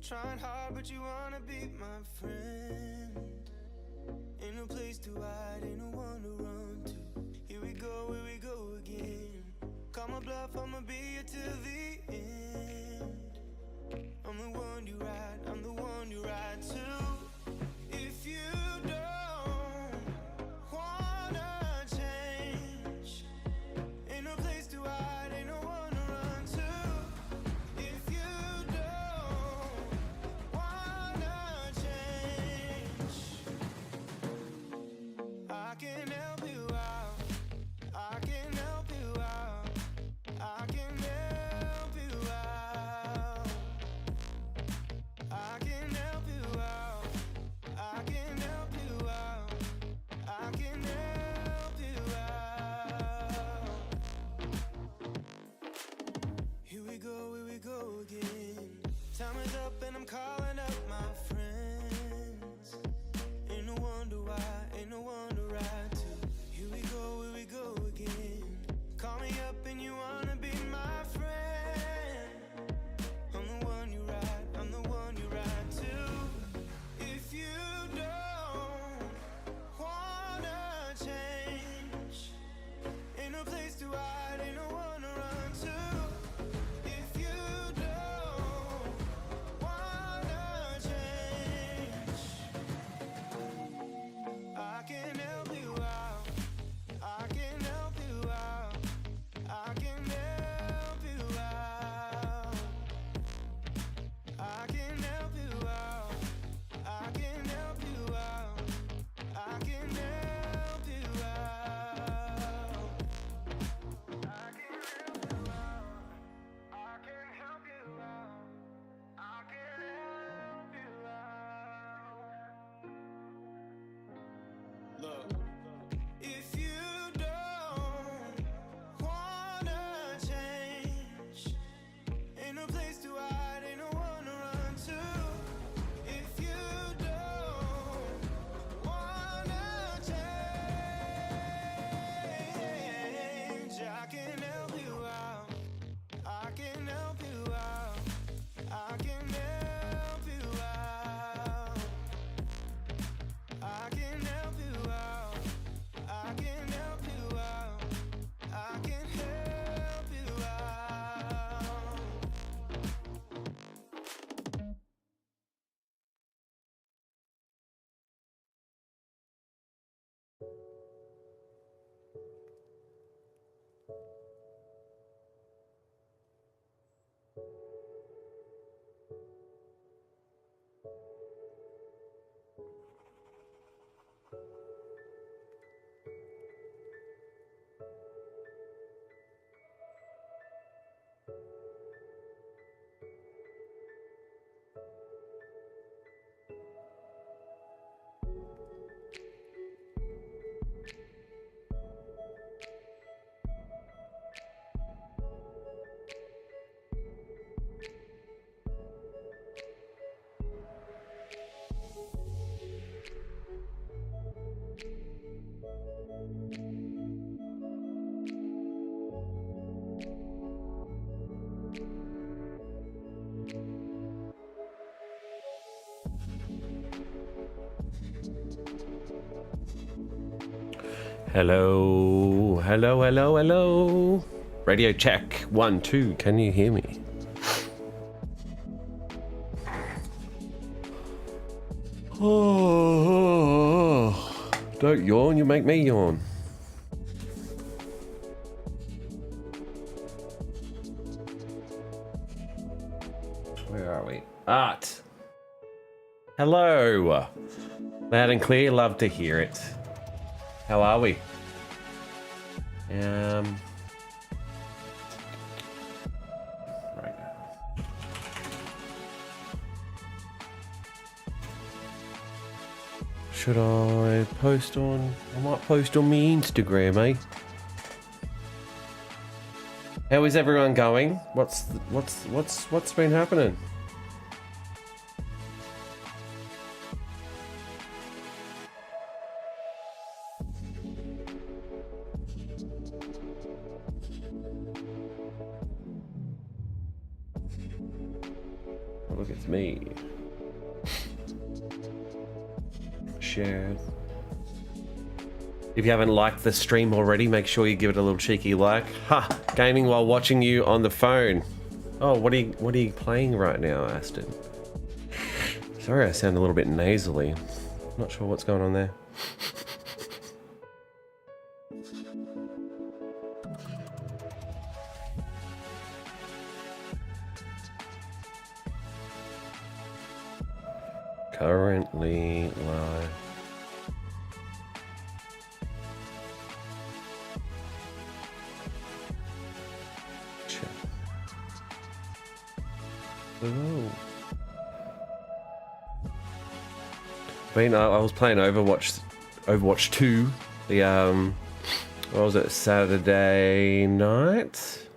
Trying hard, but you wanna be my friend. Ain't no place to hide, ain't no one to run to. Here we go again. Call my bluff, I'ma be here till the end. I'm the one you ride, I'm the one you ride to. If you don't wanna change, ain't no place to hide, ain't no one to run to. If you don't wanna change, I can help you out, I can help you out, I can help you out, I can help you out, I can help you out, I can help you out. Here we go again. Time is up and I'm calling up my friends. Ain't no wonder why, ain't no one to ride to. Here we go again. Call me up and you wanna be my friend. I'm the one you ride, I'm the one you ride to. If you don't wanna change, ain't no place to hide, ain't no one to run to. If you don't wanna change, I can help you out, I can help you out, I can help you out, I can help you out, I can help you out, I can help you out, I can help you out, I can help you out, I can help you out. Look, if you don't wanna change, ain't no place to hide, ain't no one to run to. If you don't wanna change, I can help you out, I can help you out, I can help you out, I can help you out, I can help you out, I can help you out. Hello, hello, hello, hello. Radio check. 1, 2. Can you hear me? Oh, don't yawn. You make me yawn. Where are we? Art. Hello. Loud and clear. Love to hear it. How are we? Right now. Should I post on? I might post on my Instagram, eh? How is everyone going? What's been happening? look, it's me. Share. If you haven't liked the stream already, make sure you give it a little cheeky like. Ha! Gaming while watching you on the phone. Oh, what are you playing right now, Aston? Sorry, I sound a little bit nasally. Not sure what's going on there. Currently live. Ooh. I mean, I was playing Overwatch 2, the what was it, Saturday night?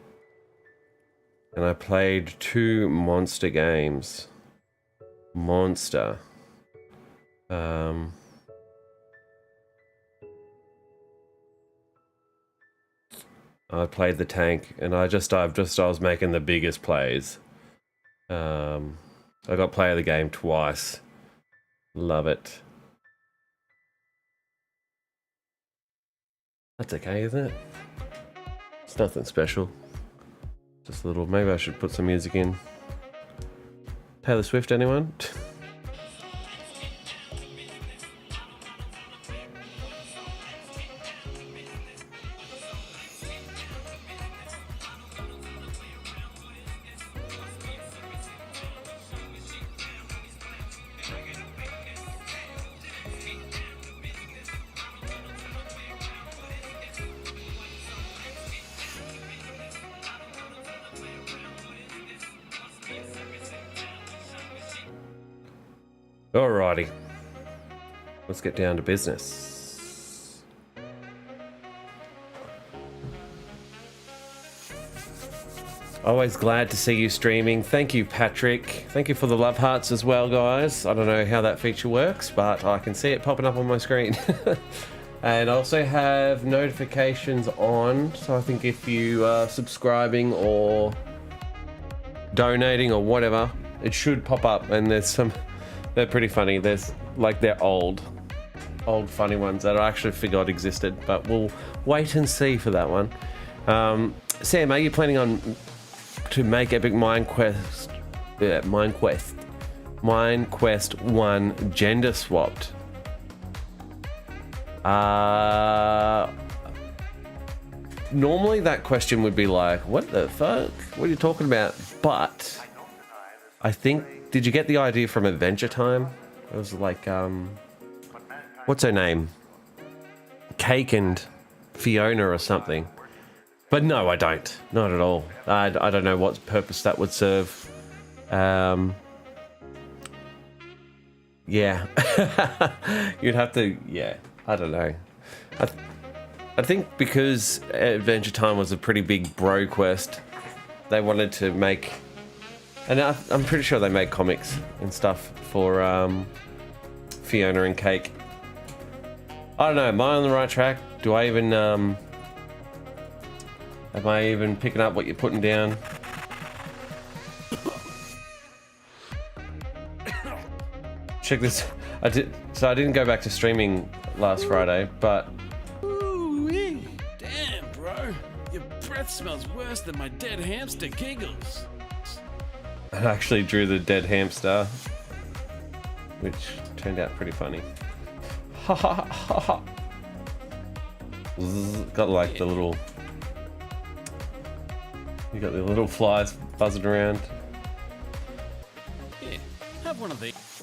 And I played 2 monster games. Monster. I played the tank, and I was making the biggest plays. I got player of the game twice. Love it. That's okay, isn't it? It's nothing special. Just a little. Maybe I should put some music in. Taylor Swift, anyone? Alrighty. Let's get down to business. Always glad to see you streaming. Thank you, Patrick. Thank you for the love hearts as well, guys. I don't know how that feature works, but I can see it popping up on my screen. And I also have notifications on, so I think if you are subscribing or donating or whatever, it should pop up. And there's some... They're pretty funny. There's like they're old funny ones that I actually forgot existed, but we'll wait and see for that one. Sam, are you planning on to make Epic Minequest 1 gender swapped? Normally that question would be like, what the fuck? What are you talking about? But I think, did you get the idea from Adventure Time? It was like, what's her name? Cake and Fiona or something. But no, I don't. Not at all. I don't know what purpose that would serve. Yeah. You'd have to, yeah, I don't know. I think because Adventure Time was a pretty big bro quest, they wanted to make... And I'm pretty sure they made comics and stuff for Fiona and Cake. I don't know, am I on the right track? Do I even... am I even picking up what you're putting down? Check this. I didn't go back to streaming last Friday, but... Ooh-wee. Damn, bro. Your breath smells worse than my dead hamster giggles. I actually drew the dead hamster, which turned out pretty funny. Ha ha ha ha. Got like the little... You got the little flies buzzing around. Yeah, have one of these.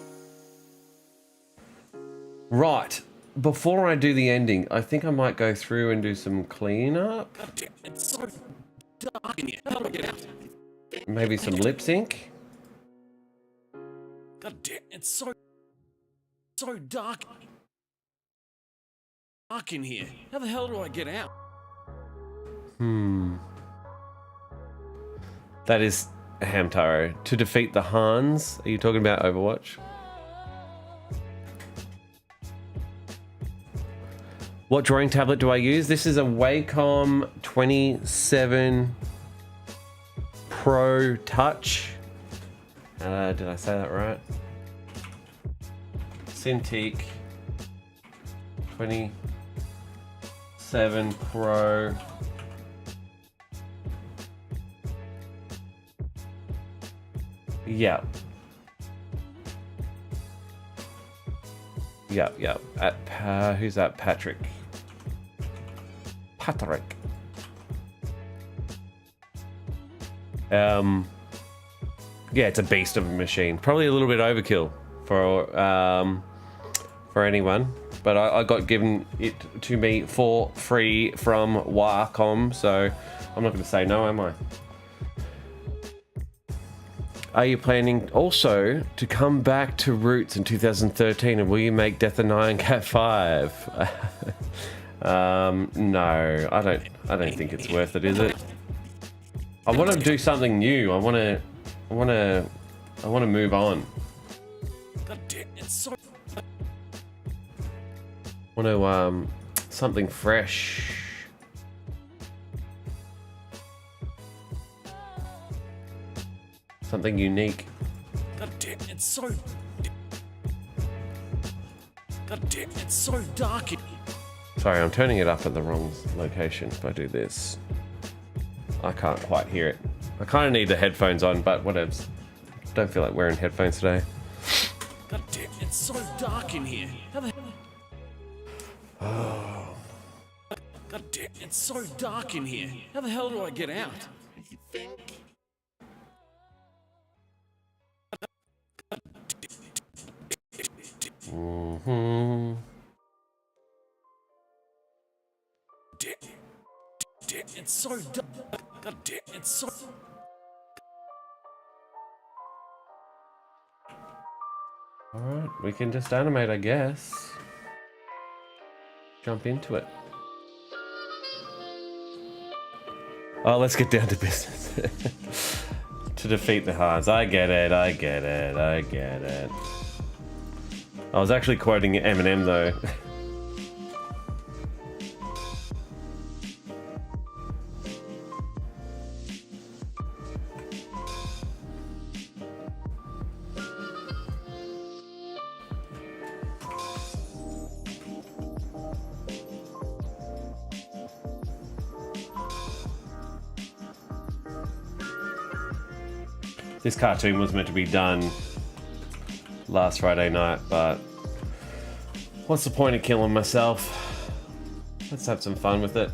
Right, before I do the ending, I think I might go through and do some cleanup. God damn, it's so dark in here. How do I get out? Maybe some lip sync. God damn, it's so dark in here. How the hell do I get out? That is Hamtaro. To defeat the Hans. Are you talking about Overwatch? What drawing tablet do I use? This is a Wacom 27 Pro Touch. Did I say that right? Cintiq 27 Pro. Yeah. Yeah. Who's that? Patrick. Yeah, it's a beast of a machine. Probably a little bit overkill for anyone, but I got given it to me for free from Wacom, so I'm not going to say no, am I? Are you planning also to come back to Roots in 2013, and will you make Death of Nine Cat 5? No, I don't think it's worth it, is it? I want to do something new. I want to move on. God damn, it's so... Want to something fresh. Something unique. God damn, it's so... God damn, it's so dark in here. Sorry, I'm turning it up at the wrong location if I do this. I can't quite hear it. I kind of need the headphones on, but whatever. Don't feel like wearing headphones today. God damn, it's so dark in here. How the hell... Oh. God damn, it's so dark in here. How the hell do I get out? Mm-hmm. Damn, it's so dark. God damn, it's so... Alright, we can just animate, I guess. Jump into it. Oh, let's get down to business. To defeat the Hans. I get it. I was actually quoting Eminem though. This cartoon was meant to be done last Friday night, but what's the point of killing myself? Let's have some fun with it.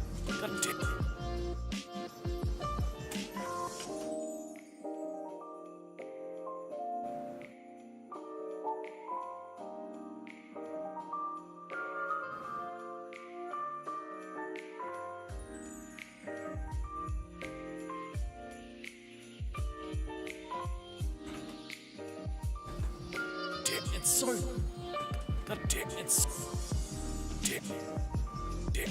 It's so... God damn, it's... Damn it.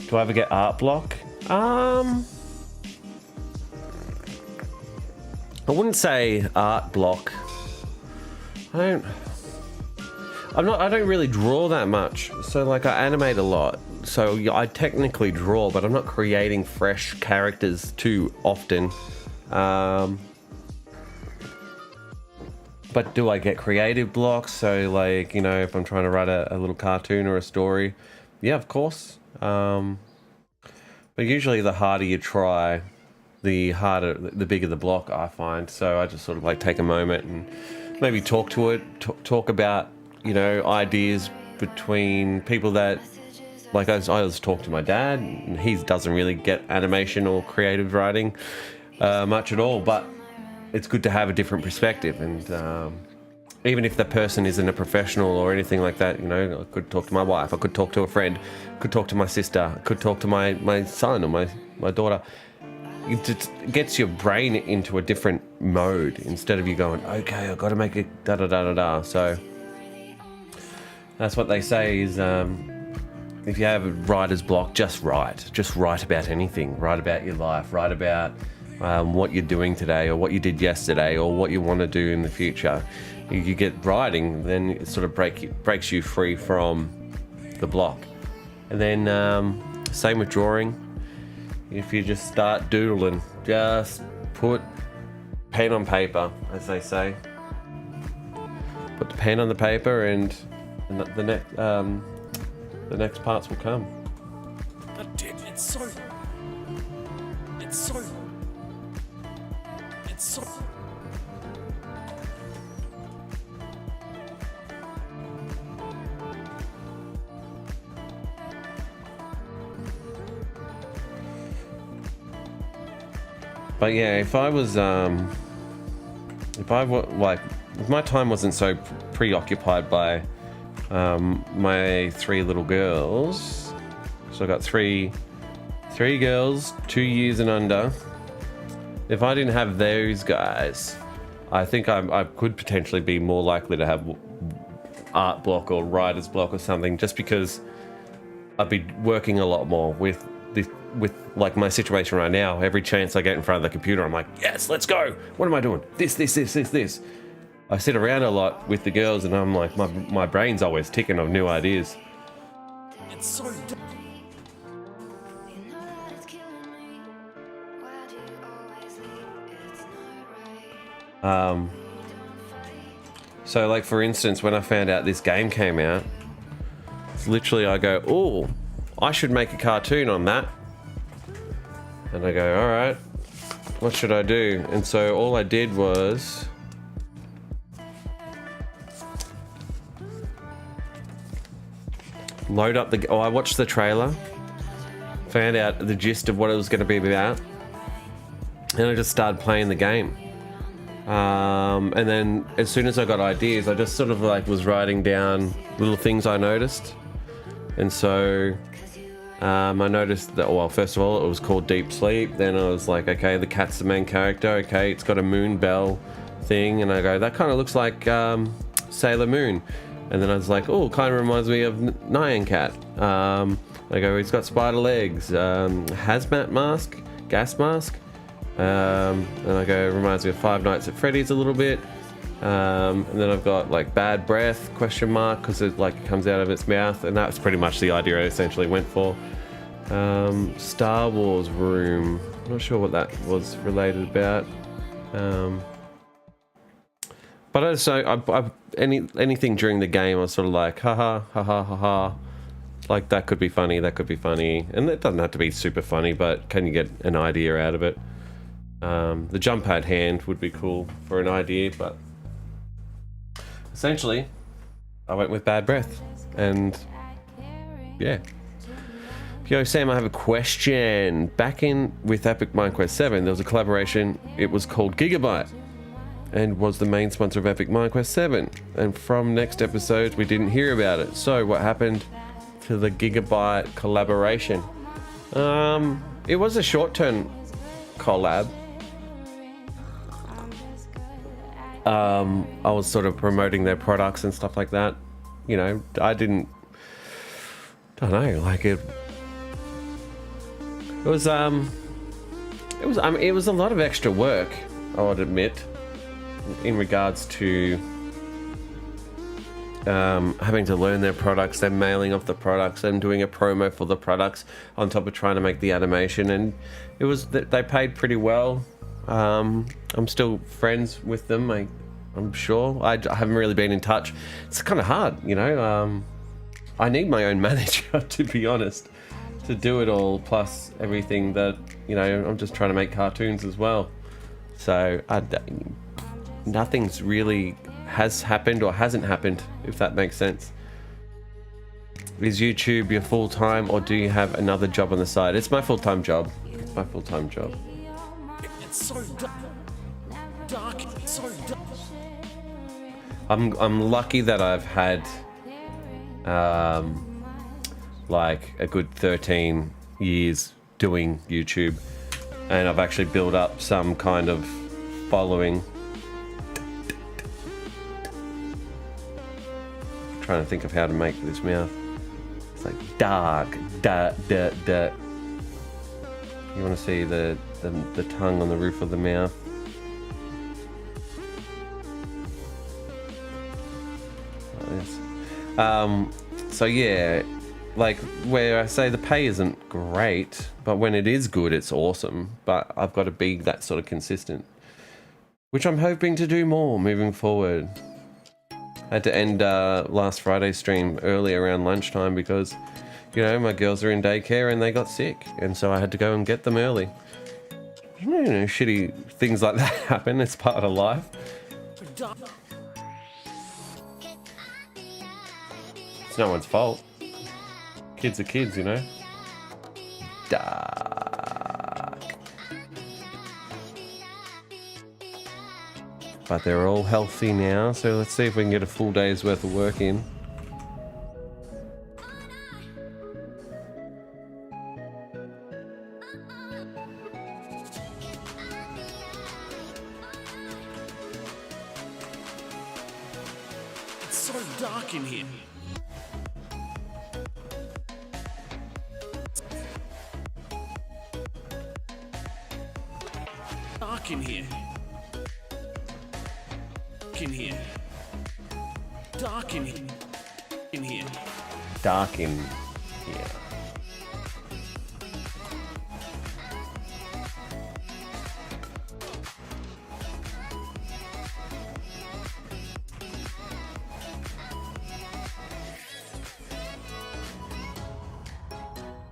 Do I ever get art block? I wouldn't say art block. I don't really draw that much. So like I animate a lot. So yeah, I technically draw, but I'm not creating fresh characters too often. But do I get creative blocks? So like, you know, if I'm trying to write a little cartoon or a story, yeah, of course. But usually the harder you try, the bigger the block I find. So I just sort of like take a moment and maybe talk to it, talk about, you know, ideas between people that, like I always talk to my dad, and he doesn't really get animation or creative writing much at all, but it's good to have a different perspective. And even if the person isn't a professional or anything like that, you know, I could talk to my wife, I could talk to a friend, could talk to my sister, could talk to my son or my daughter. It just gets your brain into a different mode instead of you going, okay, I've got to make it da da da da da. So that's what they say is if you have a writer's block, just write about anything. Write about your life, write about what you're doing today or what you did yesterday or what you want to do in the future. You get writing, then it sort of breaks you free from the block. And then same with drawing. If you just start doodling, just put pen on paper, as they say. Put the pen on the paper, and the next parts will come. God damn, it's so. But yeah, if my time wasn't so preoccupied by my 3 little girls, so I got three girls, 2 years and under. If I didn't have those guys, I think I could potentially be more likely to have art block or writer's block or something, just because I'd be working a lot more with like my situation right now. Every chance I get in front of the computer, I'm like, yes, let's go. What am I doing? This. I sit around a lot with the girls, and I'm like, my brain's always ticking of new ideas. It's so dumb. So like for instance, when I found out this game came out, it's literally I go, oh, I should make a cartoon on that. And I go, all right, what should I do? And so all I did was load up I watched the trailer, found out the gist of what it was going to be about, and I just started playing the game. And then as soon as I got ideas, I just sort of like was writing down little things I noticed. And so I noticed that, well, first of all, it was called Deep Sleep. Then I was like, okay, the cat's the main character. Okay, it's got a moon bell thing. And I go, that kind of looks like Sailor Moon. And then I was like, oh, kind of reminds me of Nyan Cat. I go, he's got spider legs, hazmat mask, gas mask. And I go, it reminds me of Five Nights at Freddy's a little bit. And then I've got like bad breath, question mark, because it like comes out of its mouth. And that's pretty much the idea I essentially went for. Star Wars room. I'm not sure what that was related about. But also, anything during the game, I was sort of like, ha ha. Like, that could be funny. And it doesn't have to be super funny, but can you get an idea out of it? The jump pad hand would be cool for an idea, but essentially, I went with bad breath. And yeah. Yo, Sam, I have a question. Back in with Epic Minequest 7, there was a collaboration. It was called Gigabyte, and was the main sponsor of Epic Minequest 7. And from next episode, we didn't hear about it. So what happened to the Gigabyte collaboration? It was a short-term collab. I was sort of promoting their products and stuff like that. You know, I don't know, like it was it was a lot of extra work, I would admit, in regards to having to learn their products, then mailing off the products, and doing a promo for the products on top of trying to make the animation. And it was they paid pretty well. I'm still friends with them, I'm sure. I haven't really been in touch. It's kind of hard, you know. I need my own manager, to be honest, to do it all, plus everything that, you know, I'm just trying to make cartoons as well. So nothing's really has happened or hasn't happened, if that makes sense. Is YouTube your full-time, or do you have another job on the side? It's my full-time job. It's my full-time job. It's so dark. It's so dark. I'm lucky that I've had like a good 13 years doing YouTube, and I've actually built up some kind of following. Trying to think of how to make this mouth. It's like dark, You want to see the tongue on the roof of the mouth. Like this. So yeah, like where I say the pay isn't great, but when it is good, it's awesome. But I've got to be that sort of consistent, which I'm hoping to do more moving forward. I had to end last Friday's stream early around lunchtime because, you know, my girls are in daycare and they got sick, and so I had to go and get them early. You know, shitty things like that happen. It's part of life. It's no one's fault. Kids are kids, you know. Dark. But they're all healthy now, so let's see if we can get a full day's worth of work in. It's so dark in here. Dark in here. In here. Dark in here. In here. Dark in here.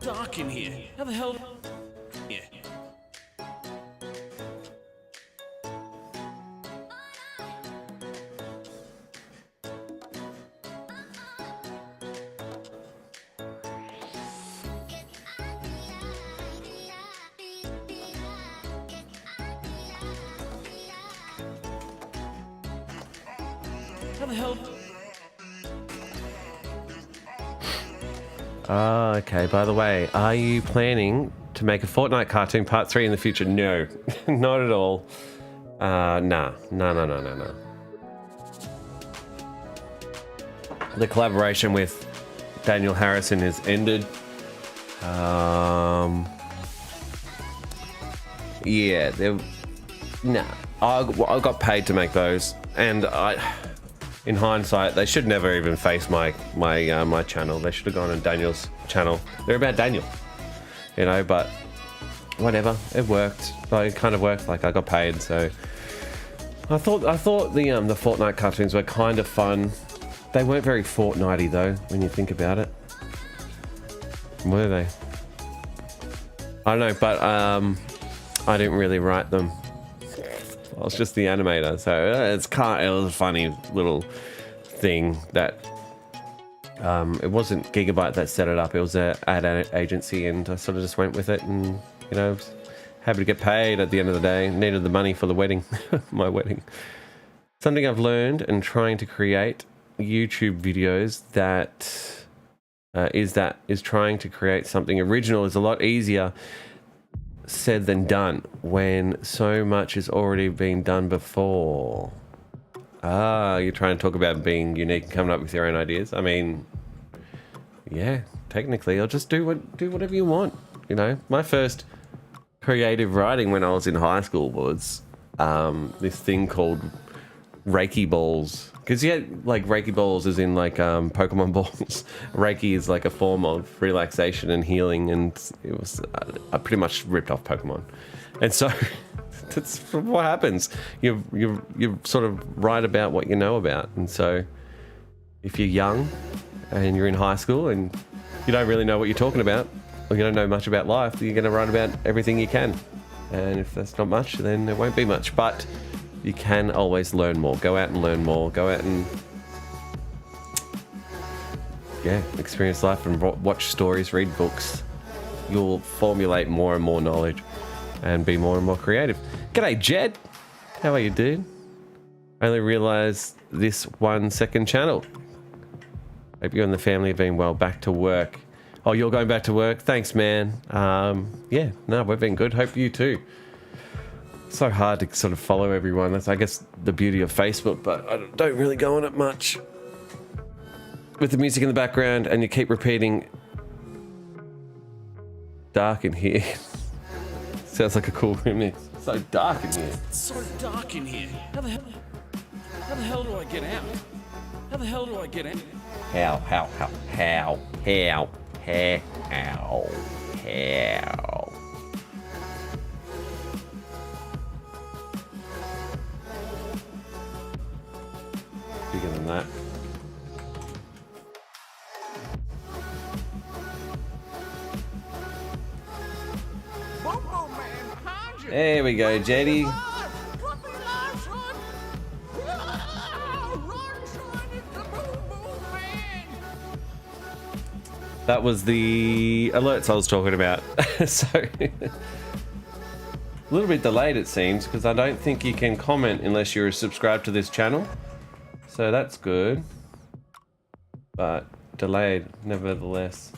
Dark in here. How the hell? Yeah. How the hell? Ah, okay. By the way, are you planning to make a Fortnite cartoon part 3 in the future? No, not at all. No. The collaboration with Daniel Harrison has ended. Yeah, I got paid to make those, and in hindsight, they should never even face my channel. They should have gone on Daniel's channel. They're about Daniel, you know. But whatever, it worked. But it kind of worked. Like I got paid, so I thought the Fortnite cartoons were kind of fun. They weren't very Fortnite-y though, when you think about it. Were they? I don't know, but I didn't really write them. I was just the animator, so it was a funny little thing that it wasn't Gigabyte that set it up. It was an ad agency, and I sort of just went with it, and you know, was happy to get paid at the end of the day. Needed the money for the wedding, my wedding. Something I've learned in trying to create YouTube videos is trying to create something original is a lot easier said than done when so much has already been done before. You're trying to talk about being unique and coming up with your own ideas. I mean, yeah, technically, I'll just do whatever you want. You know, my first creative writing when I was in high school was this thing called Reiki balls. Because yeah, like Reiki balls is in like Pokemon balls. Reiki is like a form of relaxation and healing, and it was I pretty much ripped off Pokemon, and so that's what happens. You sort of write about what you know about, and so if you're young and you're in high school and you don't really know what you're talking about, or you don't know much about life, you're going to write about everything you can, and if that's not much, then it won't be much. But you can always learn more. Go out and learn more. Go out and, yeah, experience life and watch stories, read books. You'll formulate more and more knowledge and be more and more creative. G'day, Jed. How are you, dude? I only realised this 1 second channel. Hope you and the family have been well. Back to work. Oh, you're going back to work? Thanks, man. Yeah, no, we've been good. Hope you too. So hard to sort of follow everyone. That's, I guess, the beauty of Facebook, but I don't really go on it much. With the music in the background, and you keep repeating dark in here. Sounds like a cool remix. So dark in here. It's so dark in here. How the hell do I get out? How the hell do I get out? How? Bigger than that. There we go, Jetty. That was the alerts I was talking about. So, a little bit delayed it seems, because I don't think you can comment unless you're subscribed to this channel. So that's good. But delayed, nevertheless.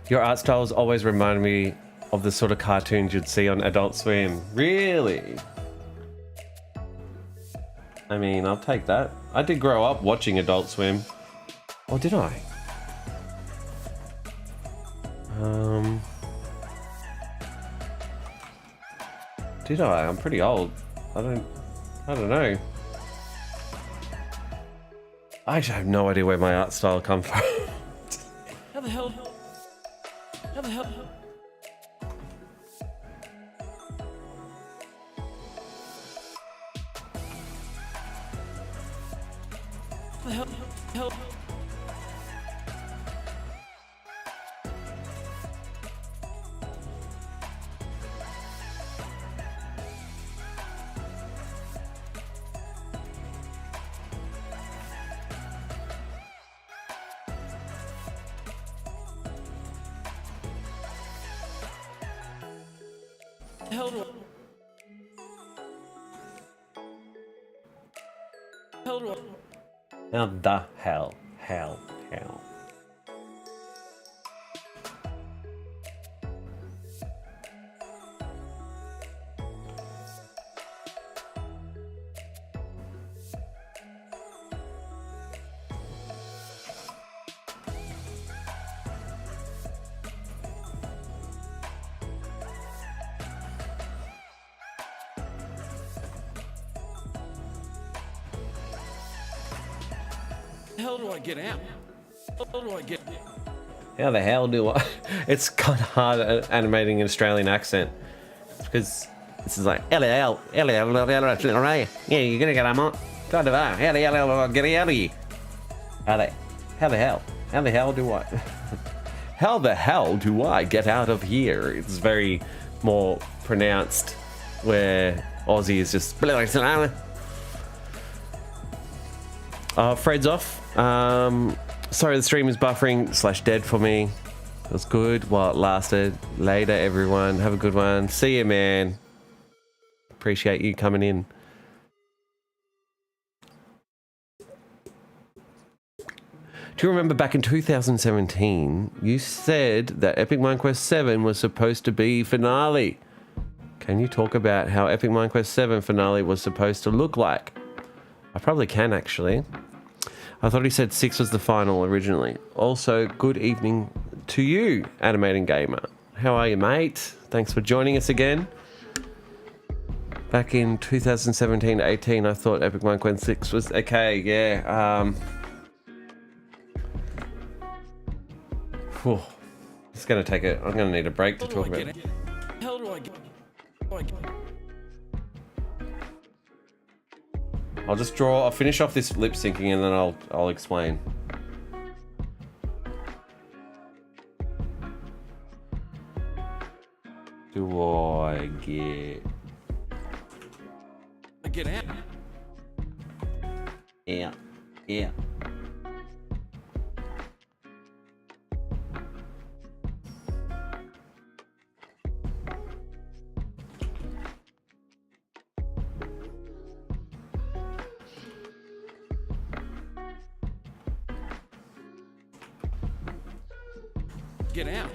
Your art styles always remind me of the sort of cartoons you'd see on Adult Swim. Really? I mean, I'll take that. I did grow up watching Adult Swim. Or did I? Did I? I'm pretty old. I don't know. I actually have no idea where my art style comes from. How the hell? How the hell? How the hell? Hell? How the hell? How do I get out? How do I get out? How the hell do I? It's kind of hard animating an Australian accent because this is like LL, yeah, you're gonna get out. How the hell get out of here? How the hell do I? How the hell do I get out of here? It's very more pronounced where Aussie is just. Fred's off. Sorry the stream is buffering / dead for me. It was good while it lasted. Later everyone, have a good one. See you, man. Appreciate you coming in. Do you remember back in 2017 you said that Epic Minequest 7 was supposed to be finale? Can you talk about how Epic Minequest 7 finale was supposed to look like? I probably can actually. I thought he said 6 was the final originally. Also, good evening to you, Animating Gamer. How are you, mate? Thanks for joining us again. Back in 2017-18, I thought Epic Minequest 6 was okay. Yeah. Whew. It's gonna take it. I'm gonna need a break to talk about it. How do I get? I'll finish off this lip syncing and then I'll explain. Do I get? I get out. Yeah. Yeah. Get out.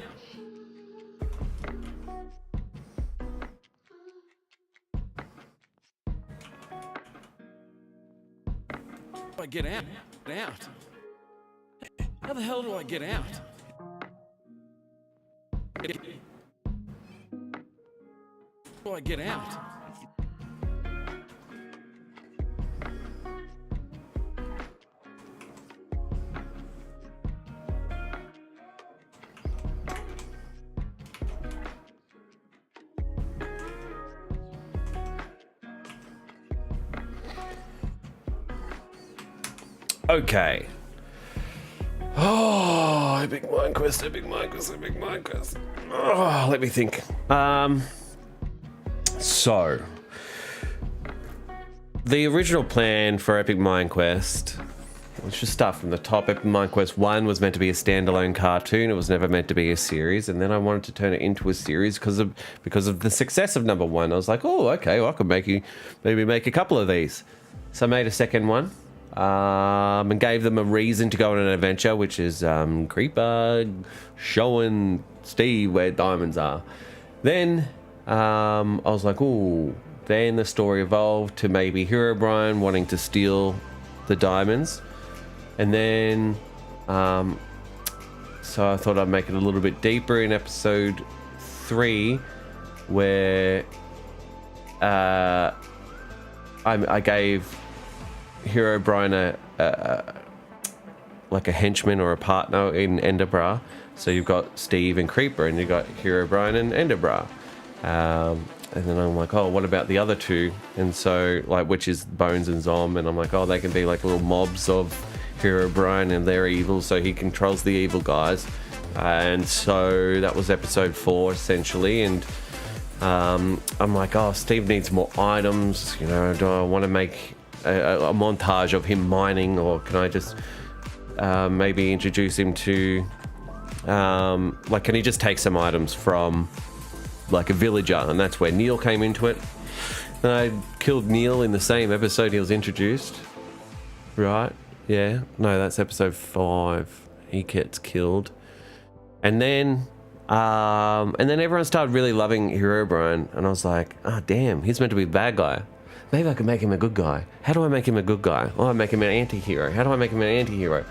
I get out? How the hell do I get out? How do I get out? Okay. Oh, epic Minequest. Oh, let me think. So, the original plan for Epic Minequest, let's just start from the top. Epic Minequest 1 was meant to be a standalone cartoon. It was never meant to be a series. And then I wanted to turn it into a series because of the success of number 1. I was like, oh, okay, well, I could maybe make a couple of these. So I made a second one. And gave them a reason to go on an adventure, which is Creeper showing Steve where diamonds are. Then I was like, ooh. Then the story evolved to maybe Herobrine wanting to steal the diamonds, and then so I thought I'd make it a little bit deeper in episode 3, where I gave Herobrine like a henchman or a partner in Enderbra. So you've got Steve and Creeper, and you've got Herobrine and Enderbra. And then I'm like, oh, what about the other two? And so, like, which is Bones and Zom, and I'm like, oh, they can be like little mobs of Herobrine, and they're evil, so he controls the evil guys. And so that was episode 4 essentially, and I'm like, oh, Steve needs more items. You know, do I want to make a montage of him mining, or can I just maybe introduce him to like, can he just take some items from like a villager? And that's where Neil came into it. And I killed Neil in the same episode he was introduced, right? Yeah, no, that's episode 5. He gets killed, and then everyone started really loving Herobrine, and I was like, ah, damn, he's meant to be the bad guy. Maybe I can make him a good guy. How do I make him a good guy? Oh, I make him an anti-hero. How do I make him an anti-hero?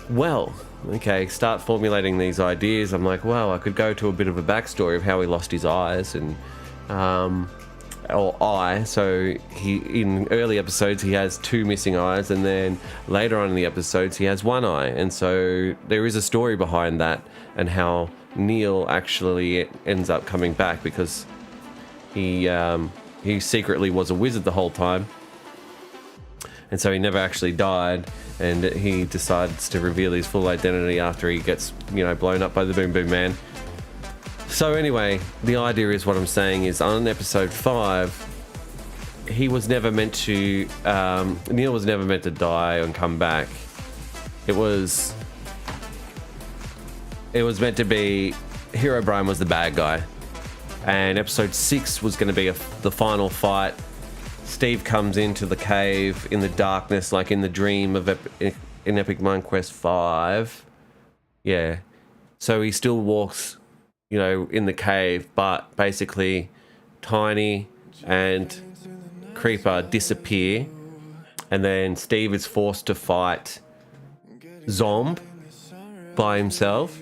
Well, okay, start formulating these ideas. I'm like, well, I could go to a bit of a backstory of how he lost his eyes, and or eye. So he, in early episodes, he has 2 missing eyes, and then later on in the episodes, he has 1 eye. And so there is a story behind that, and how Neil actually ends up coming back, because he secretly was a wizard the whole time, and so he never actually died, and he decides to reveal his full identity after he gets, you know, blown up by the Boom Boom Man. So anyway, the idea is, what I'm saying is, on episode 5, he was never meant to, Neil was never meant to die and come back. It was meant to be Herobrine was the bad guy. And episode 6 was going to be the final fight. Steve comes into the cave in the darkness, like in the dream of in Epic Minequest 5. Yeah. So he still walks, you know, in the cave, but basically Tiny and Creeper disappear, and then Steve is forced to fight Zomb by himself,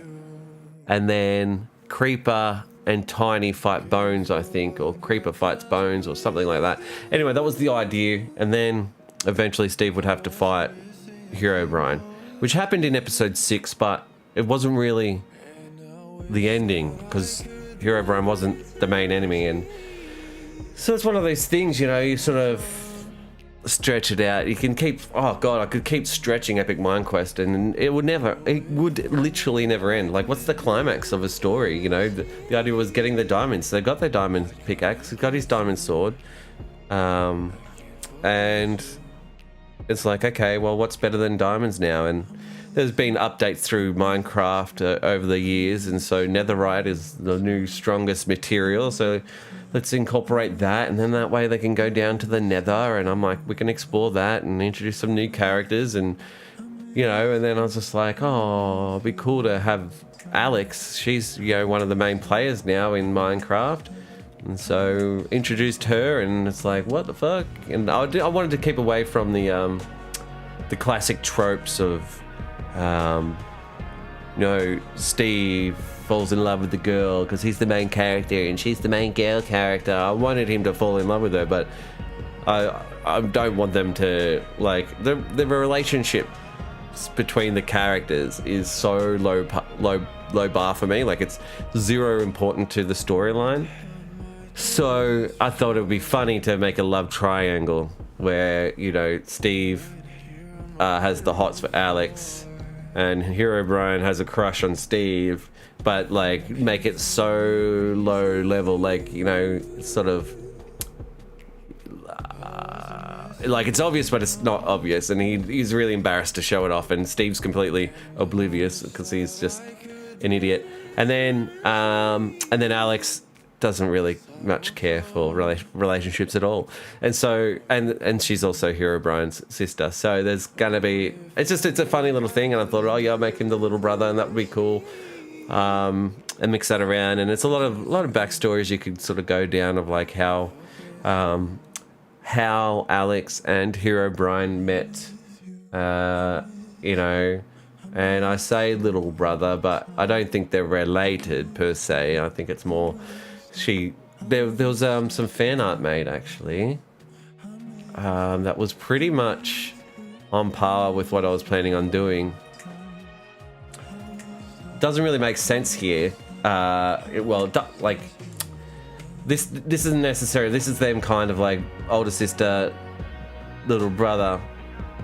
and then Creeper and Tiny fight Bones, I think, or Creeper fights Bones, or something like that. Anyway, that was the idea, and then eventually Steve would have to fight Herobrine, which happened in episode 6, but it wasn't really the ending, because Herobrine wasn't the main enemy. And so it's one of those things, you know, you sort of stretch it out. You can keep, oh god, I could keep stretching Epic Minequest, and it would literally never end. Like, what's the climax of a story? You know, the idea was getting the diamonds. So they got their diamond pickaxe, he got his diamond sword, and it's like, okay, well, what's better than diamonds now? And there's been updates through Minecraft over the years, and so netherite is the new strongest material, so let's incorporate that, and then that way they can go down to the nether, and I'm like, we can explore that and introduce some new characters, and, you know, and then I was just like, oh, it'd be cool to have Alex. She's, you know, one of the main players now in Minecraft, and so introduced her, and it's like, what the fuck? And I wanted to keep away from the the classic tropes of, Steve falls in love with the girl because he's the main character and she's the main girl character. I wanted him to fall in love with her, but I don't want them to, like, the relationship between the characters is so low bar for me. Like, it's zero important to the storyline. So I thought it would be funny to make a love triangle where, Steve has the hots for Alex and Hero Brian has a crush on Steve, but like make it so low level, like, sort of like it's obvious but it's not obvious, and he's really embarrassed to show it off, and Steve's completely oblivious because he's just an idiot. And then Alex doesn't really much care for relationships at all, and so and she's also Hero Brian's sister, so there's gonna be, it's a funny little thing, and I thought, I'll make him the little brother and that would be cool, and mix that around. And it's a lot of backstories you could sort of go down of like how Alex and Hero Brian met, and I say little brother, but I don't think they're related per se. I think it's more there was some fan art made actually that was pretty much on par with what I was planning on doing. Doesn't really make sense here. Like this isn't necessary. This is them kind of like older sister, little brother,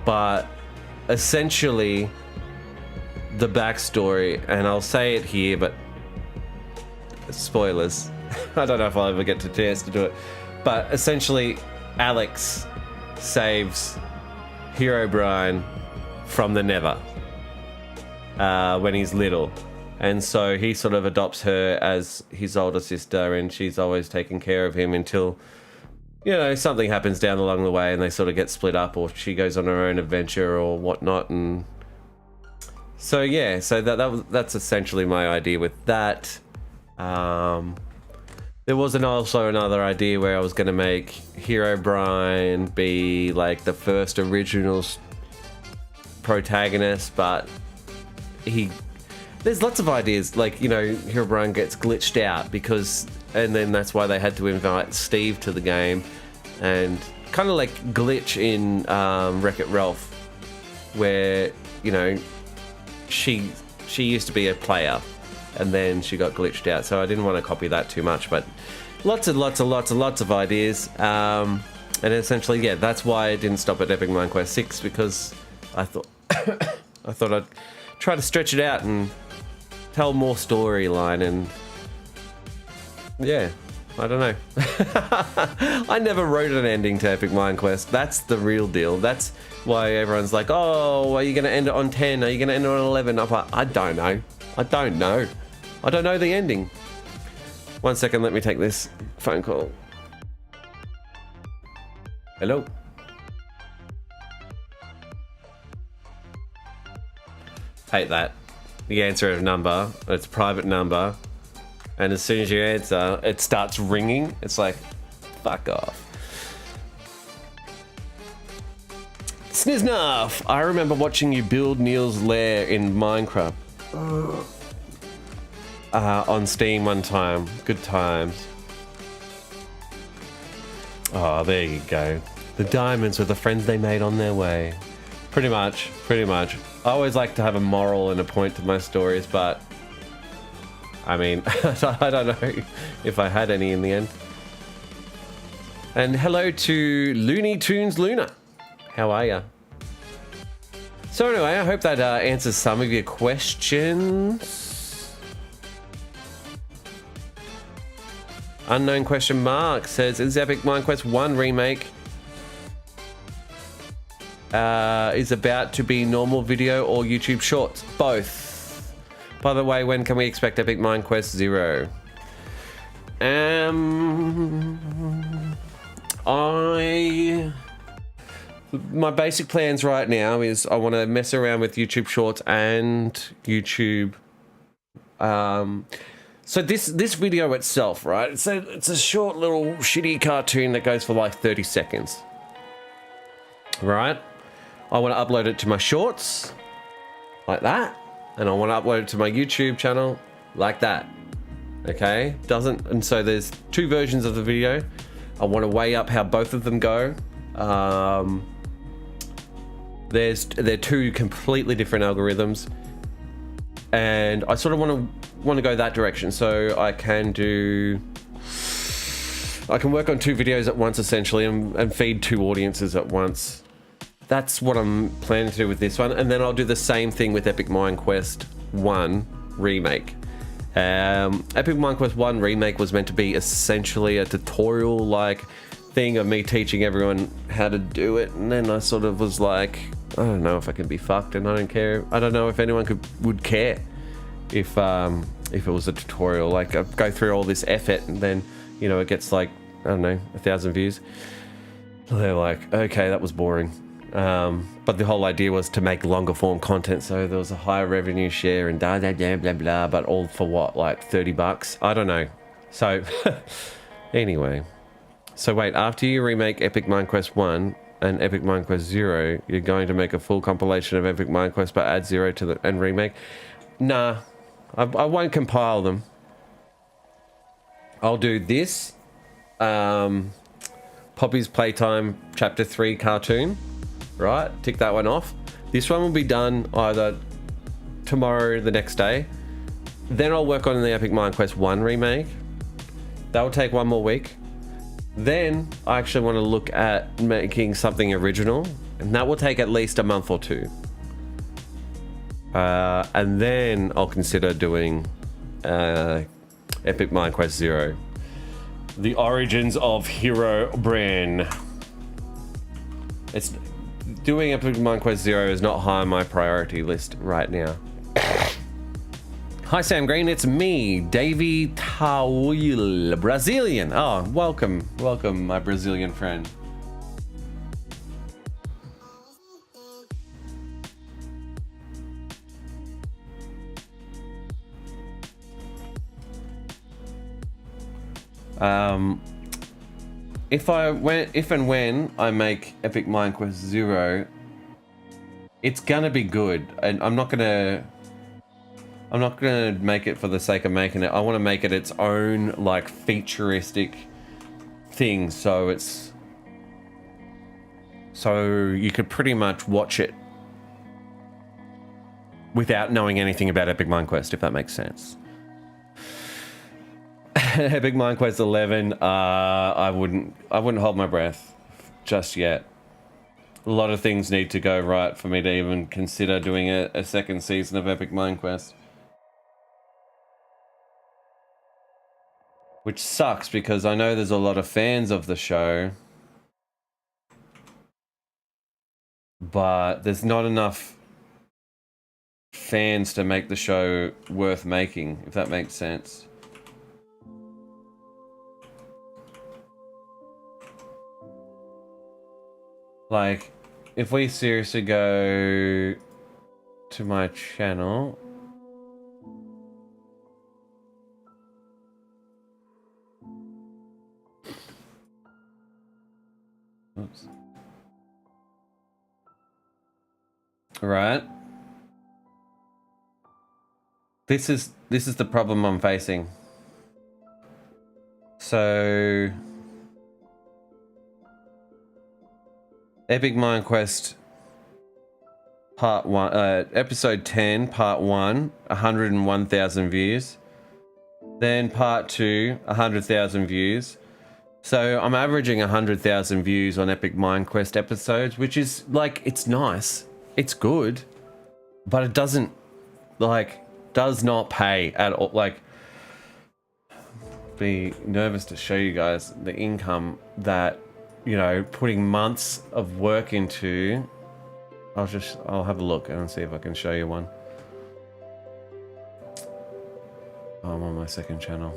but essentially the backstory, and I'll say it here, but spoilers. I don't know if I'll ever get a chance to do it, but essentially Alex saves Hero Brian from the Nether when he's little, and so he sort of adopts her as his older sister, and she's always taking care of him until something happens down along the way and they sort of get split up, or she goes on her own adventure or whatnot. And so that's essentially my idea with that. There was also another idea where I was going to make Hero Brian be like the first original protagonist, but there's lots of ideas, like, Hero Brian gets glitched out and then that's why they had to invite Steve to the game, and kind of like Glitch in Wreck-It Ralph, where, she used to be a player and then she got glitched out. So I didn't want to copy that too much, but lots of ideas. And essentially, that's why I didn't stop at Epic Minequest 6, because I thought I'd try to stretch it out and tell more storyline. And I don't know. I never wrote an ending to Epic Minequest. That's the real deal. That's why everyone's like, oh, are you going to end it on 10? Are you going to end it on 11? I'm like, I don't know. I don't know the ending. 1 second, let me take this phone call. Hello? Hate that. You answer a number, it's a private number, and as soon as you answer, it starts ringing. It's like, fuck off. Sniznarf, I remember watching you build Neil's lair in Minecraft. On Steam one time. Good times. Oh, there you go. The diamonds were the friends they made on their way. Pretty much. I always like to have a moral and a point to my stories, but I mean, I don't know if I had any in the end. And hello to Looney Tunes Luna. How are ya? So anyway, I hope that answers some of your questions. Unknown question mark says, is Epic Minequest 1 remake is about to be normal video or YouTube shorts? Both. By the way, when can we expect Epic Minequest 0? My basic plans right now is I want to mess around with YouTube shorts and YouTube. So this video itself, right? It's a short little shitty cartoon that goes for like 30 seconds, right? I want to upload it to my shorts, like that. And I want to upload it to my YouTube channel, like that. Okay? And so there's 2 versions of the video. I want to weigh up how both of them go. They're 2 completely different algorithms. And I sort of want to go that direction, so I can work on 2 videos at once essentially, and feed 2 audiences at once. That's what I'm planning to do with this one, and then I'll do the same thing with Epic Minequest 1 Remake. Epic Minequest 1 Remake was meant to be essentially a tutorial like thing of me teaching everyone how to do it, and then I sort of was like, I don't know if I can be fucked, and I don't care. I don't know if anyone would care if it was a tutorial. Like, I go through all this effort, and then, you know, it gets like, I don't know, 1,000 views. They're like, okay, that was boring. But the whole idea was to make longer form content, so there was a higher revenue share and blah blah blah blah blah. But all for what, like $30? I don't know. So anyway, so wait, after you remake Epic Minequest 1 and Epic Minequest 0, you're going to make a full compilation of Epic Minequest but add 0 to the and remake? Nah, I won't compile them. I'll do this. Poppy's Playtime Chapter 3 cartoon. Right, tick that one off. This one will be done either tomorrow, the next day. Then I'll work on the Epic Minequest 1 remake. That will take 1 more week. Then I actually want to look at making something original, and that will take at least a month or 2. And then I'll consider doing Epic Minequest 0. The origins of Hero Brain. It's doing Epic Minequest 0 is not high on my priority list right now. Hi Sam Green, it's me, Davey Tawil, Brazilian. Oh, welcome, my Brazilian friend. If and when I make Epic Minequest 0, it's gonna be good, and I'm not gonna make it for the sake of making it. I want to make it its own, like, featuristic thing, so you could pretty much watch it without knowing anything about Epic Minequest, if that makes sense. Epic Minequest 11, I wouldn't hold my breath just yet. A lot of things need to go right for me to even consider doing a second season of Epic Minequest. Which sucks, because I know there's a lot of fans of the show, but there's not enough fans to make the show worth making, if that makes sense. Like, if we seriously go to my channel, oops. Right. This is the problem I'm facing. So Epic Minequest Part 1, Episode 10, Part 1, 101,000 views. Then Part 2, 100,000 views. So I'm averaging 100,000 views on Epic Minequest episodes, which is, like, it's nice. It's good. But it doesn't, like, does not pay at all. Like, be nervous to show you guys the income that, you know, putting months of work into. I'll have a look and see if I can show you one. Oh, I'm on my second channel.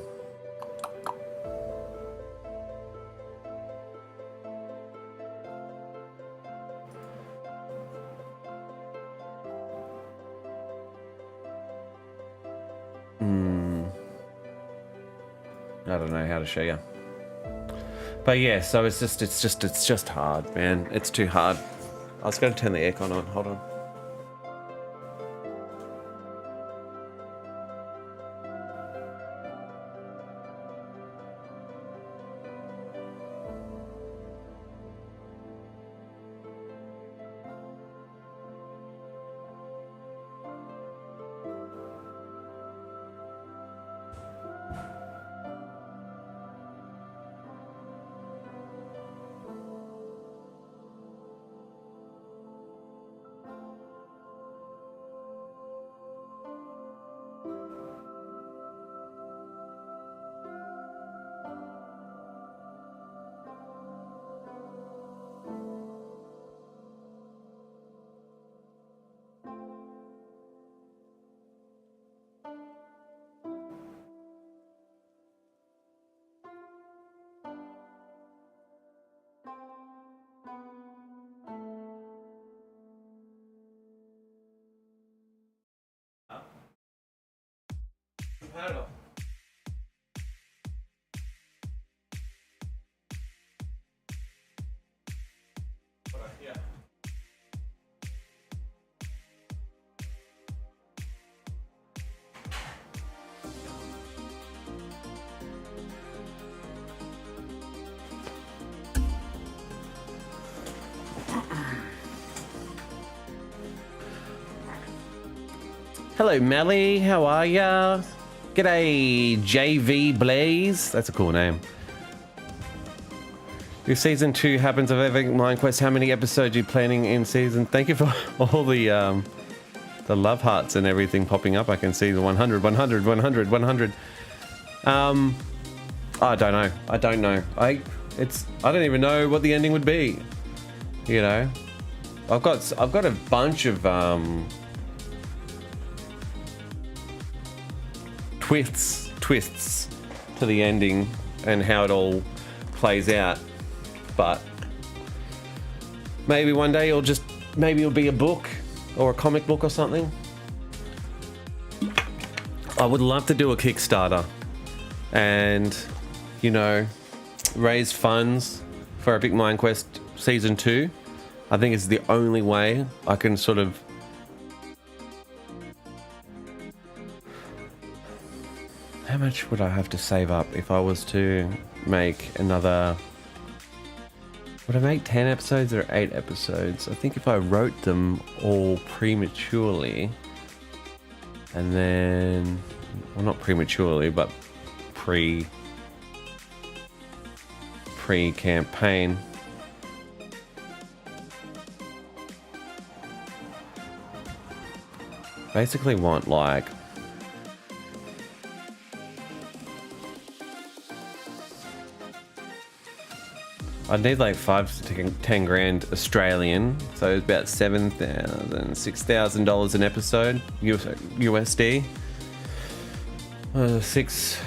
I don't know how to show you. But yeah, so it's just hard, man. It's too hard. I was going to turn the aircon on. Hold on. Hello, Melly. How are ya? G'day, JV Blaze. That's a cool name. If season 2 happens of Epic Minequest, how many episodes are you planning in season? Thank you for all the love hearts and everything popping up. I can see the 100, 100, 100, 100. I don't know. I don't know. I don't even know what the ending would be. You know, I've got a bunch of twists to the ending and how it all plays out, but maybe one day it'll be a book or a comic book or something. I would love to do a Kickstarter and, you know, raise funds for Epic Minequest season 2. I think it's the only way I can sort of how much would I have to save up if I was to make another... Would I make 10 episodes or 8 episodes? I think if I wrote them all prematurely, and then... Well, not prematurely, but pre-campaign. Basically want like... I'd need like 5 to 10 grand Australian, so it's about $7,000, $6,000 an episode USD. 6,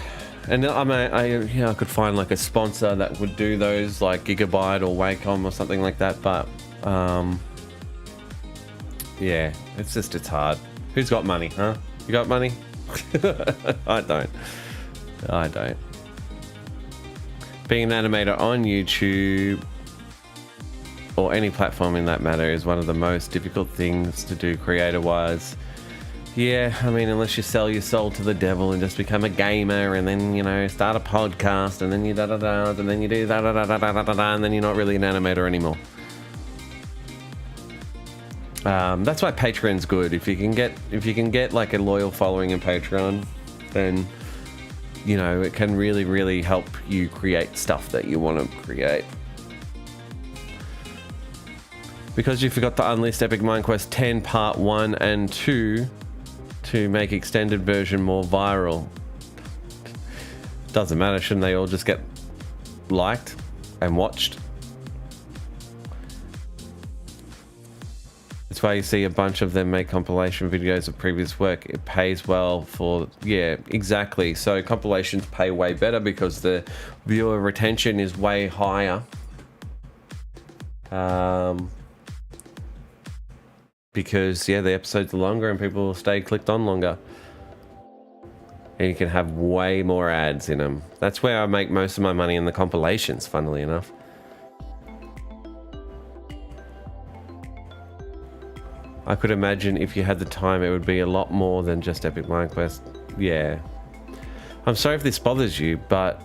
and I could find like a sponsor that would do those, like Gigabyte or Wacom or something like that. But yeah, it's hard. Who's got money, huh? You got money? I don't. Being an animator on YouTube or any platform in that matter is one of the most difficult things to do creator-wise. Yeah, I mean, unless you sell your soul to the devil and just become a gamer and then, you know, start a podcast and then you da-da-da, and then you do da-da-da-da-da-da-da, and then you're not really an animator anymore. That's why Patreon's good. If you can get like a loyal following in Patreon, then, you know, it can really, really help you create stuff that you want to create. Because you forgot to unlist Epic Minequest 10 Part 1 and 2 to make extended version more viral. Doesn't matter, shouldn't they all just get liked and watched? That's why you see a bunch of them make compilation videos of previous work. It pays well for, yeah, exactly. So compilations pay way better because the viewer retention is way higher. Because, yeah, the episodes are longer and people will stay clicked on longer. And you can have way more ads in them. That's where I make most of my money, in the compilations, funnily enough. I could imagine if you had the time, it would be a lot more than just Epic Minequest. Yeah. I'm sorry if this bothers you, but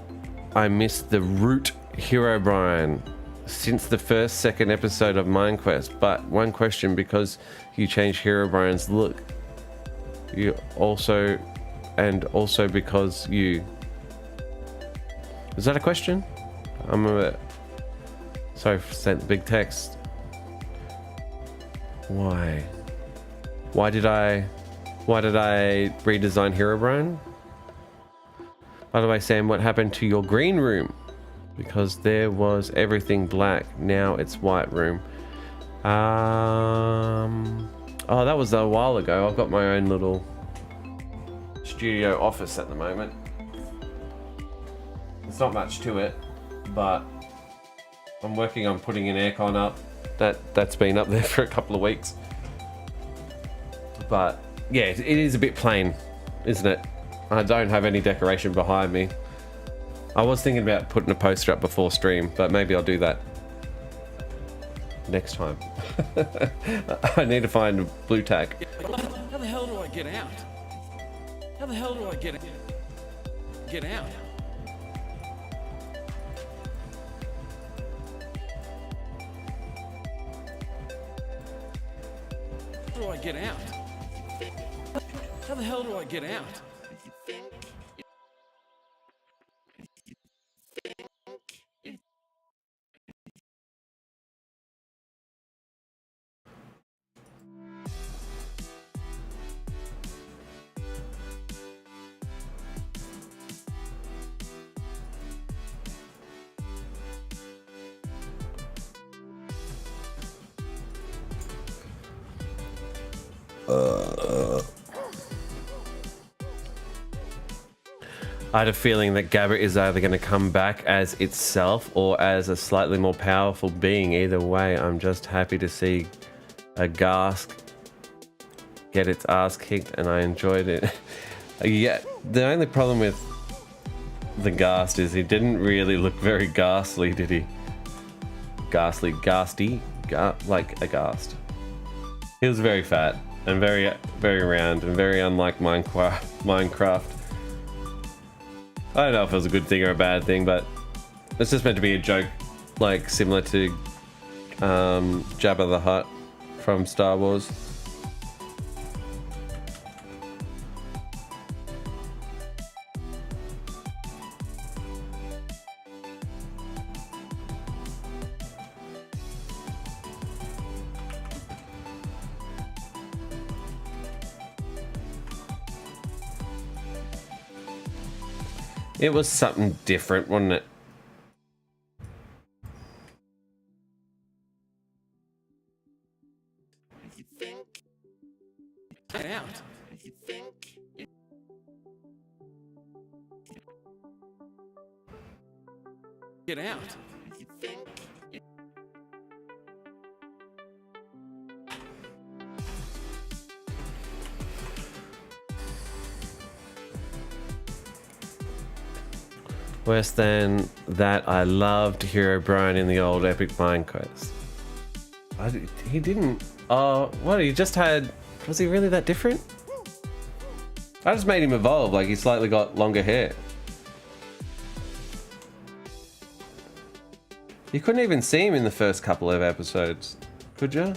I missed the root Herobrine since the second episode of Minequest. But one question, because you changed Herobrine's look, you also, and also because you... Is that a question? I'm a bit... Sorry for sent the big text. Why? Why did I redesign Herobrine? By the way, Sam, what happened to your green room? Because there was everything black. Now it's white room. Oh, that was a while ago. I've got my own little studio office at the moment. There's not much to it, but I'm working on putting an aircon up. That's been up there for a couple of weeks. But yeah, it is a bit plain, isn't it? I don't have any decoration behind me. I was thinking about putting a poster up before stream, but maybe I'll do that next time. I need to find blue tack. How the hell do I get out? How the hell do I get out? How do I get out? How the hell do I get out? I had a feeling that Gabba is either going to come back as itself or as a slightly more powerful being. Either way, I'm just happy to see a Gask get its ass kicked, and I enjoyed it. Yeah, the only problem with the Ghast is he didn't really look very ghastly, did he? Ghastly, like a Ghast. He was very fat and very round and very unlike Minecraft. I don't know if it was a good thing or a bad thing, but it's just meant to be a joke, like similar to Jabba the Hutt from Star Wars. It was something different, wasn't it? Get out. Get out. Worse than that, I loved Herobrine in the old Epic Minequest. He didn't... Oh, what? He just had... Was he really that different? I just made him evolve, like he slightly got longer hair. You couldn't even see him in the first couple of episodes, could you?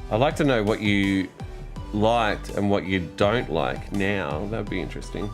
I'd like to know what you liked and what you don't like now. That would be interesting.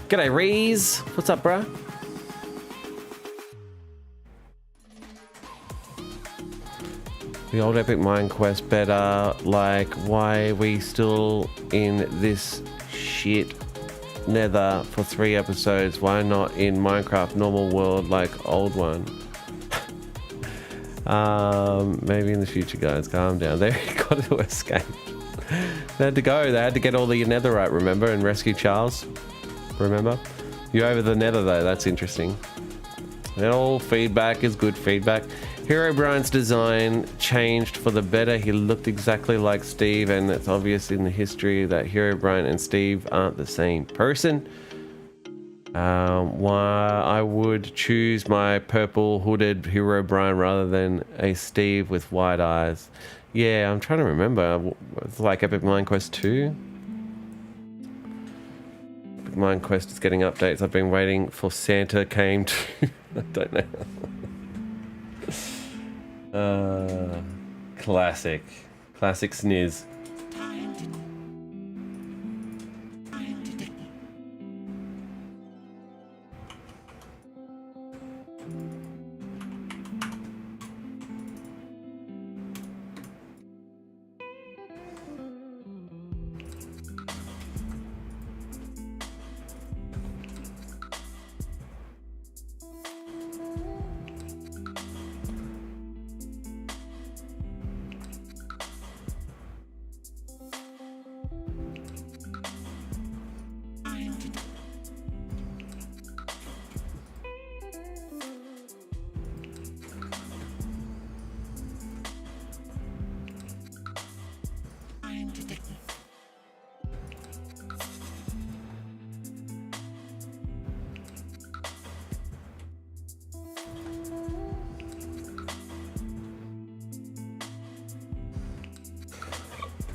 G'day, Reese. What's up, bruh? The old epic Minequest better. Like, why are we still in this shit nether for 3 episodes? Why not in Minecraft normal world like old one? Maybe in the future, guys. Calm down. They got to escape. They had to go. They had to get all the netherite, remember, and rescue Charles. Remember? You're over the nether though. That's interesting. And all feedback is good feedback. Hero Brian's design changed for the better. He looked exactly like Steve, and it's obvious in the history that Hero Brian and Steve aren't the same person. Why I would choose my purple hooded Hero Brian rather than a Steve with white eyes. Yeah, I'm trying to remember. It's like Epic Minequest 2. Epic Minequest is getting updates. I've been waiting for Santa came to... I don't know. Classic sniz.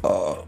Oh.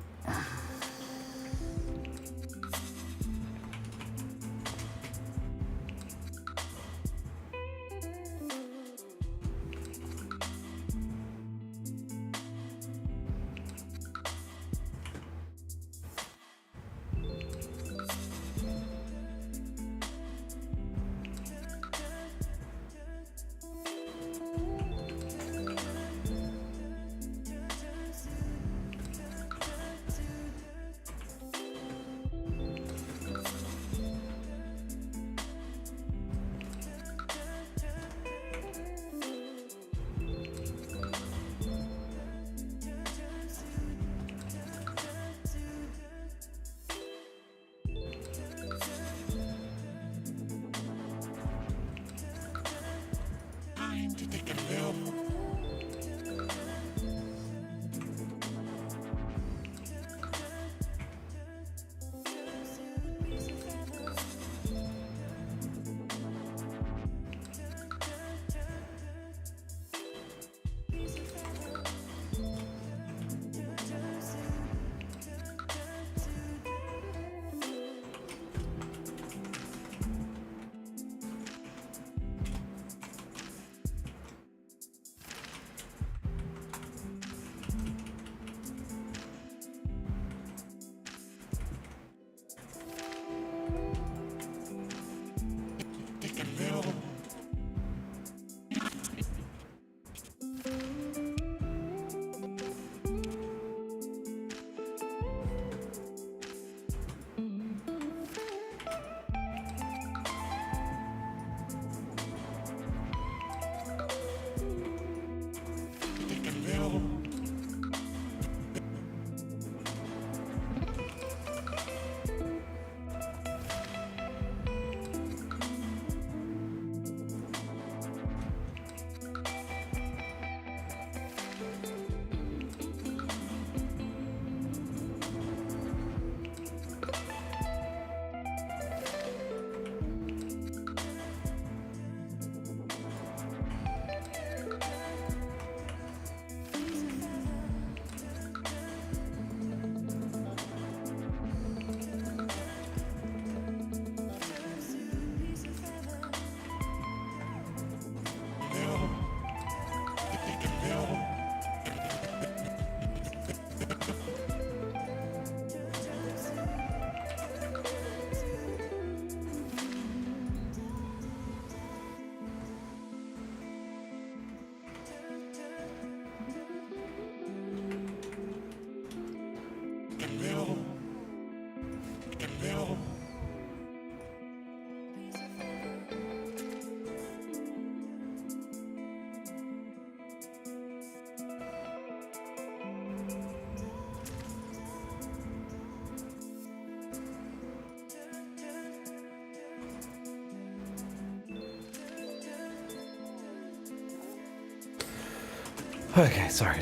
Okay, sorry.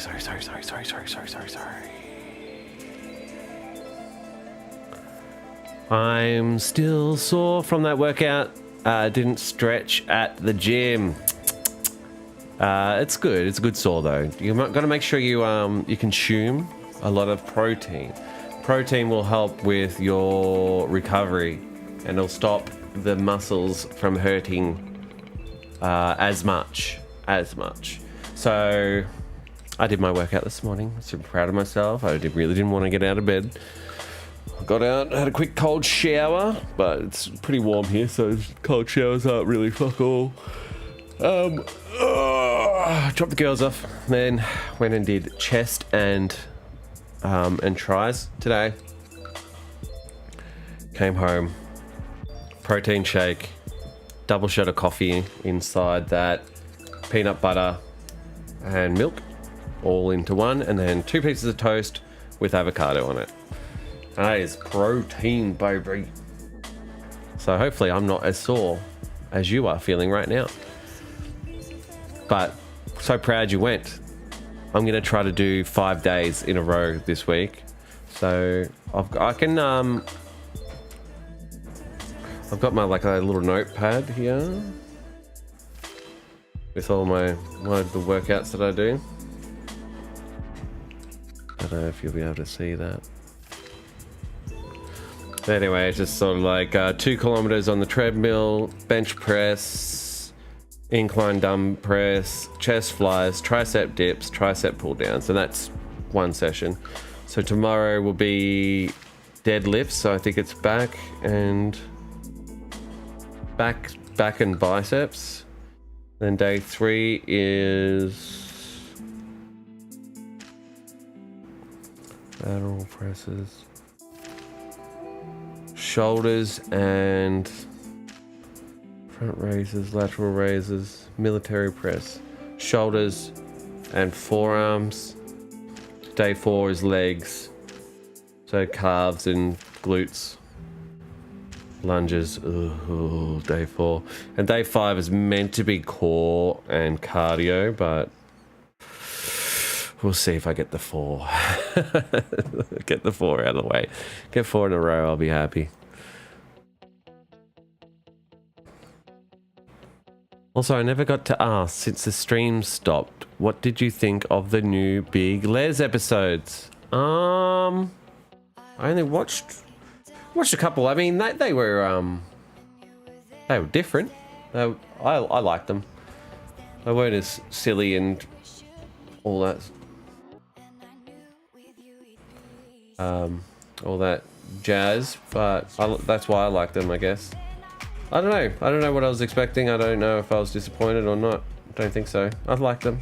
I'm still sore from that workout. Didn't stretch at the gym. It's good. It's a good sore though. You've got to make sure you consume a lot of protein. Protein will help with your recovery, and it'll stop the muscles from hurting as much. So I did my workout this morning. Super proud of myself. I really didn't want to get out of bed. Got out, had a quick cold shower, but it's pretty warm here, so cold showers aren't really fuck all. Dropped the girls off, then went and did chest and tries today. Came home, protein shake, double shot of coffee inside that, peanut butter and milk, all into one, and then 2 pieces of toast with avocado on it. And that is protein, baby. So hopefully I'm not as sore as you are feeling right now. But so proud you went. I'm gonna try to do 5 days in a row this week. So I've got my like a little notepad here with all the workouts that I do. I don't know if you'll be able to see that. Anyway, it's just sort of like 2 kilometers on the treadmill, bench press, incline dumb press, chest flies, tricep dips, tricep pull downs, and that's one session. So tomorrow will be deadlifts, so I think it's back and biceps. Then day 3 is lateral presses, shoulders and front raises, lateral raises, military press, shoulders and forearms. Day 4 is legs, so calves and glutes, lunges. Ooh, day 4. And day 5 is meant to be core and cardio, but we'll see if I get the 4. Get the 4 out of the way. Get 4 in a row, I'll be happy. Also, I never got to ask, since the stream stopped, what did you think of the new Big Les episodes? I only watched a couple. I mean, they were different. I liked them. They weren't as silly and all that jazz, but that's why I liked them, I guess. I don't know what I was expecting. I don't know if I was disappointed or not. I don't think so. I liked them.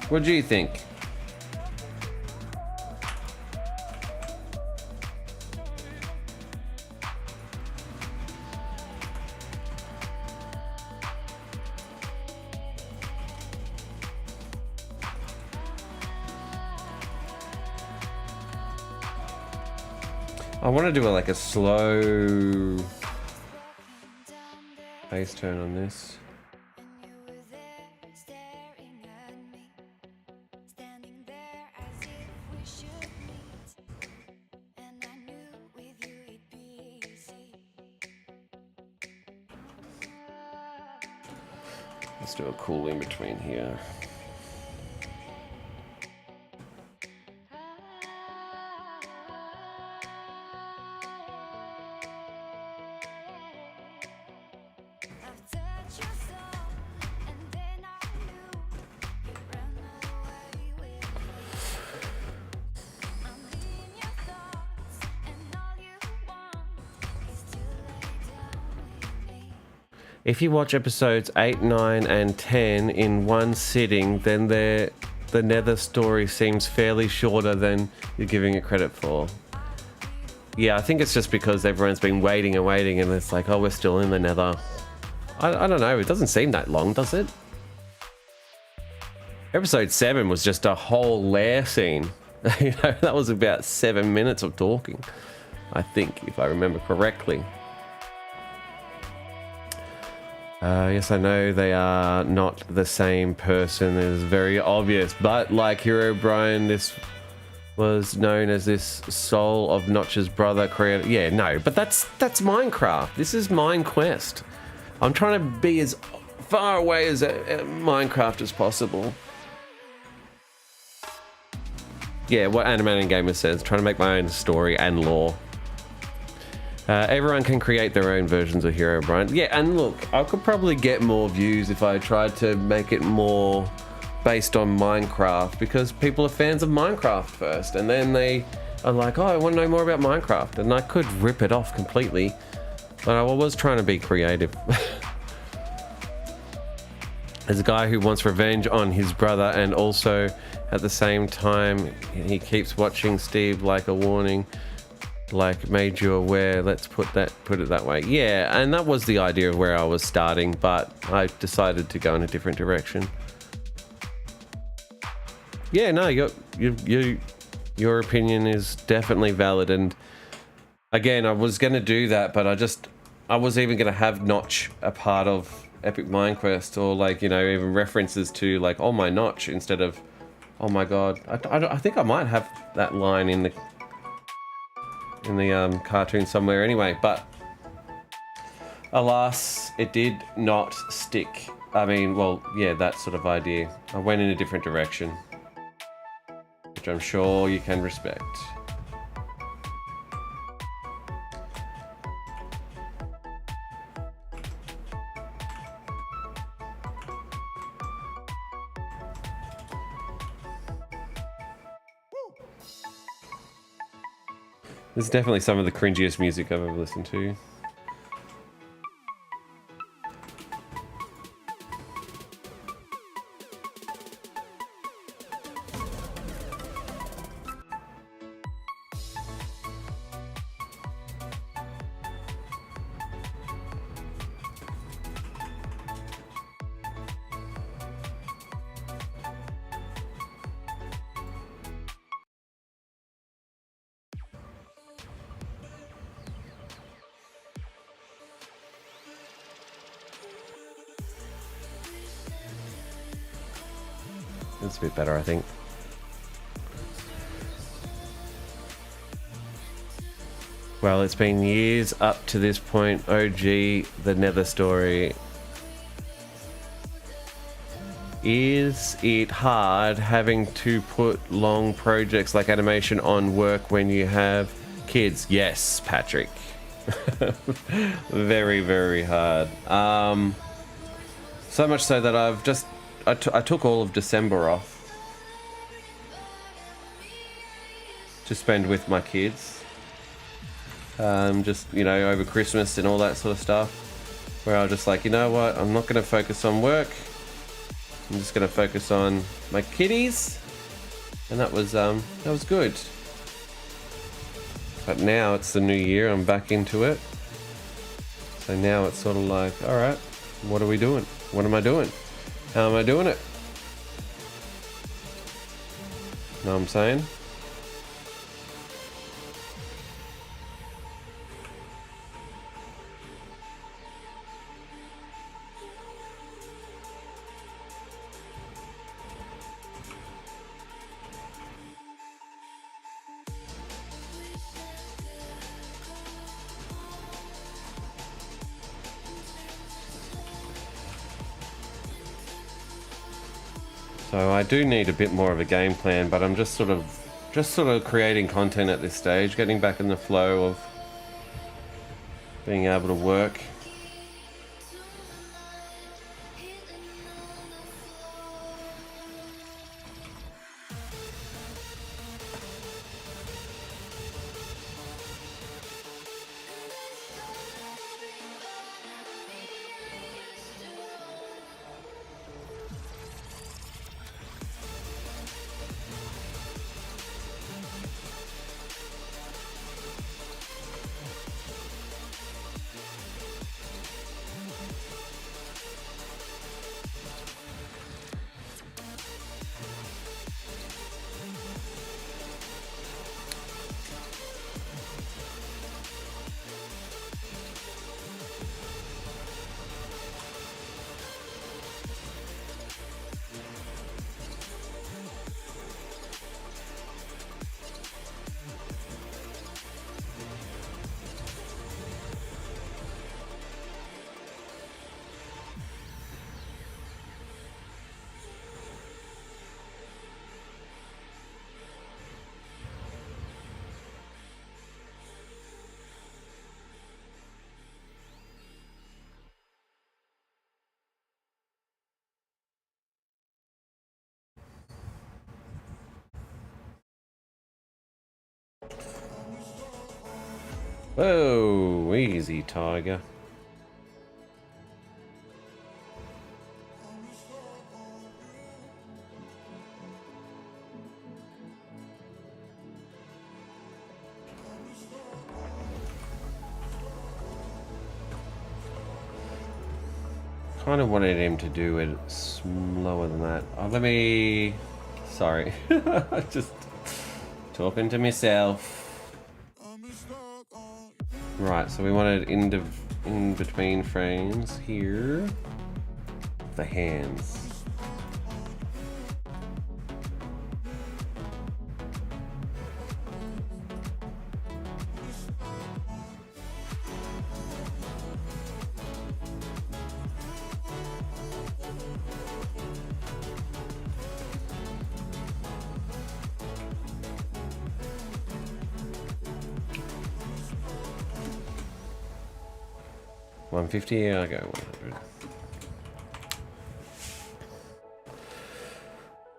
What do you think? I want to do like a slow bass turn on this. Let's do a cool in between here. If you watch episodes 8, 9, and 10 in one sitting, then the Nether story seems fairly shorter than you're giving it credit for. Yeah, I think it's just because everyone's been waiting and waiting, and it's like, oh, we're still in the Nether. I don't know, it doesn't seem that long, does it? Episode 7 was just a whole lair scene. You know, that was about 7 minutes of talking, I think, if I remember correctly. Yes, I know they are not the same person. It is very obvious. But like Hero Brian, this was known as this soul of Notch's brother creator. Yeah, no, but that's Minecraft. This is Minequest. I'm trying to be as far away as Minecraft as possible. Yeah, what Animating Gamer says, trying to make my own story and lore. Everyone can create their own versions of Hero Brian. Yeah, and look, I could probably get more views if I tried to make it more based on Minecraft, because people are fans of Minecraft first, and then they are like, oh, I want to know more about Minecraft, and I could rip it off completely, but I was trying to be creative. There's a guy who wants revenge on his brother, and also at the same time he keeps watching Steve like a warning, like made you aware. Let's put it that way. Yeah, and that was the idea of where I was starting, but I decided to go in a different direction. Yeah, no, your opinion is definitely valid, and again, I was going to do that, but I was even going to have Notch a part of Epic Minequest, or like, you know, even references to like, oh my Notch, instead of oh my god. I think I might have that line in the cartoon somewhere anyway, but alas, it did not stick. I mean, well, yeah, that sort of idea. I went in a different direction, which I'm sure you can respect. This is definitely some of the cringiest music I've ever listened to. That's a bit better, I think. Well, it's been years up to this point. OG, the Nether story. Is it hard having to put long projects like animation on work when you have kids? Yes, Patrick. Very, very hard. So much so that I took all of December off to spend with my kids. Just, you know, over Christmas and all that sort of stuff, where I was just like, you know what, I'm not going to focus on work. I'm just going to focus on my kiddies. And that was good. But now it's the new year, I'm back into it. So now it's sort of like, all right, what are we doing? What am I doing? How am I doing it? Know what I'm saying? So I do need a bit more of a game plan, but I'm just sort of creating content at this stage, getting back in the flow of being able to work. Whoa, easy, tiger. Kind of wanted him to do it slower than that. Oh, let me... Sorry. Just talking to myself. Right, so we wanted in between frames here. The hands. $150, I go 100.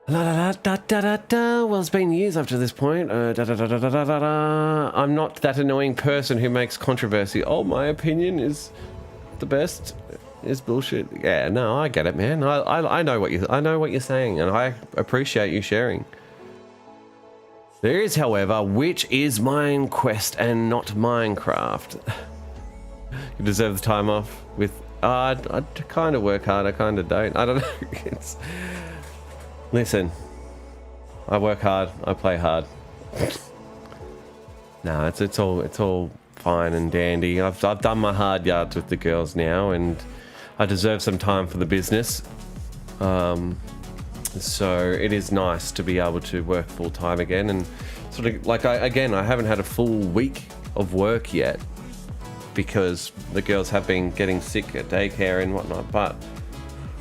La da da da da da. Well, it's been years up to this point. Da, da, da, da, da, da, da. I'm not that annoying person who makes controversy. Oh, my opinion is the best. Is bullshit. Yeah, no, I get it, man. I know what you're saying, and I appreciate you sharing. There is, however, which is Minequest and not Minecraft. You deserve the time off with... I kind of work hard, I kind of don't. I don't know. Listen, I work hard, I play hard. No, it's all fine and dandy. I've done my hard yards with the girls now, and I deserve some time for the business. So it is nice to be able to work full time again, and sort of like I haven't had a full week of work yet because the girls have been getting sick at daycare and whatnot, but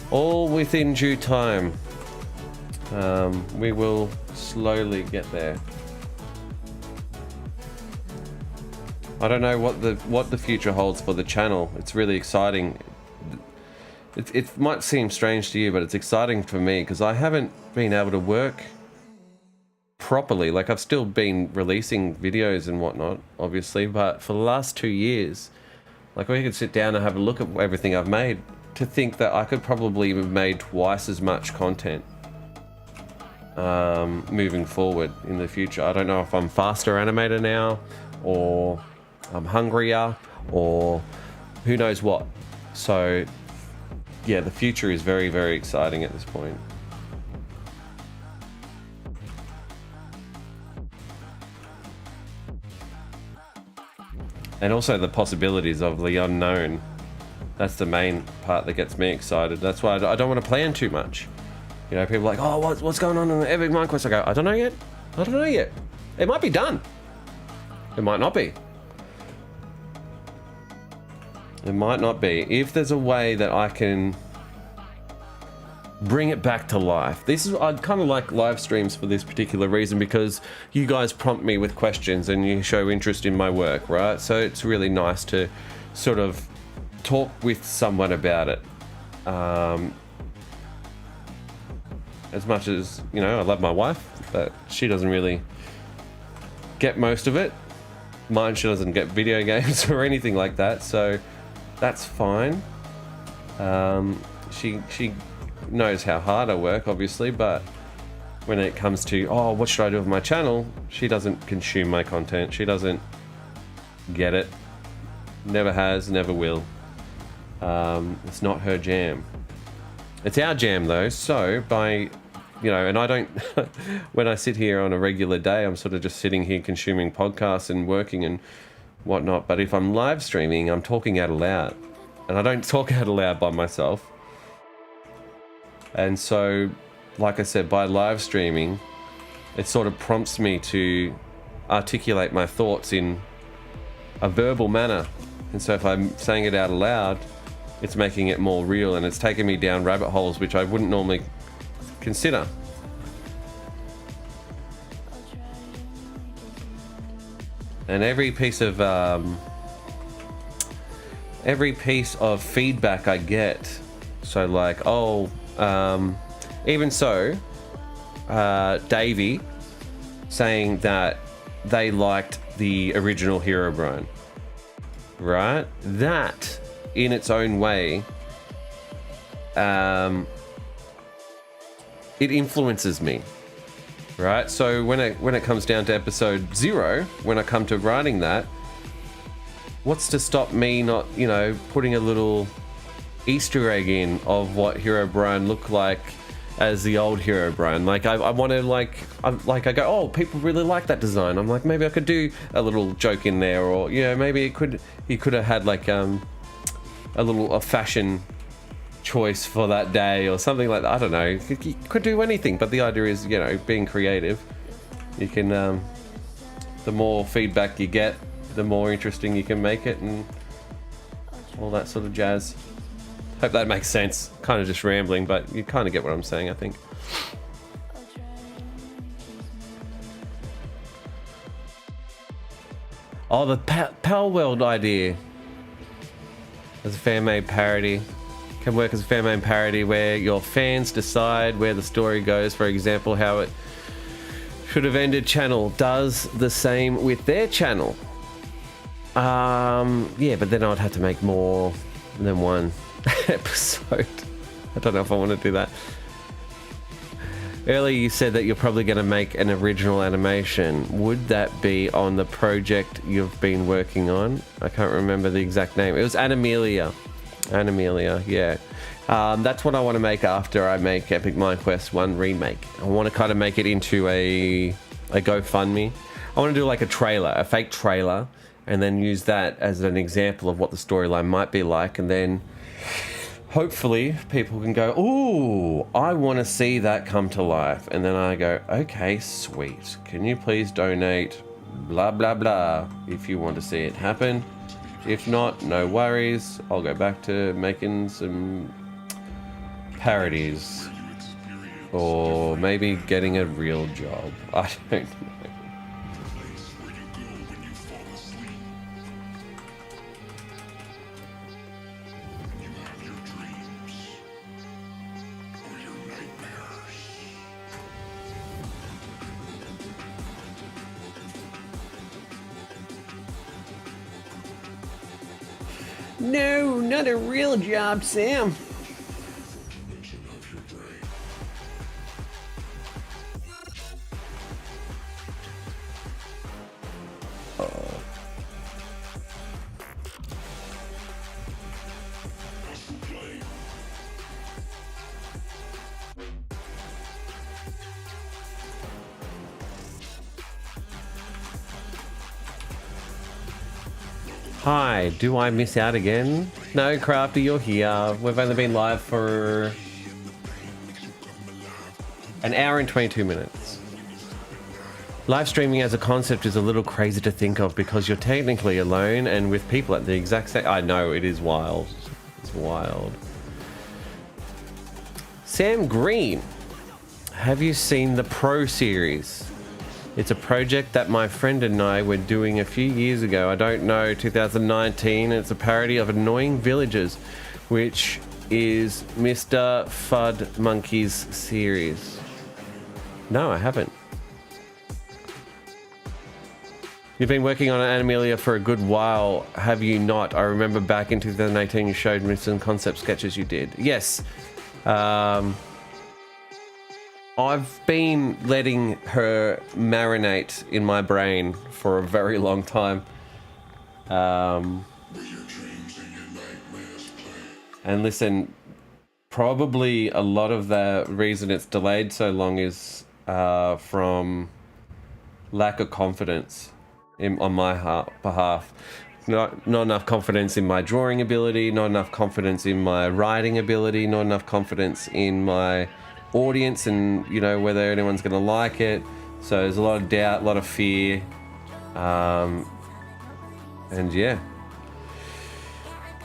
all within due time. We will slowly get there. I don't know what the future holds for the channel. It's really exciting. It might seem strange to you, but it's exciting for me because I haven't been able to work properly. Like, I've still been releasing videos and whatnot, obviously, but for the last 2 years, like, we could sit down and have a look at everything I've made, to think that I could probably have made twice as much content moving forward in the future. I don't know if I'm faster animator now, or I'm hungrier, or who knows what. So yeah, the future is very, very exciting at this point. And also the possibilities of the unknown. That's the main part that gets me excited. That's why I don't want to plan too much. You know, people are like, oh, what's going on in the Epic Minequest? I go, I don't know yet. I don't know yet. It might be done. It might not be. It might not be. If there's a way that I can bring it back to life. I kind of like live streams for this particular reason, because you guys prompt me with questions and you show interest in my work, right? So it's really nice to sort of talk with someone about it. As much as, you know, I love my wife, but she doesn't really get most of it. Mine, she doesn't get video games or anything like that, so that's fine. She knows how hard I work, obviously, but when it comes to, oh, what should I do with my channel, she doesn't consume my content. She doesn't get it. Never has, never will. It's not her jam. It's our jam though, so and I don't, when I sit here on a regular day, I'm sort of just sitting here consuming podcasts and working and whatnot, but if I'm live streaming, I'm talking out loud, and I don't talk out loud by myself. And so, like I said, by live streaming, it sort of prompts me to articulate my thoughts in a verbal manner, and so if I'm saying it out loud, it's making it more real, and it's taking me down rabbit holes which I wouldn't normally consider. And every piece of feedback I get, so like, even so, Davey saying that they liked the original Herobrine. right? That, in its own way, it influences me, right? So when it comes down to episode 0, when I come to writing that, what's to stop me not, you know, putting a little Easter egg in of what Hero Brian looked like as the old Hero Brian? Like I want to I go, oh, people really like that design. I'm like, maybe I could do a little joke in there, or you know, maybe he could have had like a fashion choice for that day or something like that. I don't know. You could do anything, but the idea is, you know, being creative. You can the more feedback you get, the more interesting you can make it, and all that sort of jazz. Hope that makes sense. Kind of just rambling, but you kind of get what I'm saying, I think. Oh, the Pal World idea as a fan-made parody. Can work as a fan-made parody where your fans decide where the story goes. For example, how it should have ended channel does the same with their channel. Yeah, but then I'd have to make more than one episode. I don't know if I want to do that. Earlier you said that you're probably going to make an original animation. Would that be on the project you've been working on? I can't remember the exact name. It was Animelia, yeah. That's what I want to make after I make Epic Minequest 1 remake. I want to kind of make it into a GoFundMe. I want to do like a fake trailer, and then use that as an example of what the storyline might be like, and then hopefully people can go, ooh, I want to see that come to life. And then I go, okay, sweet. Can you please donate blah, blah, blah if you want to see it happen? If not, no worries. I'll go back to making some parodies. Or maybe getting a real job. I don't know. No, not a real job, Sam. Hi, do I miss out again? No, Crafty, you're here. We've only been live for an hour and 22 minutes. Live streaming as a concept is a little crazy to think of because you're technically alone and with people at the exact same... I know, it is wild. It's wild. Sam Green, have you seen the Pro series? It's a project that my friend and I were doing a few years ago. I don't know, 2019. It's a parody of Annoying Villagers, which is Mr. Fud Monkey's series. No, I haven't. You've been working on Animelia for a good while, have you not? I remember back in 2018 you showed me some concept sketches you did. Yes. I've been letting her marinate in my brain for a very long time. And listen, probably a lot of the reason it's delayed so long is from lack of confidence on my behalf. Not enough confidence in my drawing ability, not enough confidence in my writing ability, not enough confidence in my audience and, you know, whether anyone's going to like it. So there's a lot of doubt, a lot of fear. And yeah.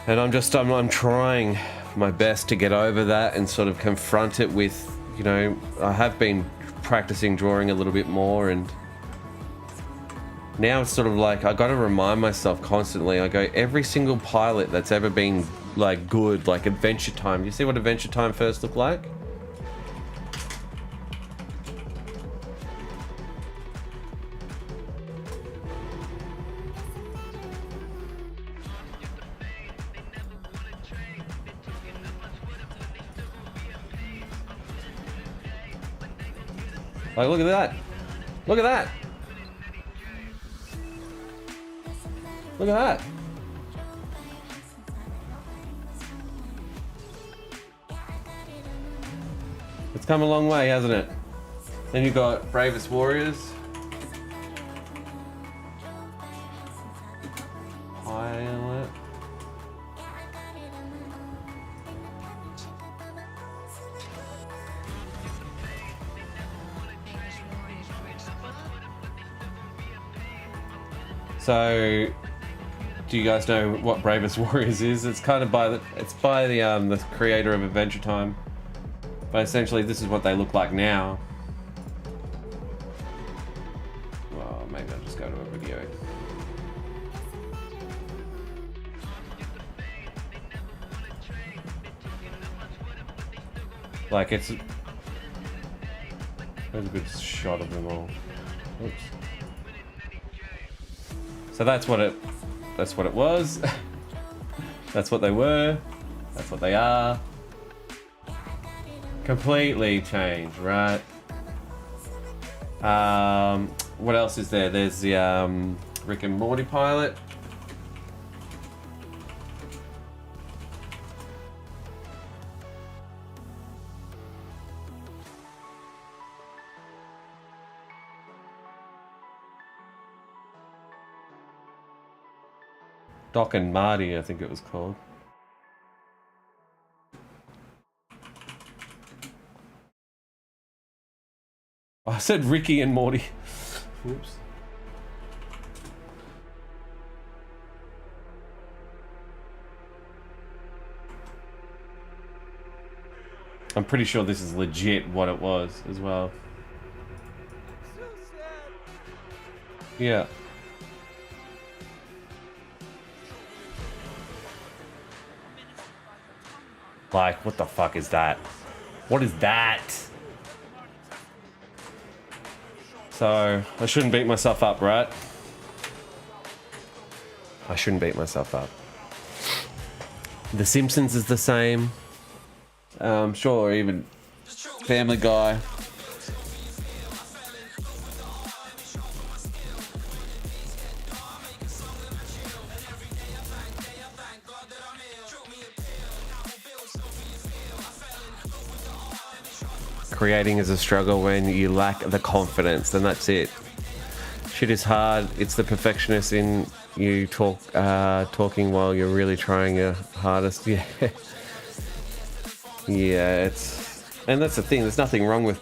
And I'm trying my best to get over that and sort of confront it with, you know, I have been practicing drawing a little bit more, and now it's sort of like I got to remind myself constantly. I go, every single pilot that's ever been like good, like Adventure Time. You see what Adventure Time first looked like? Like, look at that. Look at that. Look at that. It's come a long way, hasn't it? Then you got Bravest Warriors. Pilot. So, do you guys know what Bravest Warriors is? It's kind of by the creator of Adventure Time. But essentially, this is what they look like now. Well, maybe I'll just go to a video. Like, it's... There's a good shot of them all. Oops. So that's what it was. That's what they were. That's what they are. Completely changed, right? What else is there? There's the Rick and Morty pilot. Doc and Marty, I think it was called. I said Ricky and Morty. Oops. I'm pretty sure this is legit what it was as well. Yeah. Like, what the fuck is that? What is that? So, I shouldn't beat myself up, right? I shouldn't beat myself up. The Simpsons is the same. Sure, even Family Guy. Creating is a struggle when you lack the confidence, and that's it. Shit is hard. It's the perfectionist in you talking while you're really trying your hardest. Yeah. Yeah, and that's the thing. There's nothing wrong with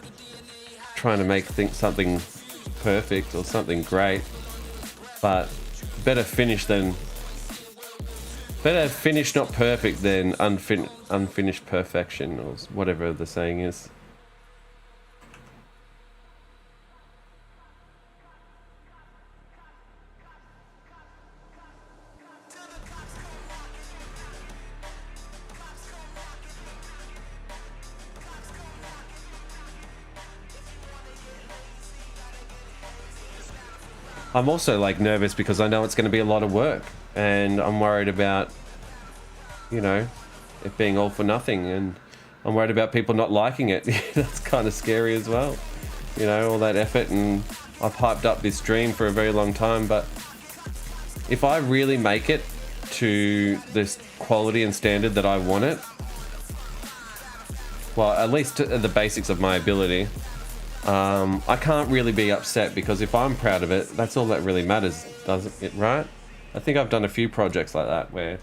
trying to make something perfect or something great, but better finish not perfect than unfinished perfection, or whatever the saying is. I'm also like nervous because I know it's going to be a lot of work, and I'm worried about, you know, it being all for nothing, and I'm worried about people not liking it. That's kind of scary as well. You know, all that effort, and I've hyped up this dream for a very long time, but if I really make it to this quality and standard that I want it, well, at least to the basics of my ability, I can't really be upset, because if I'm proud of it, that's all that really matters, doesn't it, right? I think I've done a few projects like that where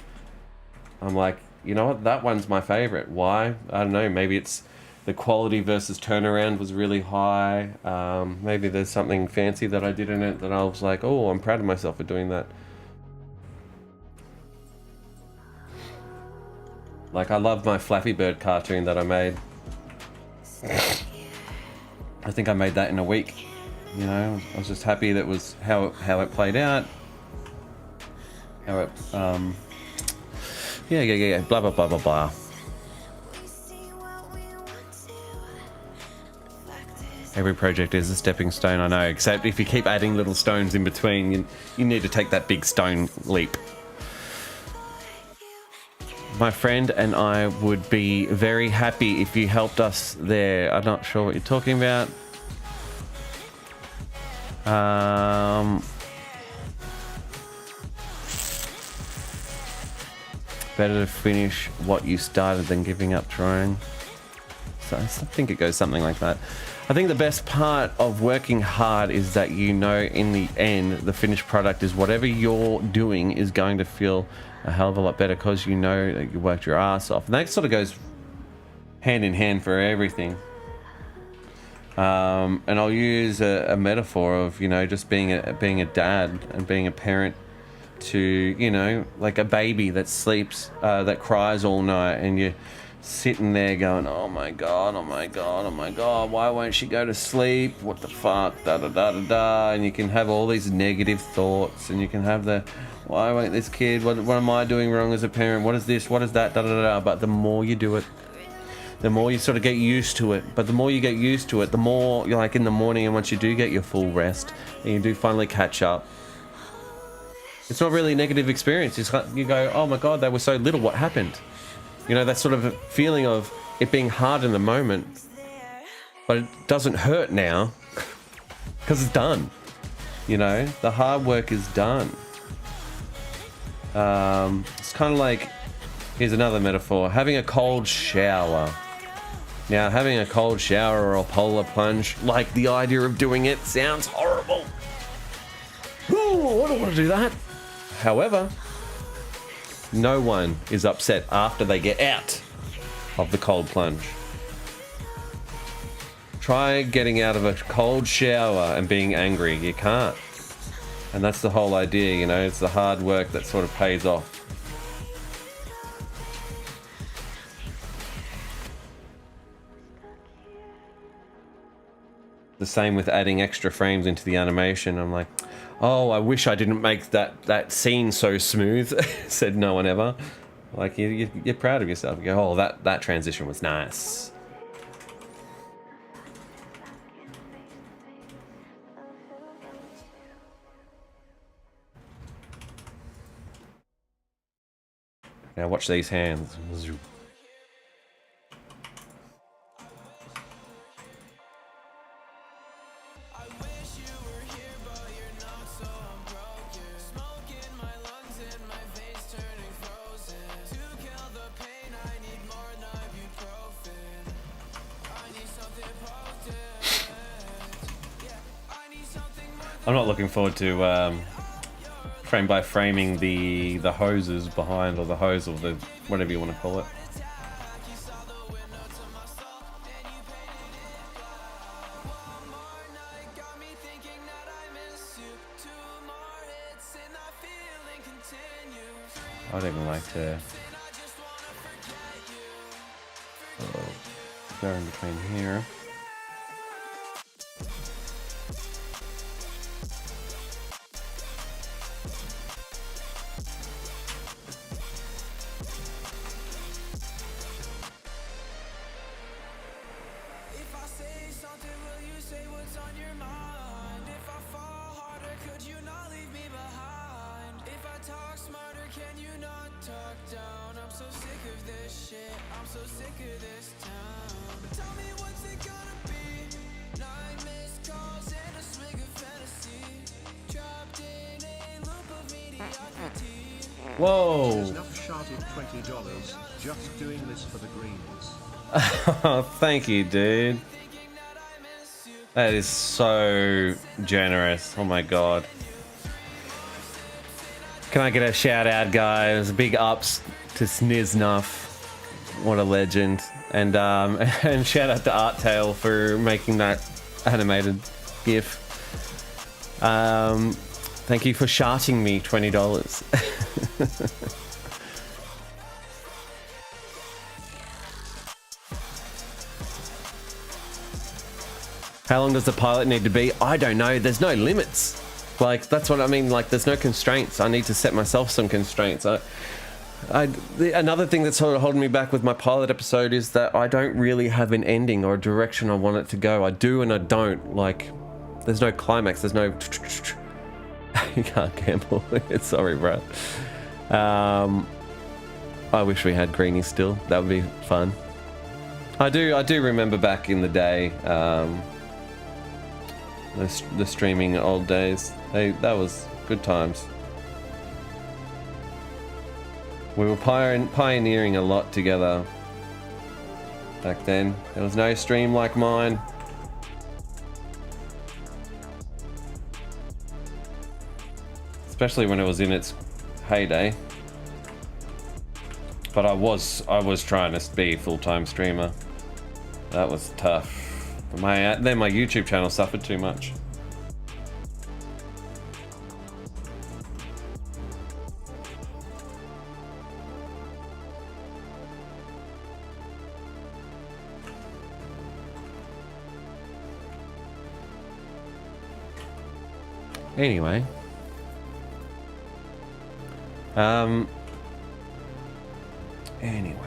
I'm like, you know what, that one's my favorite. Why? I don't know, maybe it's the quality versus turnaround was really high. Maybe there's something fancy that I did in it that I was like, oh, I'm proud of myself for doing that. Like, I love my Flappy Bird cartoon that I made. I think I made that in a week. You know, I was just happy that was how it played out. How it, yeah, blah, blah, blah, blah, blah. Every project is a stepping stone, I know, except if you keep adding little stones in between, you need to take that big stone leap. My friend and I would be very happy if you helped us there. I'm not sure what you're talking about. Better to finish what you started than giving up trying. So I think it goes something like that. I think the best part of working hard is that you know in the end the finished product is whatever you're doing is going to feel a hell of a lot better because you know that you worked your ass off. And that sort of goes hand in hand for everything. And I'll use a metaphor of, you know, just being a dad and being a parent to, you know, like a baby that sleeps, that cries all night, and you're sitting there going, oh my god, oh my god, oh my god, why won't she go to sleep? What the fuck, da da da da da. And you can have all these negative thoughts, and you can have the, why won't this kid, what am I doing wrong as a parent, what is this, what is that, da da da da. But the more you do it, the more you sort of get used to it. But the more you get used to it, the more you're like in the morning, and once you do get your full rest and you do finally catch up, it's not really a negative experience. It's like you go, oh my god, they were so little, what happened? You know, that sort of a feeling of it being hard in the moment, but it doesn't hurt now because it's done. You know, the hard work is done. It's kind of like, here's another metaphor, having a cold shower. Now, having a cold shower or a polar plunge, like the idea of doing it sounds horrible. Ooh, I don't want to do that. However, no one is upset after they get out of the cold plunge. Try getting out of a cold shower and being angry. You can't. And that's the whole idea, you know, it's the hard work that sort of pays off. The same with adding extra frames into the animation. I'm like, oh, I wish I didn't make that scene so smooth, said no one ever. Like, you're proud of yourself. You go, oh, that transition was nice. Now watch these hands. I'm not looking forward to frame by framing the hoses behind, or the hose, or the whatever you want to call it. I'd even like to go in between here. Whoa! $20 just doing this for the greens. Oh, thank you, dude. That is so generous. Oh my god. Can I get a shout out, guys? Big ups to Sniznuf. What a legend. And and shout out to Arttail for making that animated GIF. Thank you for sharting me $20. How long does the pilot need to be? I don't know. There's no limits. Like, that's what I mean. Like, there's no constraints. I need to set myself some constraints. Another thing that's sort of holding me back with my pilot episode is that I don't really have an ending or a direction I want it to go. I do and I don't. Like, there's no climax. There's no... You can't gamble. Sorry, bro. I wish we had Greenie still. That would be fun. I do remember back in the day, the streaming old days. That was good times. We were pioneering a lot together back then. There was no stream like mine. Especially when it was in its heyday. But I was trying to be a full-time streamer. That was tough. Then my YouTube channel suffered too much. Anyway. Anyway.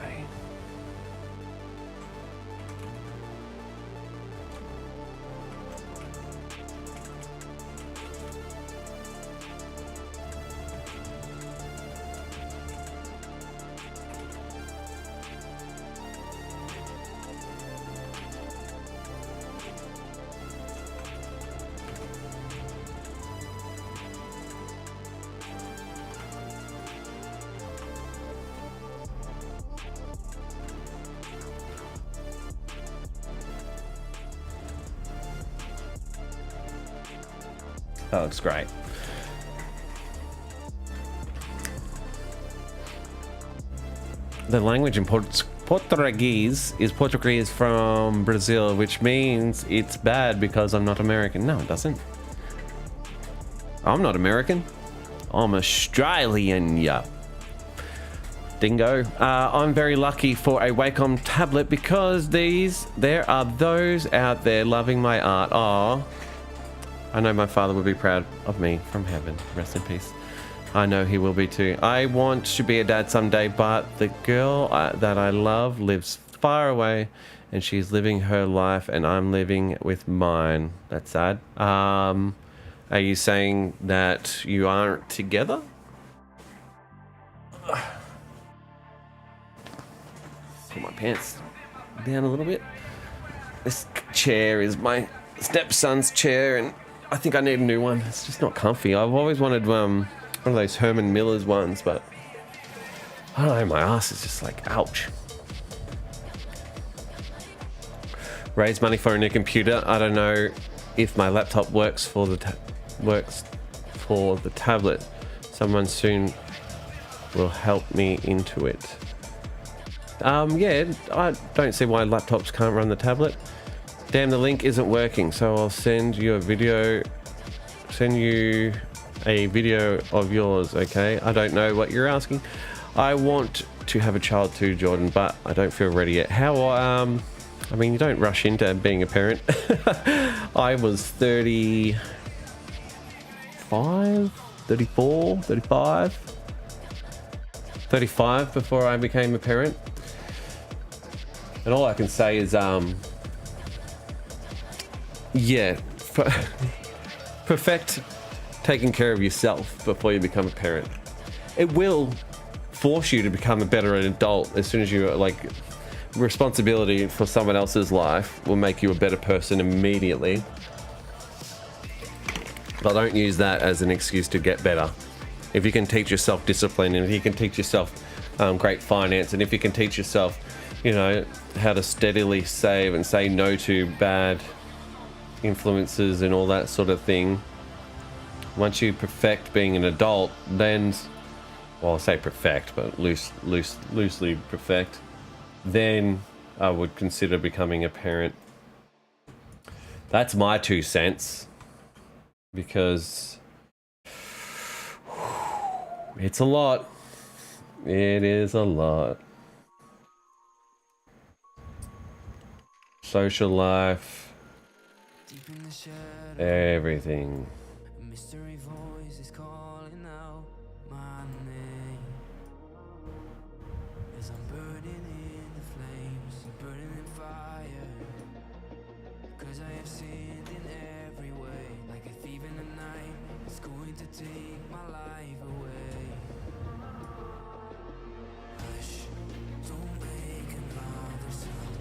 That looks great. The language in Portuguese is Portuguese from Brazil, which means it's bad because I'm not American. No, it doesn't. I'm not American. I'm Australian, yeah. Dingo. I'm very lucky for a Wacom tablet because there are those out there loving my art. Aww. I know my father would be proud of me from heaven. Rest in peace. I know he will be too. I want to be a dad someday, but the girl that I love lives far away and she's living her life and I'm living with mine. That's sad. Are you saying that you aren't together? Pull my pants down a little bit. This chair is my stepson's chair and I think I need a new one. It's just not comfy. I've always wanted one of those Herman Miller's ones, but I don't know, my ass is just like, ouch. Raise money for a new computer. I don't know if my laptop works for the tablet. Someone soon will help me into it. Yeah, I don't see why laptops can't run the tablet. Damn, the link isn't working, so I'll send you a video of yours, okay? I don't know what you're asking. I want to have a child too, Jordan, but I don't feel ready yet. I mean, you don't rush into being a parent. I was 35 before I became a parent. And all I can say is, yeah, perfect taking care of yourself before you become a parent. It will force you to become a better adult as soon as you responsibility for someone else's life will make you a better person immediately. But don't use that as an excuse to get better. If you can teach yourself discipline, and if you can teach yourself great finance, and if you can teach yourself, you know, how to steadily save and say no to bad influences and all that sort of thing. Once you perfect being an adult, then, well, I say perfect, but loosely perfect, then I would consider becoming a parent. That's my 2 cents, because it's a lot. It is a lot. Social life. Everything. A mystery voice is calling out my name. As I'm burning in the flames, I'm burning in fire. 'Cause I have sinned in every way. Like a thief in the night, it's going to take my life away. Hush, don't make another sound.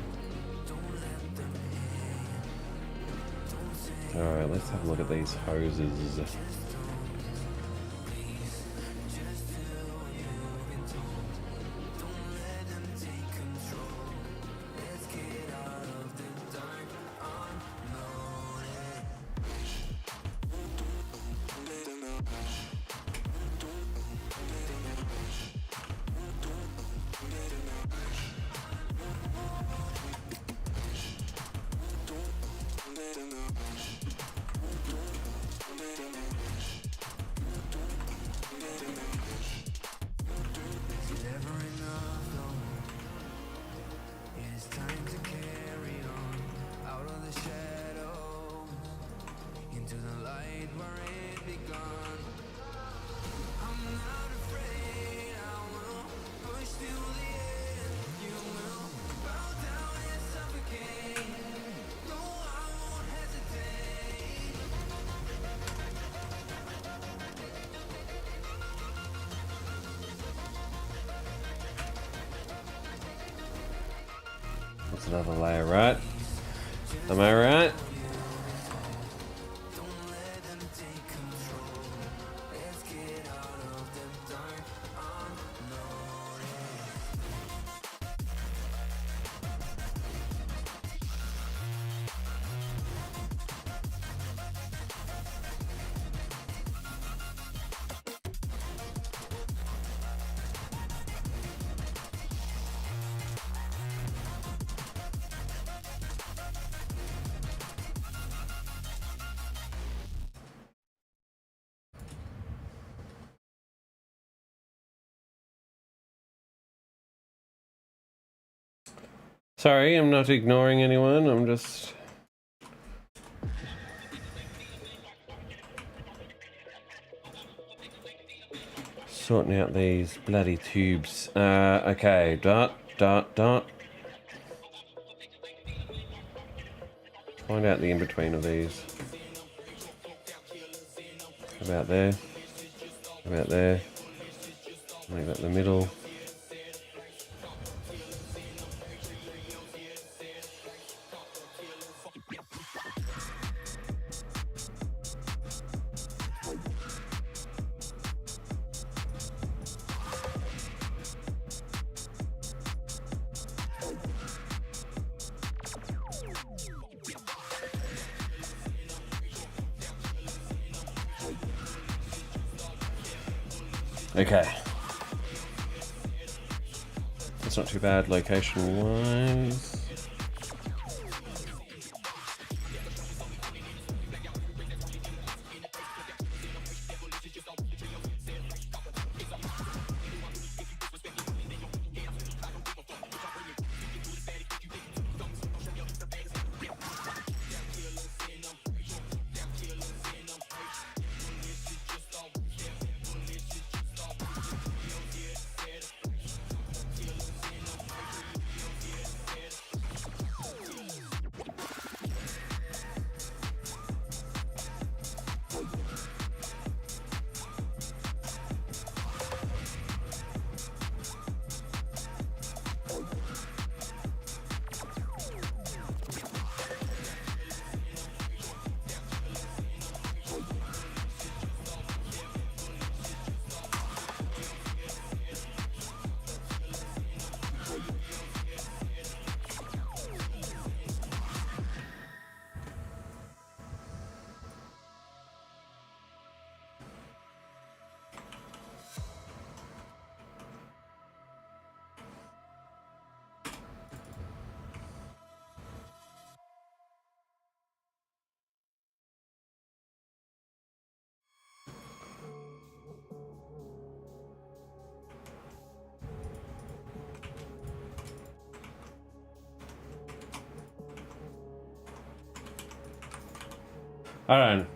Don't let them hear. Don't say Alright, let's have a look at these hoses. That's another layer, right? Am I right? Sorry, I'm not ignoring anyone, I'm just... sorting out these bloody tubes. Okay, dot. Find out the in-between of these. About there. About there. Leave that in the middle. Okay. That's not too bad location-wise.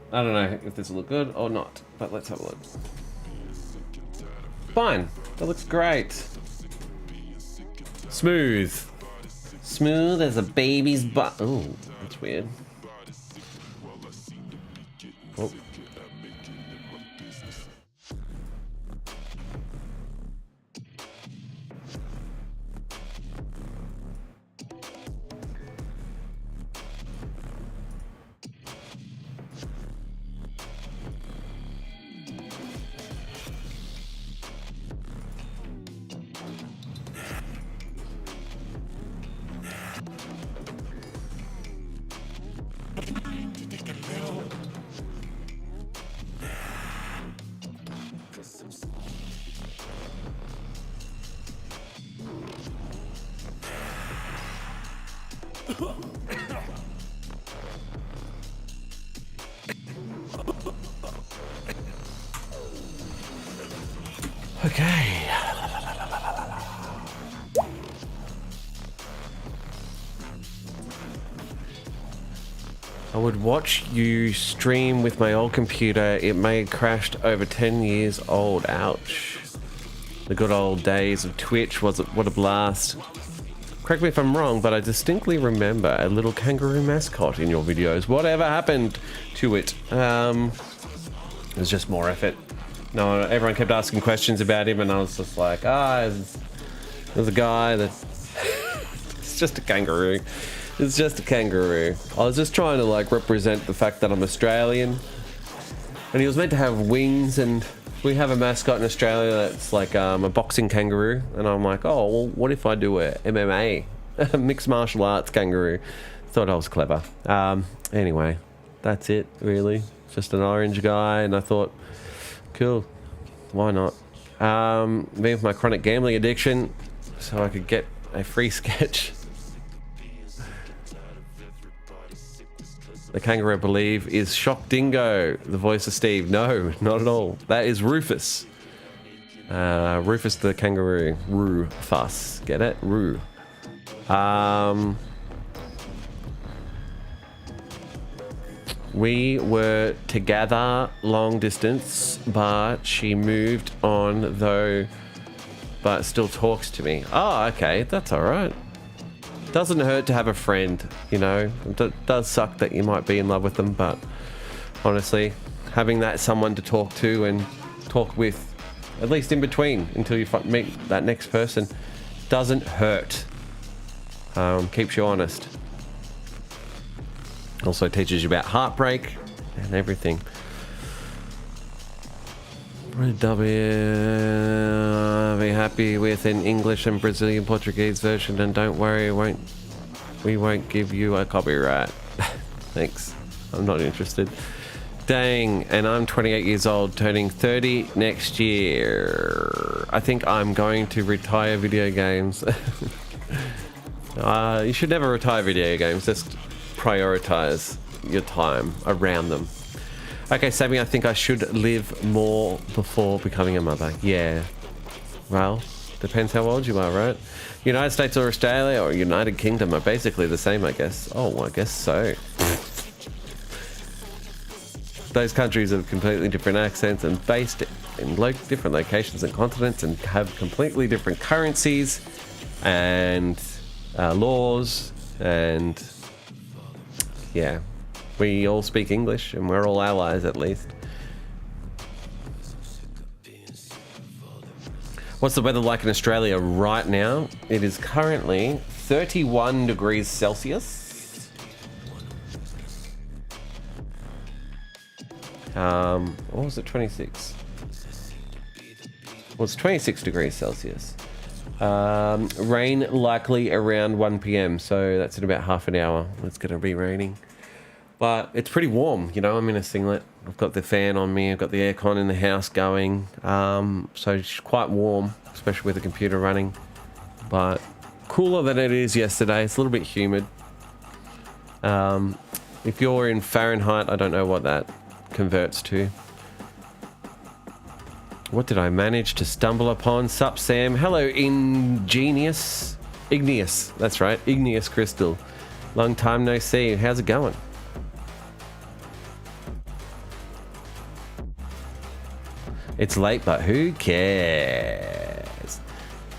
I don't know if this will look good or not, but let's have a look. Fine, that looks great. Smooth. Smooth as a baby's butt. Oh, that's weird. Oh. Okay. I would watch you stream with my old computer. It may have crashed over 10 years old. Ouch. The good old days of Twitch. What a blast. Correct me if I'm wrong, but I distinctly remember a little kangaroo mascot in your videos. Whatever happened to it? It was just more effort. No, everyone kept asking questions about him, and I was just like, there's a guy that... It's just a kangaroo. It's just a kangaroo. I was just trying to like represent the fact that I'm Australian. And he was meant to have wings, and we have a mascot in Australia that's like a boxing kangaroo. And I'm like, oh, well, what if I do a MMA? A mixed martial arts kangaroo. Thought I was clever. Anyway, that's it, really. Just an orange guy, and I thought, cool, why not? Me with my chronic gambling addiction, so I could get a free sketch. The kangaroo, I believe, is Shock Dingo, the voice of Steve. No, not at all. That is Rufus. Rufus the kangaroo. Rufus. Get it? Roo. We were together long distance, but she moved on though, but still talks to me. Oh, okay. That's all right. Doesn't hurt to have a friend, you know. It does suck that you might be in love with them, but honestly, having that someone to talk to and talk with, at least in between until you meet that next person, doesn't hurt. Keeps you honest. Also teaches you about heartbreak and everything. Be happy with an English and Brazilian Portuguese version, and don't worry, we won't give you a copyright. Thanks, I'm not interested. Dang, and I'm 28 years old, turning 30 next year. I think I'm going to retire video games. You should never retire video games, just prioritize your time around them. Okay, Sammy, I think I should live more before becoming a mother. Yeah. Well, depends how old you are, right? United States or Australia or United Kingdom are basically the same, I guess. Oh, I guess so. Those countries have completely different accents and based in different locations and continents, and have completely different currencies and laws, and yeah. We all speak English, and we're all allies, at least. What's the weather like in Australia right now? It is currently 31 degrees Celsius. What was it, 26? Well, it's 26 degrees Celsius. Rain likely around 1 p.m, so that's in about half an hour. It's going to be raining. But it's pretty warm, you know. I'm in a singlet. I've got the fan on me. I've got the aircon in the house going. So it's quite warm, especially with the computer running. But cooler than it is yesterday. It's a little bit humid. If you're in Fahrenheit, I don't know what that converts to. What did I manage to stumble upon? Sup, Sam? Hello, Igneous, that's right. Igneous Crystal. Long time no see. How's it going? It's late, but who cares?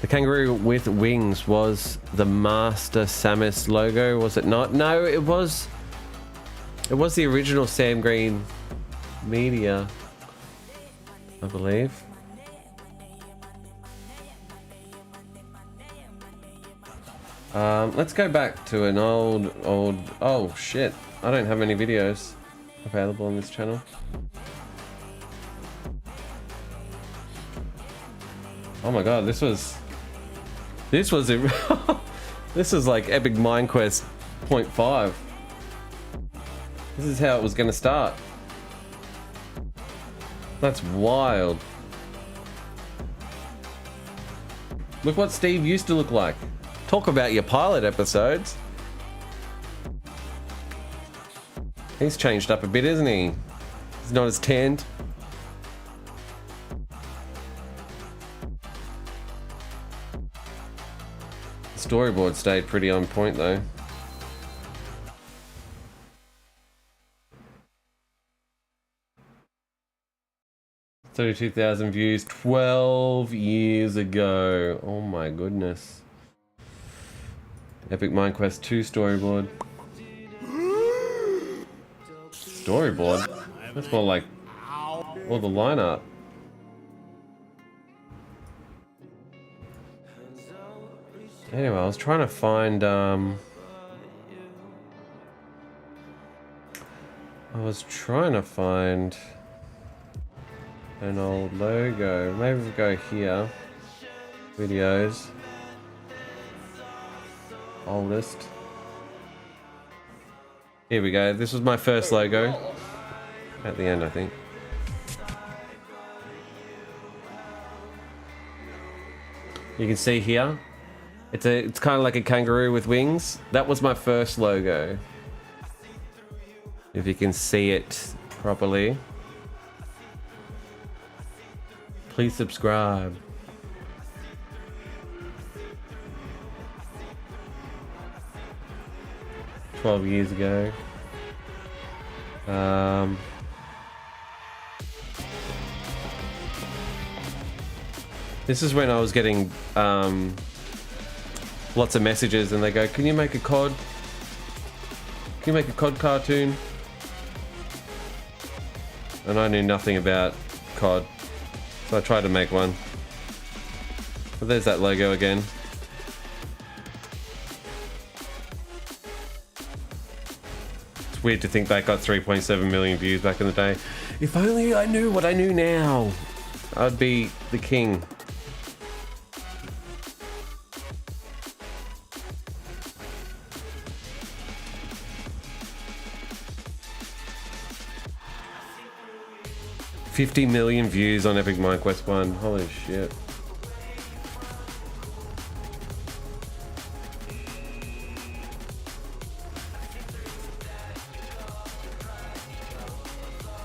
The kangaroo with wings was the Master Samus logo, was it not? No, it was the original Sam Green Media, I believe. Let's go back to an old... Oh shit, I don't have any videos available on this channel. Oh my god, this was this is like Epic Minequest 0.5. This is how it was going to start. That's wild. Look what Steve used to look like. Talk about your pilot episodes. He's changed up a bit, isn't he? He's not as tanned. Storyboard stayed pretty on point though. $32,000 views 12 years ago. Oh my goodness. Epic Minequest 2 storyboard. Storyboard? That's more like all the lineup. Anyway, I was trying to find an old logo. Maybe we'll go here. Videos. Oldest. Here we go. This was my first logo. At the end, I think. You can see here. It's kind of like a kangaroo with wings. That was my first logo. If you can see it properly. Please subscribe. "12 years ago. This is when I was getting lots of messages and they go, can you make a COD? Can you make a COD cartoon? And I knew nothing about COD. So I tried to make one. But there's that logo again. It's weird to think that got 3.7 million views back in the day. If only I knew what I knew now, I'd be the king. $50 million views on Epic Minequest 1. Holy shit.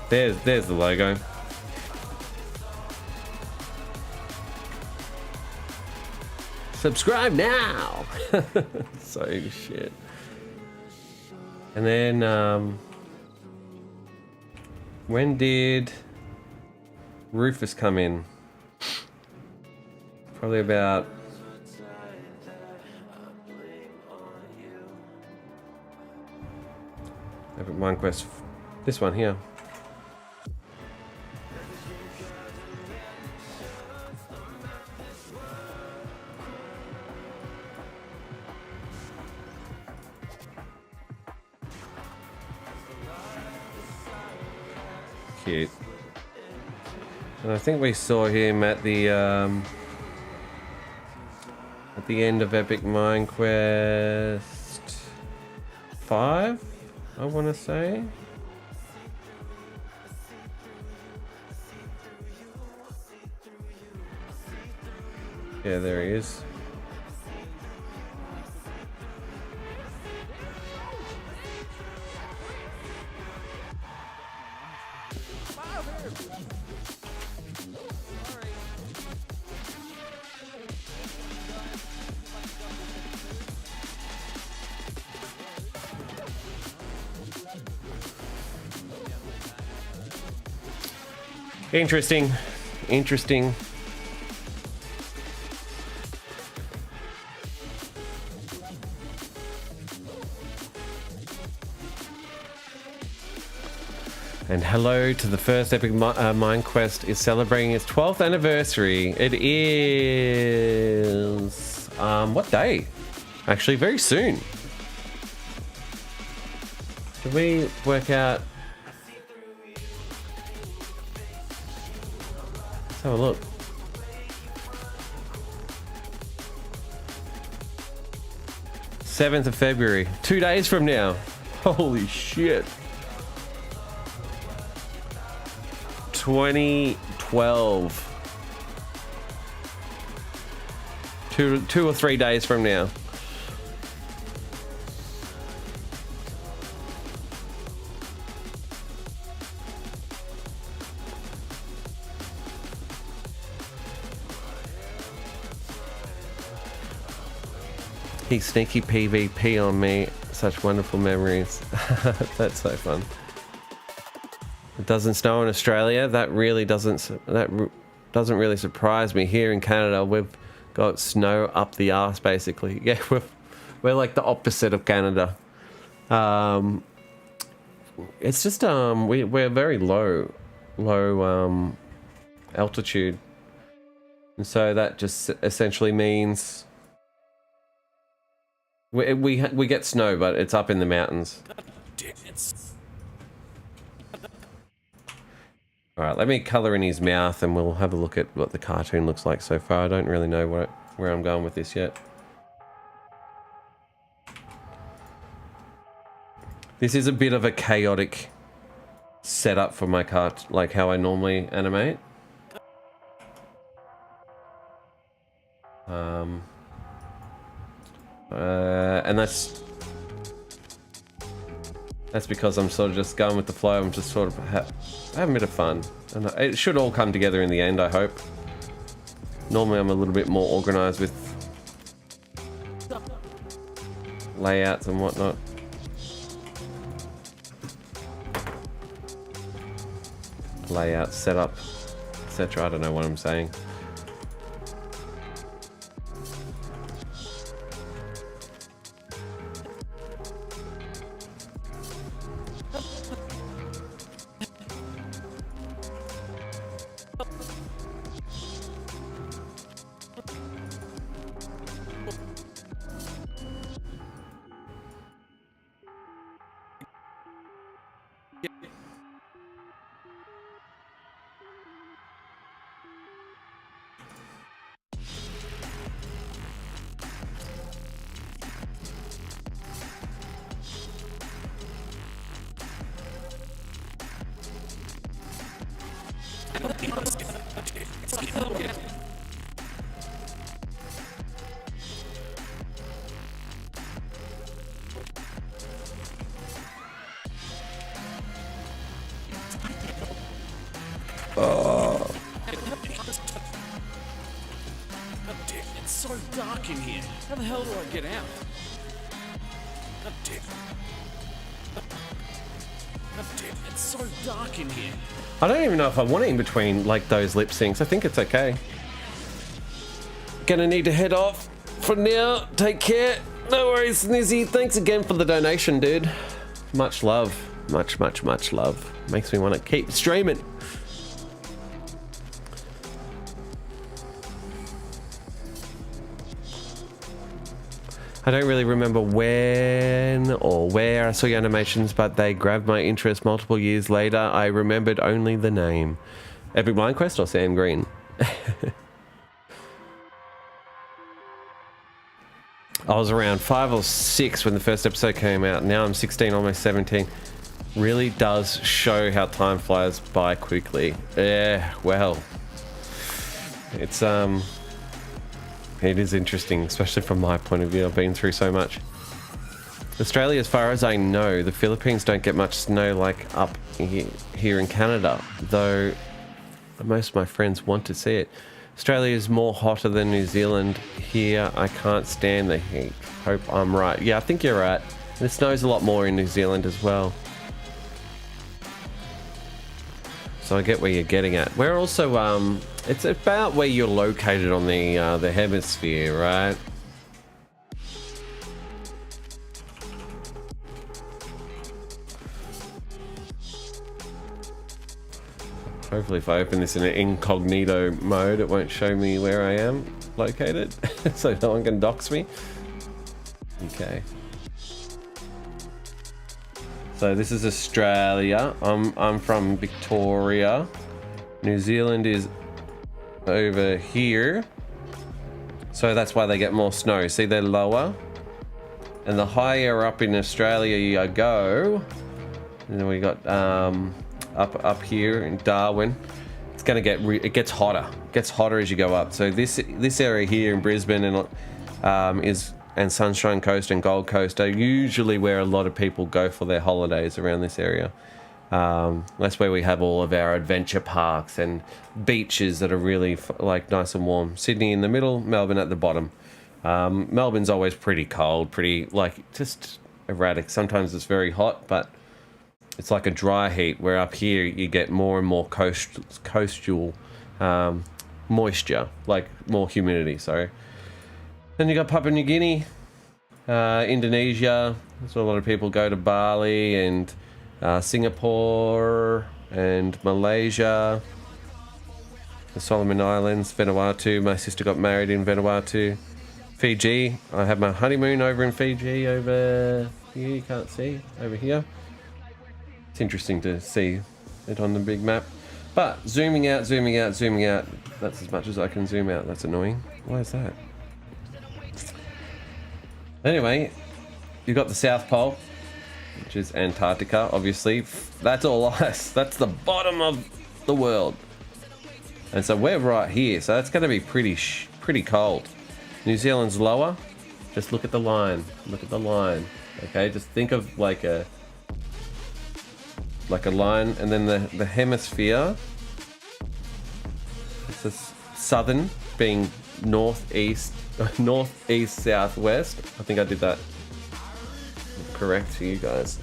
There's the logo. Subscribe now. So shit. And then when did Rufus come in? Probably about Epic Minequest. This one here. Cute. And I think we saw him at the end of Epic Minequest 5, I want to say. Yeah, there he is. Interesting. Interesting. And hello to the first Epic Minequest is celebrating its 12th anniversary. It is... what day? Actually, very soon. Did we work out... Let's have a look. "7th of February, 2 days from now." Holy shit. 2012. Two or 3 days from now. He sneaky PvP on me. Such wonderful memories. That's so fun. It doesn't snow in Australia. That really doesn't really surprise me. Here in Canada, we've got snow up the arse, basically. Yeah, we're like the opposite of Canada. It's just we're very low altitude, and so that just essentially means we get snow, but it's up in the mountains. All right, let me color in his mouth, and we'll have a look at what the cartoon looks like so far. I don't really know where I'm going with this yet. This is a bit of a chaotic setup for my cart, like how I normally animate. And that's because I'm sort of just going with the flow. I'm just sort of having a bit of fun, and it should all come together in the end, I hope. Normally I'm a little bit more organized with layouts and whatnot. Layout, setup, etc. I don't know what I'm saying. It's so dark in here. How the hell do I get out? It's so dark in here. I don't even know if I want it in between like those lip syncs. I think it's okay. Gonna need to head off for now. Take care. No worries, Nizzy. Thanks again for the donation, dude. Much love. Much love. Makes me want to keep streaming. I don't really remember when or where I saw your animations, but they grabbed my interest multiple years later. I remembered only the name. Epic Minequest or Sam Green? I was around 5 or 6 when the first episode came out. Now I'm 16, almost 17. Really does show how time flies by quickly. Yeah, well, it's it is interesting, especially from my point of view. I've been through so much. Australia, as far as I know, the Philippines don't get much snow like up here in Canada, though most of my friends want to see it. Australia is more hotter than New Zealand. Here, I can't stand the heat. Hope I'm right. Yeah, I think you're right. And it snows a lot more in New Zealand as well. So I get where you're getting at. We're also, it's about where you're located on the hemisphere, right? Hopefully if I open this in an incognito mode, it won't show me where I am located, so no one can dox me. Okay. So this is Australia. I'm from Victoria. New Zealand is over here. So that's why they get more snow. See, they're lower. And the higher up in Australia you go, and then we got up here in Darwin, it's gonna get it gets hotter. It gets hotter as you go up. So this area here in Brisbane and Sunshine Coast and Gold Coast are usually where a lot of people go for their holidays around this area. That's where we have all of our adventure parks and beaches that are really like nice and warm. Sydney in the middle, Melbourne at the bottom. Melbourne's always pretty cold, pretty like just erratic. Sometimes it's very hot, but it's like a dry heat. Where up here you get more and more coastal moisture, like more humidity. Sorry. Then you got Papua New Guinea, Indonesia. That's where a lot of people go to. Bali and Singapore and Malaysia, the Solomon Islands, Vanuatu. My sister got married in Vanuatu. Fiji. I had my honeymoon over in Fiji. Over here, you can't see. Over here. It's interesting to see it on the big map. But zooming out. That's as much as I can zoom out. That's annoying. Why is that? Anyway, you've got the South Pole, which is Antarctica, obviously. That's all ice. That's the bottom of the world. And so we're right here. So that's going to be pretty cold. New Zealand's lower. Just look at the line. Look at the line. Okay, just think of like a line, and then the hemisphere. It's the southern being northeast, southwest. I think I did that correct to you guys.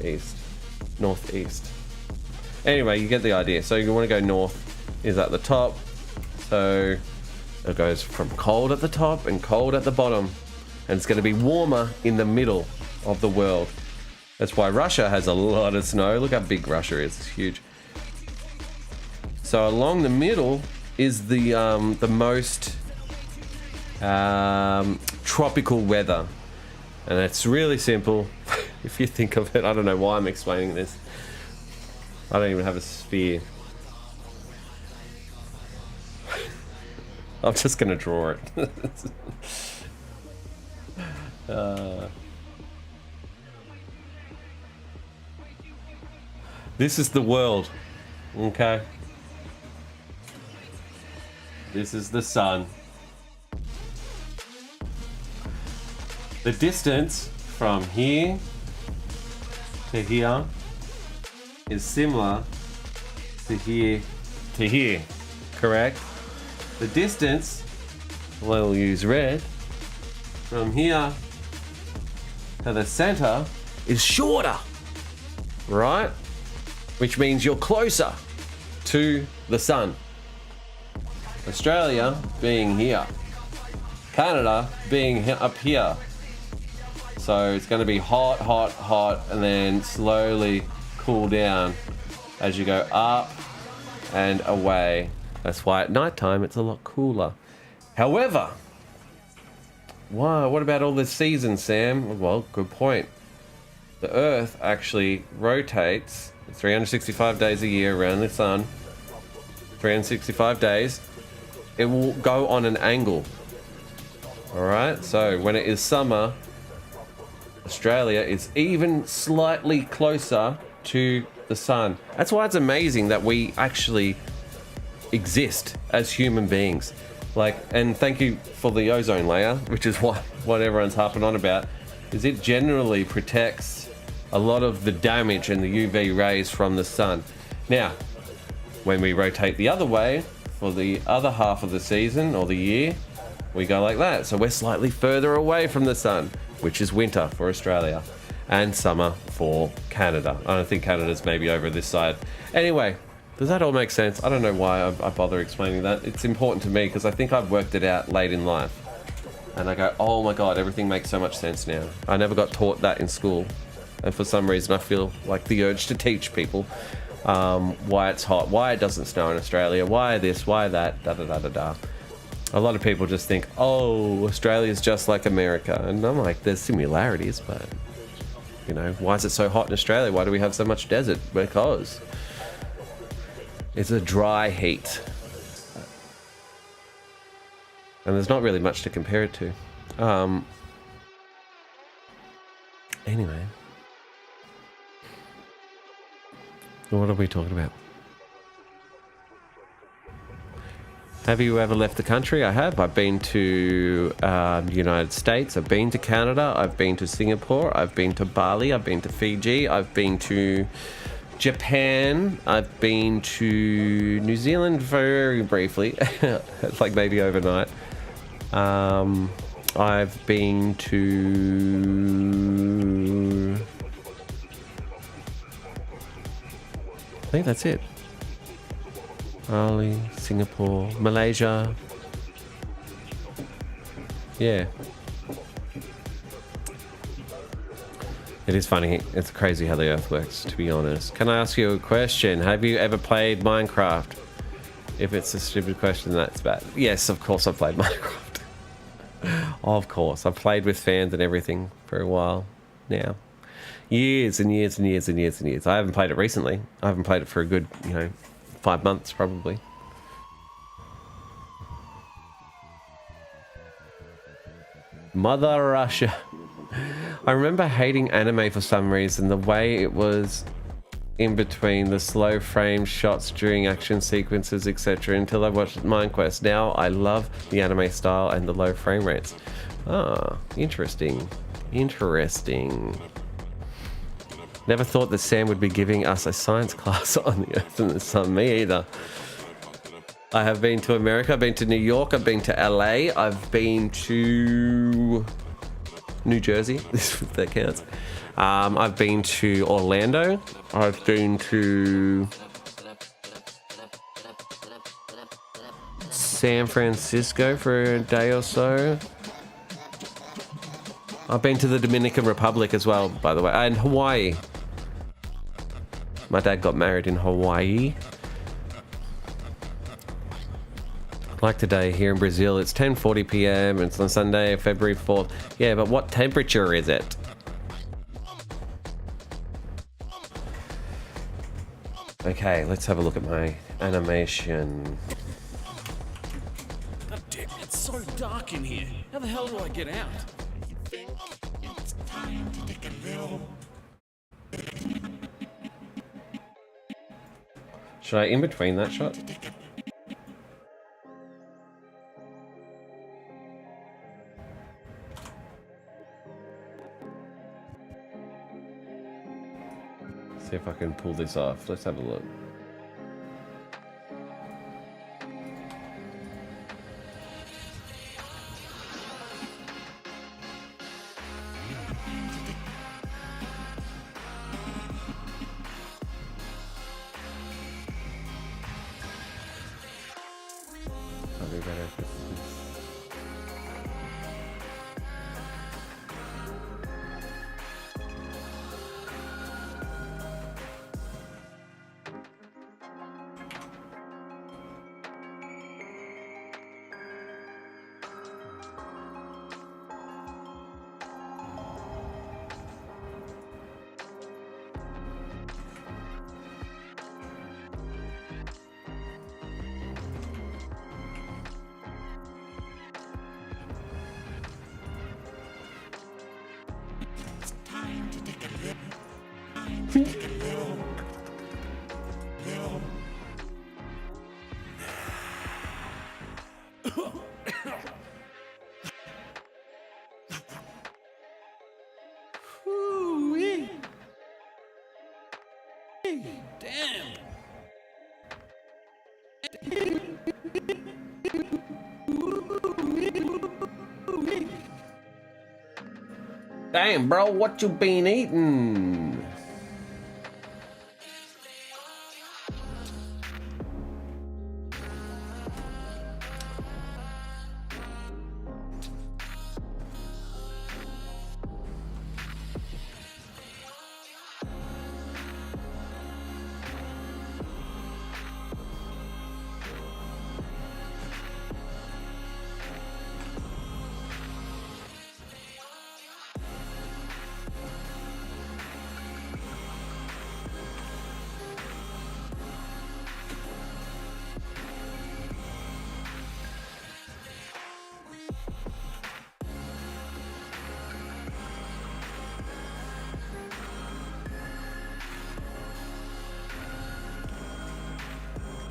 East, northeast. Anyway, you get the idea. So you want to go north is at the top. So it goes from cold at the top and cold at the bottom. And it's going to be warmer in the middle of the world. That's why Russia has a lot of snow. Look how big Russia is. It's huge. So along the middle is the most tropical weather. And it's really simple. If you think of it, I don't know why I'm explaining this. I don't even have a sphere. I'm just going to draw it. This is the world, okay? This is the sun. The distance from here to here is similar to here to here, correct? The distance, we'll use red, from here to the center is shorter, right? Which means you're closer to the sun. Australia being here, Canada being up here. So it's going to be hot, hot, hot, and then slowly cool down as you go up and away. That's why at nighttime it's a lot cooler. However, wow, what about all the seasons, Sam? Well, good point. The Earth actually rotates 365 days a year around the sun. 365 days. It will go on an angle. Alright, so when it is summer, Australia is even slightly closer to the sun. That's why it's amazing that we actually exist as human beings. And thank you for the ozone layer, which is what everyone's harping on about, is it generally protects a lot of the damage and the UV rays from the sun. Now, when we rotate the other way, for the other half of the season or the year, we go like that. So we're slightly further away from the sun, which is winter for Australia and summer for Canada. I don't think Canada's maybe over this side. Anyway, does that all make sense? I don't know why I bother explaining that. It's important to me because I think I've worked it out late in life. And I go, oh my God, everything makes so much sense now. I never got taught that in school. And for some reason I feel like the urge to teach people why it's hot, why it doesn't snow in Australia, why this, why that, da-da-da-da-da. A lot of people just think, oh, Australia's just like America. And I'm like, there's similarities, but, you know, why is it so hot in Australia? Why do we have so much desert? Because it's a dry heat. And there's not really much to compare it to. Anyway. What are we talking about? Have you ever left the country? I have. I've been to the United States. I've been to Canada. I've been to Singapore. I've been to Bali. I've been to Fiji. I've been to Japan. I've been to New Zealand very briefly. It's like maybe overnight. I've been to... I think that's it. Bali, Singapore, Malaysia. Yeah. It is funny. It's crazy how the Earth works, to be honest. Can I ask you a question? Have you ever played Minecraft? If it's a stupid question, that's bad. Yes, of course I've played Minecraft. Of course. I've played with fans and everything for a while now. Years and years and years and years and years. I haven't played it recently. I haven't played it for a good, 5 months probably. Mother Russia. I remember hating anime for some reason. The way it was in between the slow frame shots during action sequences, etc. until I watched Minequest. Now I love the anime style and the low frame rates. Ah, interesting. Interesting. Never thought that Sam would be giving us a science class on the Earth and the Sun. Me either. I have been to America, I've been to New York, I've been to LA, I've been to New Jersey, if that counts. I've been to Orlando, I've been to San Francisco for a day or so. I've been to the Dominican Republic as well, by the way, and Hawaii. My dad got married in Hawaii. Like today here in Brazil, it's 10:40 p.m. It's on Sunday, February 4th. Yeah, but what temperature is it? Okay, let's have a look at my animation. God damn, it's so dark in here. How the hell do I get out? Should I in between that shot? See if I can pull this off. Let's have a look. That'd be better if it's... Ooh-wee. Damn. Damn, bro, what you been eating?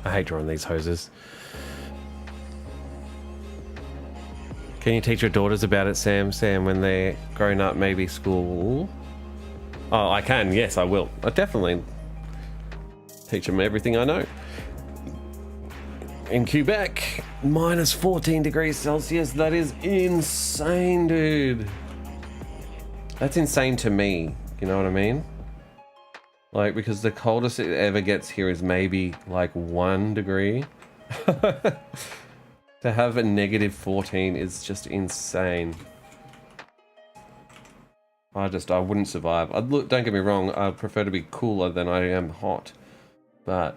I hate drawing these hoses. Can you teach your daughters about it, Sam? Sam, when they're grown up, maybe school? Oh, I can. Yes, I will. I definitely teach them everything I know. in Quebec, minus 14 degrees Celsius. That is insane, dude. That's insane to me. You know what I mean? Like, because the coldest it ever gets here is maybe like 1 degree. To have a negative 14 is just insane. I wouldn't survive. Look, don't get me wrong, I prefer to be cooler than I am hot. But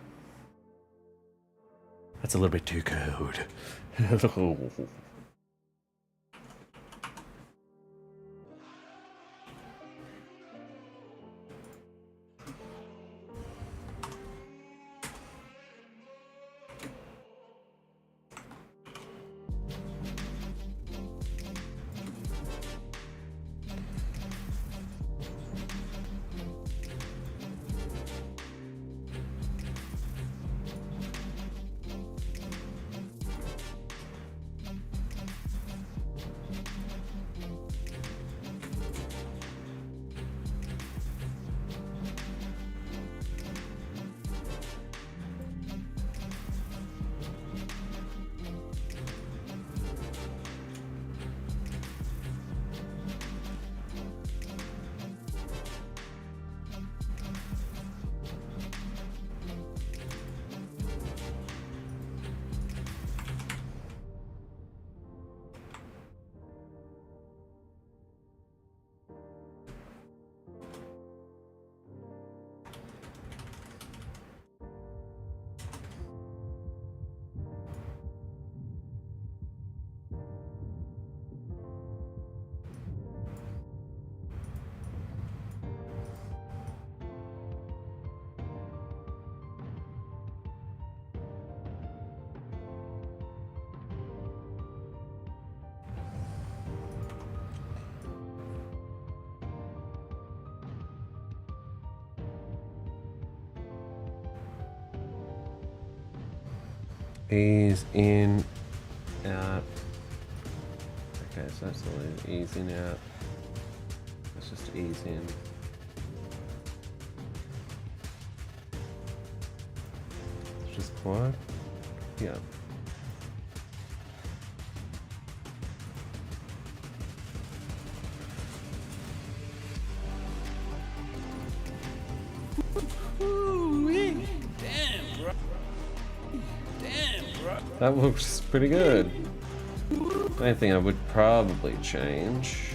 that's a little bit too cold. Ease in, out. Okay, so that's all ease in, out. Let's just ease in. It's just quiet. Yeah. That looks pretty good. I think I would probably change.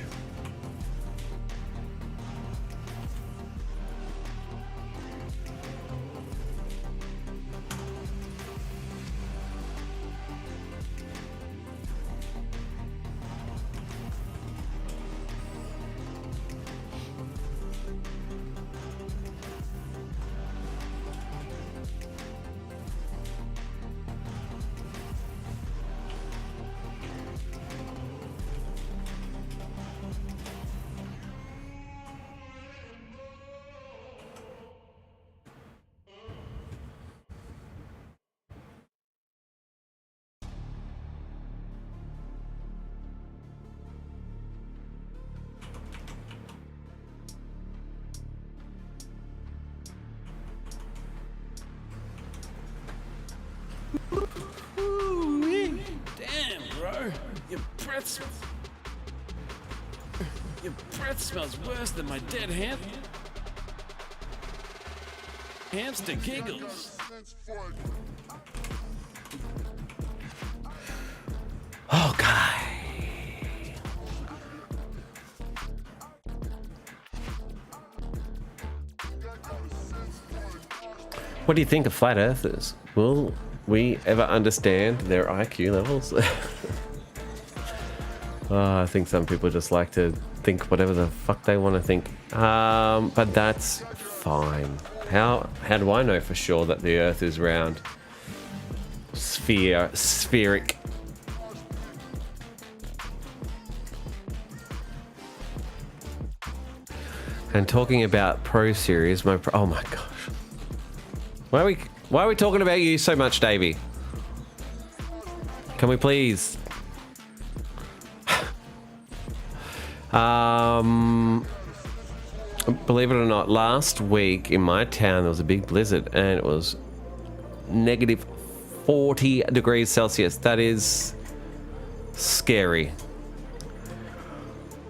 Damn, bro. Your breath smells worse than my dead hamster giggles. Okay. What do you think of flat earthers? Will we ever understand their IQ levels? I think some people just like to think whatever the fuck they want to think. But that's fine. How do I know for sure that the Earth is round? Spheric. And talking about Pro Series, oh my gosh. Why are we talking about you so much, Davey? Can we please? Believe it or not, last week in my town there was a big blizzard and it was negative 40 degrees Celsius. That is scary.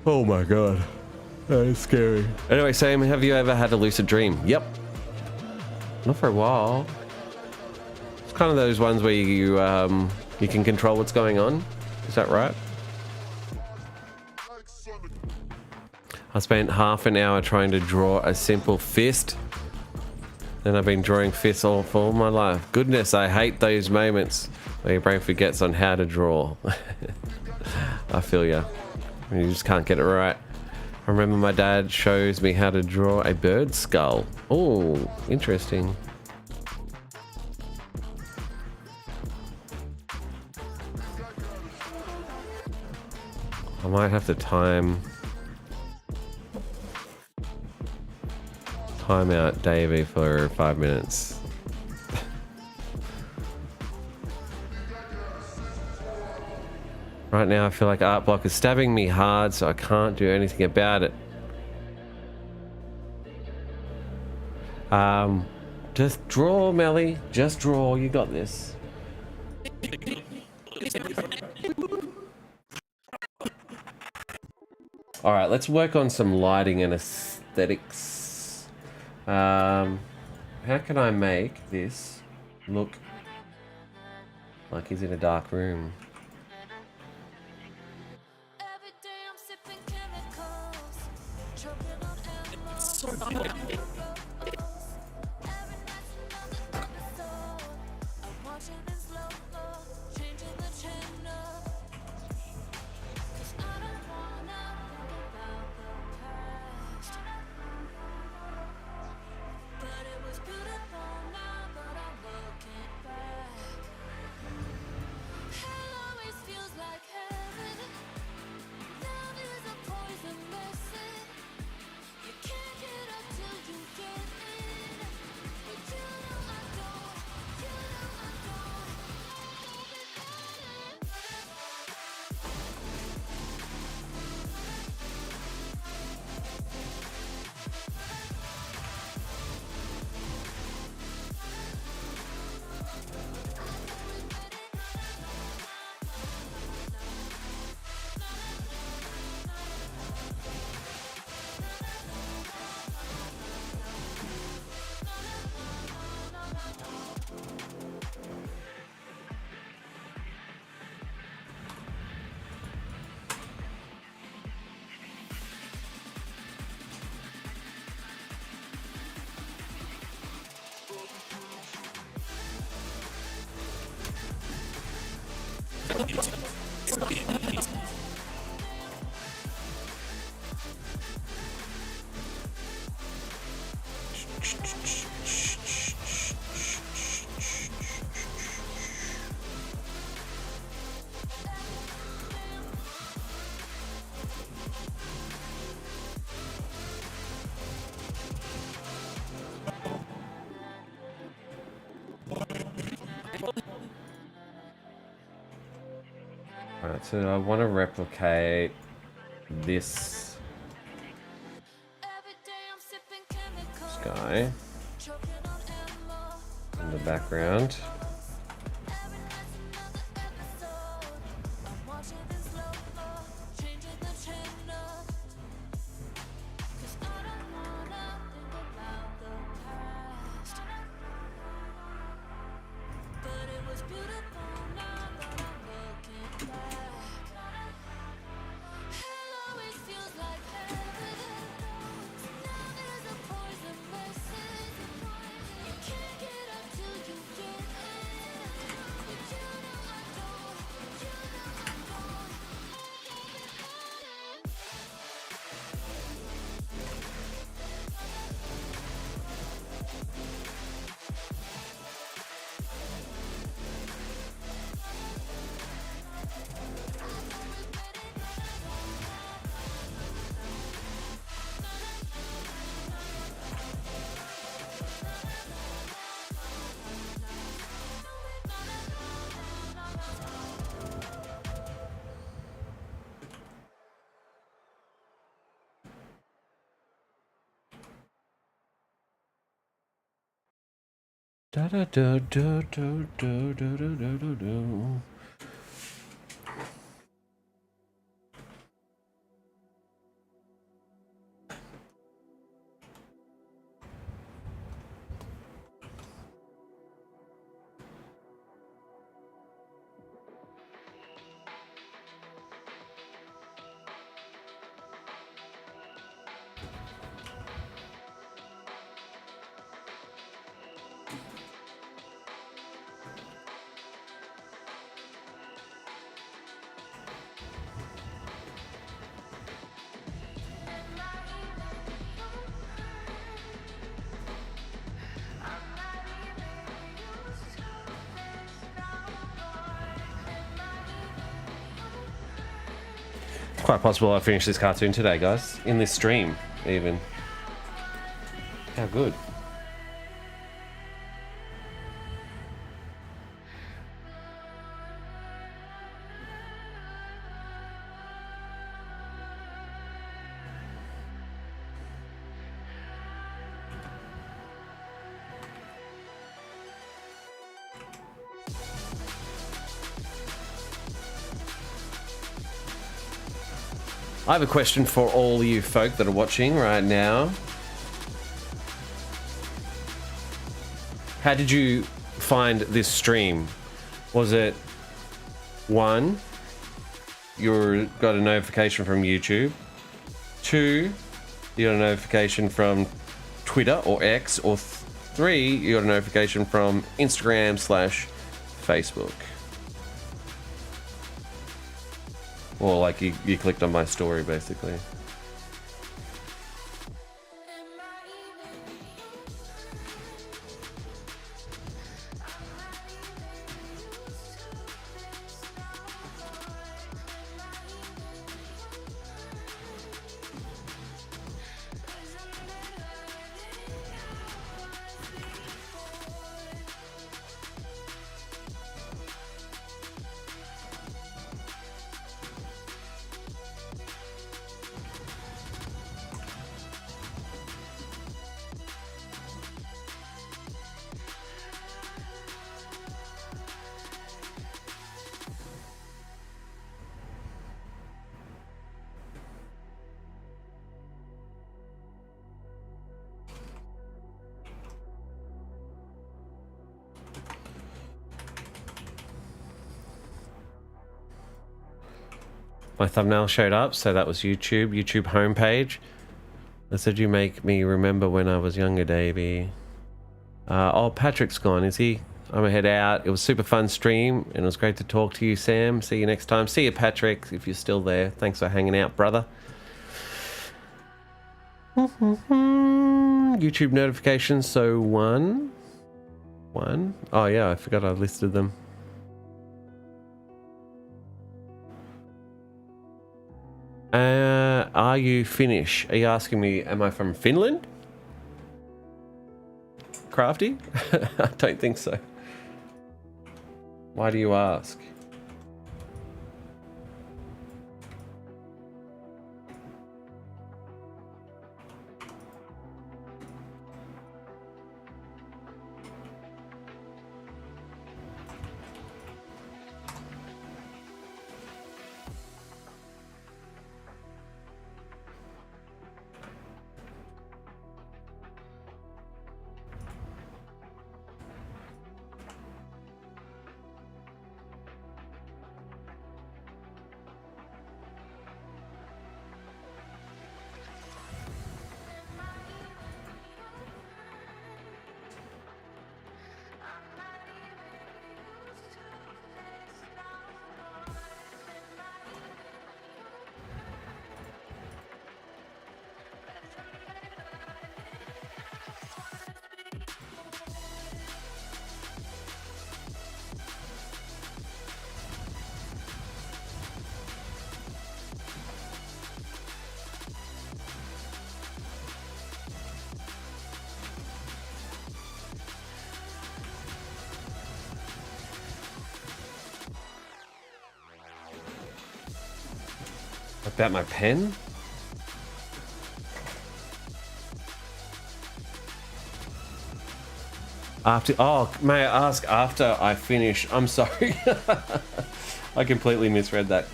Oh my god. That is scary. Anyway, Sam, have you ever had a lucid dream? Yep. Not for a while. It's kind of those ones where you can control what's going on. Is that right? I spent half an hour trying to draw a simple fist. And I've been drawing fists all for my life. Goodness, I hate those moments where your brain forgets on how to draw. I feel ya. You just can't get it right. I remember my dad shows me how to draw a bird skull. Oh, interesting. I might have to time out Davey for 5 minutes. Right now I feel like art block is stabbing me hard, so I can't do anything about it. Just draw, Melly. Just draw. You got this. Alright, let's work on some lighting and aesthetics. How can I make this look like he's in a dark room? Alright, so I want to replicate this guy in the background. Da da da da da da da da da da. Quite possible I'll finish this cartoon today, guys. In this stream, even. How good. I have a question for all you folk that are watching right now. How did you find this stream? Was it 1, you got a notification from YouTube? 2, you got a notification from Twitter or X? Or 3, you got a notification from Instagram/Facebook? Or like you clicked on my story, basically. My thumbnail showed up, so that was YouTube homepage. They said you make me remember when I was younger, Davey. Oh, Patrick's gone, is he? I'm gonna head out. It was super fun stream, and it was great to talk to you, Sam. See you next time. See you, Patrick, if you're still there. Thanks for hanging out, brother. YouTube notifications, so 1. Oh yeah, I forgot I listed them. Are you Finnish? Are you asking me, am I from Finland? Crafty? I don't think so. Why do you ask? About my pen? After, oh, may I ask after I finish? I'm sorry. I completely misread that.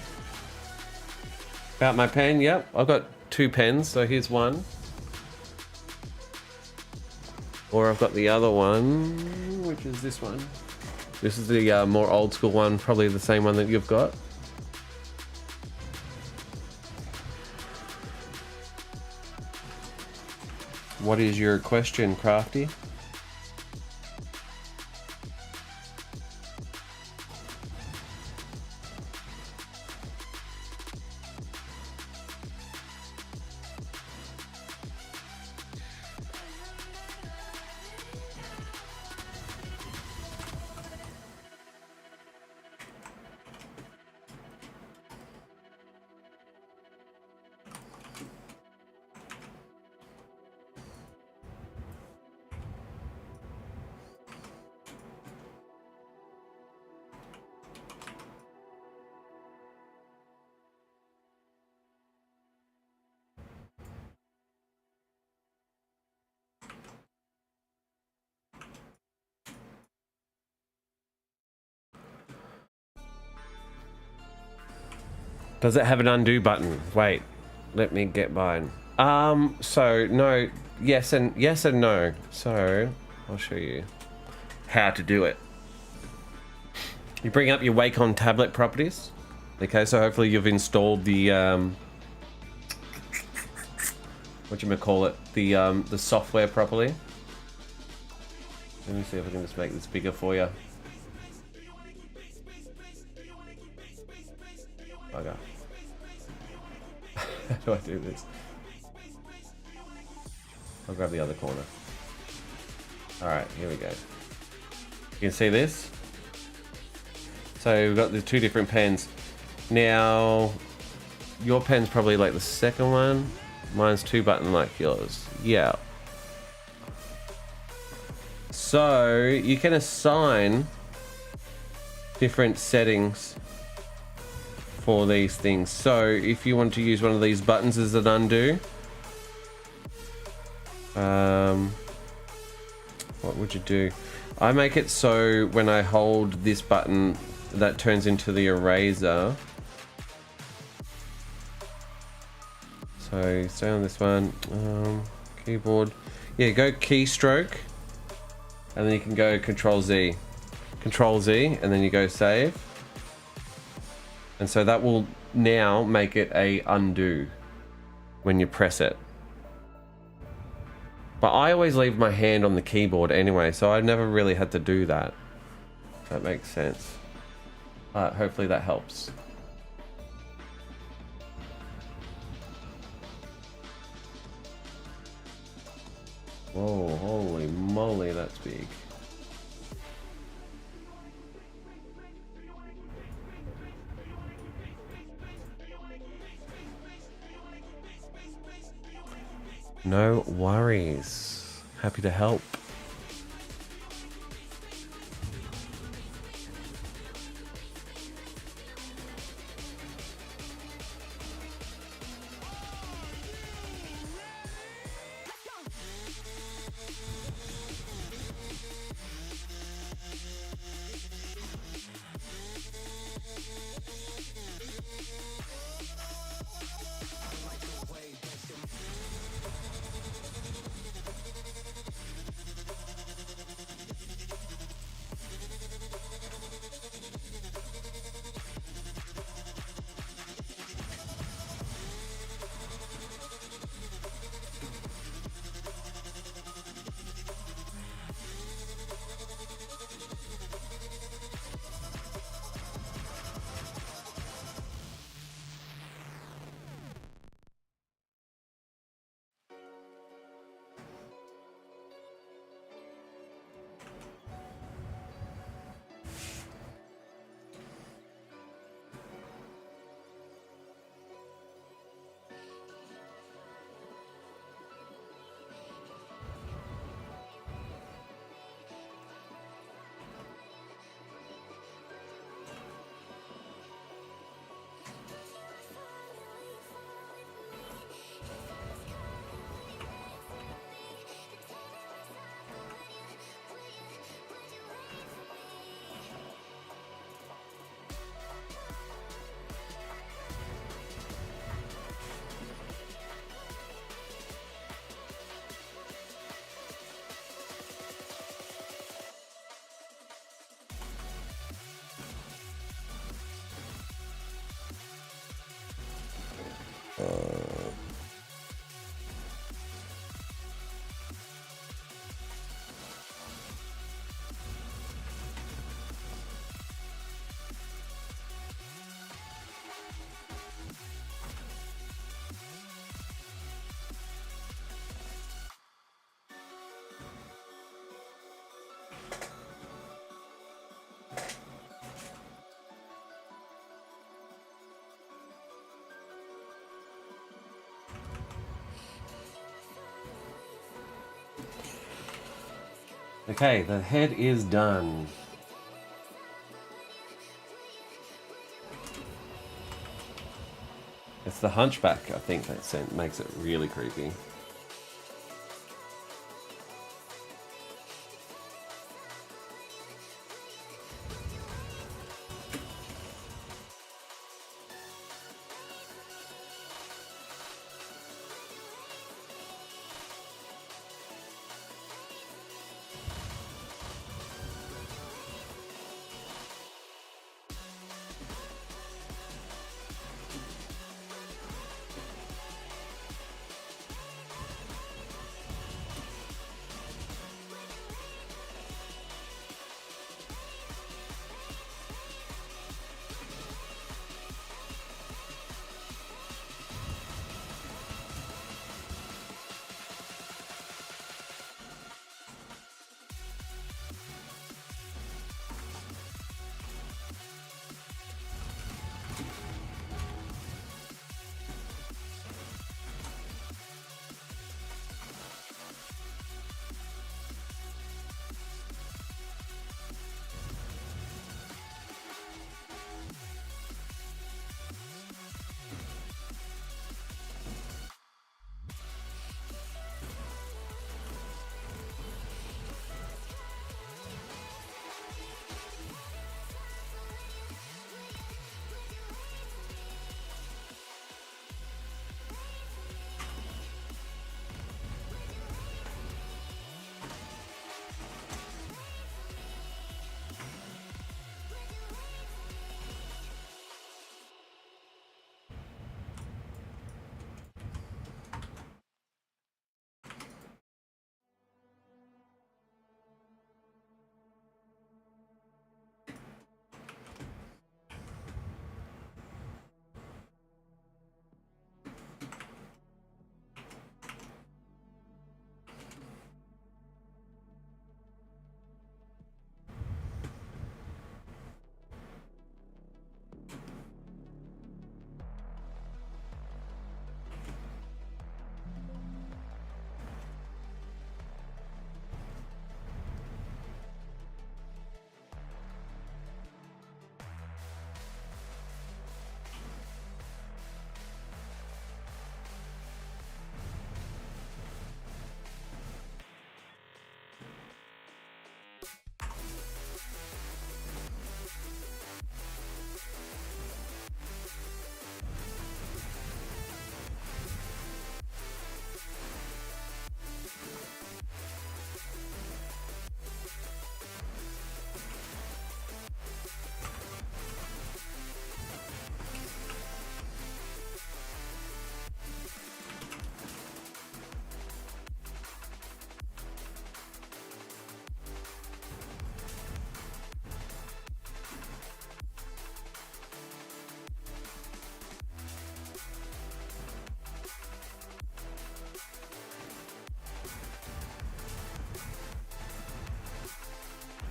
About my pen, yep. I've got 2 pens, so here's one. Or I've got the other one, which is this one. This is the more old school one, probably the same one that you've got. What is your question, Crafty? Does it have an undo button? Wait, let me get mine. So no, yes and no. So I'll show you how to do it. You bring up your Wacom tablet properties. Okay, so hopefully you've installed the the software properly. Let me see if I can just make this bigger for you. Okay. How do I do this? I'll grab the other corner. Alright, here we go. You can see this? So we've got the 2 different pens. Now, your pen's probably like the second one. Mine's 2 button like yours. Yeah. So you can assign different settings for these things. So if you want to use one of these buttons as an undo, what would you do? I make it so when I hold this button, that turns into the eraser. So stay on this one. Keyboard. Yeah, go keystroke, and then you can go Control Z, and then you go save. And so that will now make it a undo when you press it. But I always leave my hand on the keyboard anyway, so I've never really had to do that. That makes sense. Hopefully that helps. Whoa, holy moly, that's big. No worries. Happy to help. Okay, the head is done. It's the hunchback, I think, that makes it really creepy.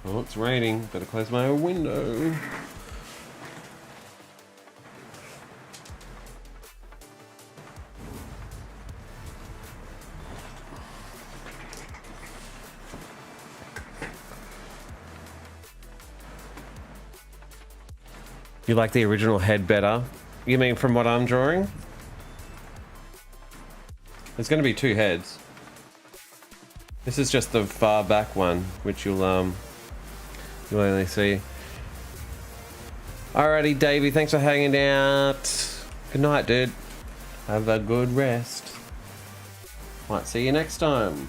Oh, it's raining. Better close my window. You like the original head better? You mean from what I'm drawing? There's going to be two heads. This is just the far back one, which you'll only see. Alrighty, Davey, thanks for hanging out. Good night, dude. Have a good rest. Might see you next time.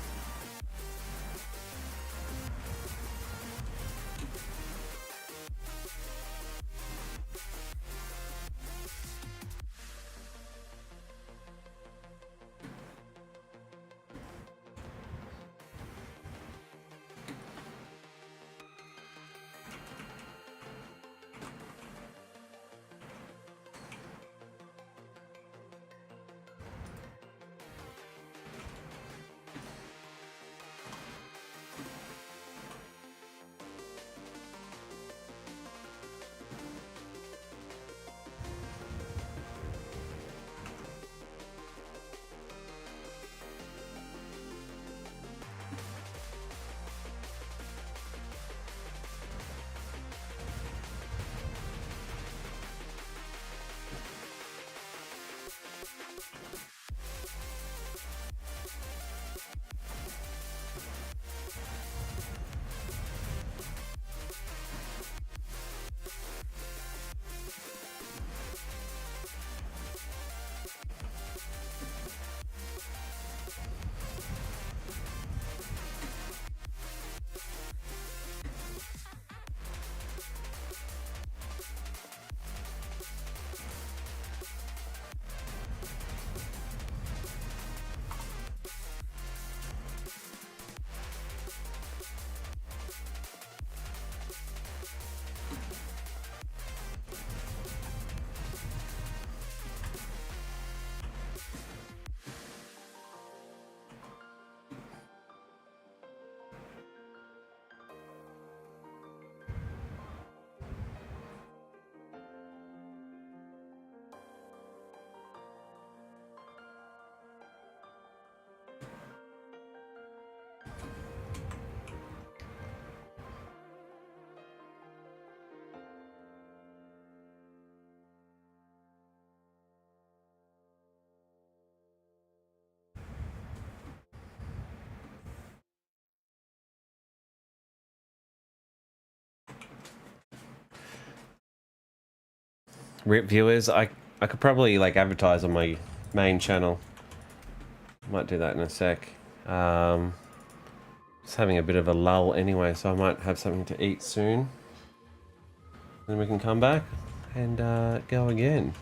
Rip viewers. I could probably like advertise on my main channel. Might do that in a sec. Just having a bit of a lull anyway, so I might have something to eat soon. Then we can come back and go again.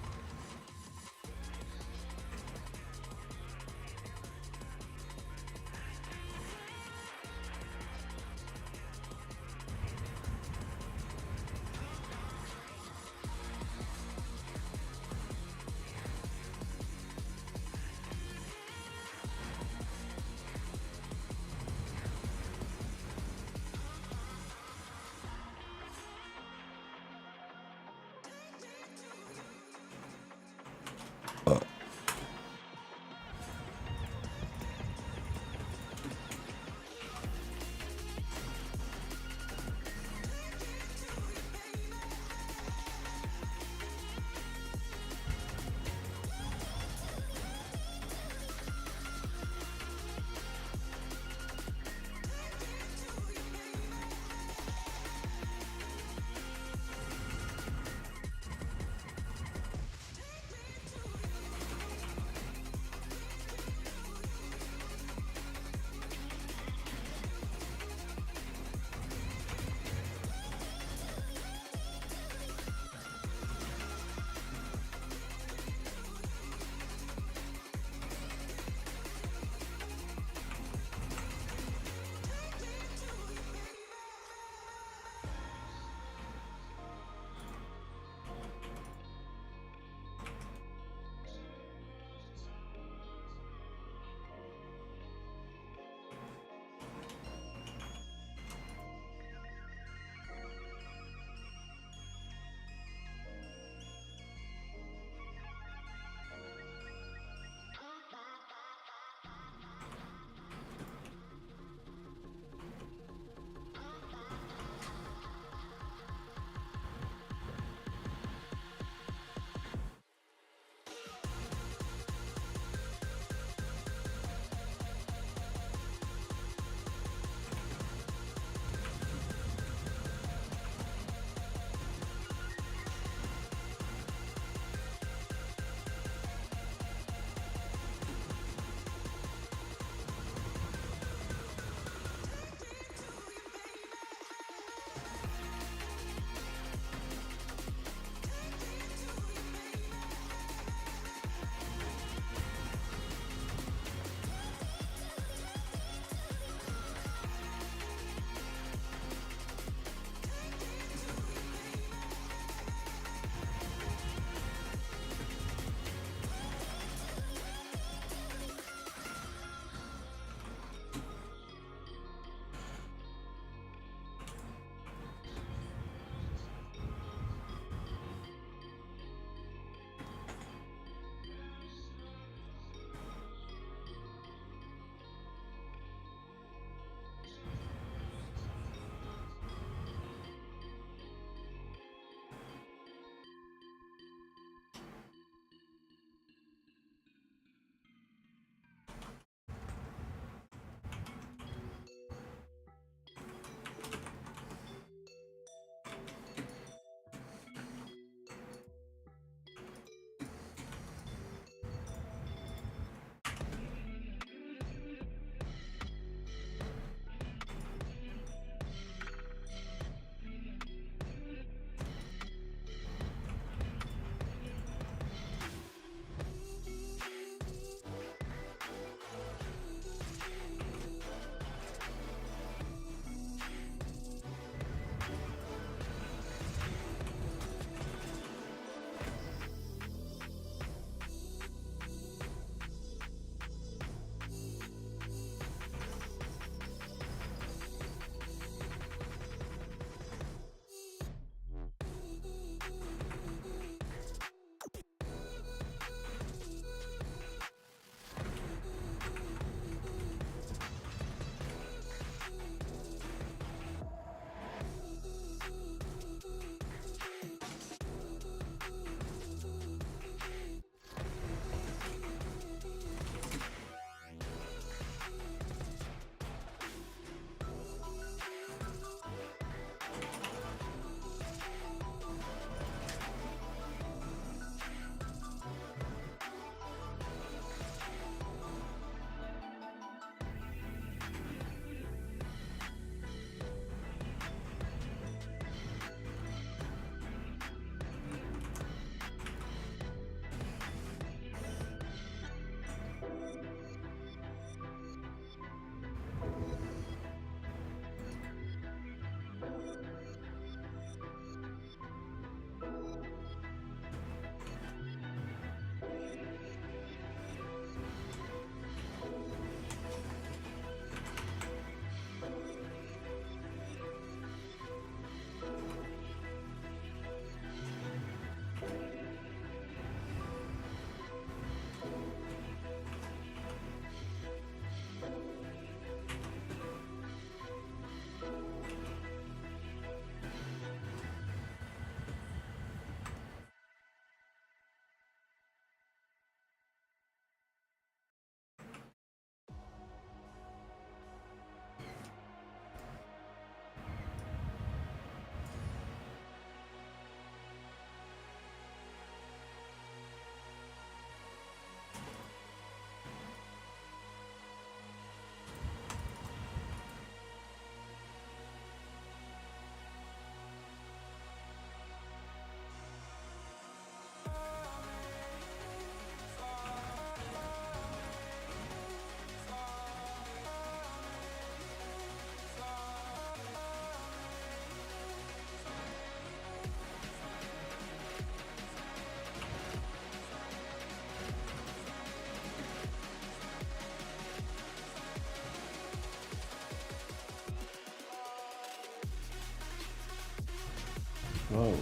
Whoa.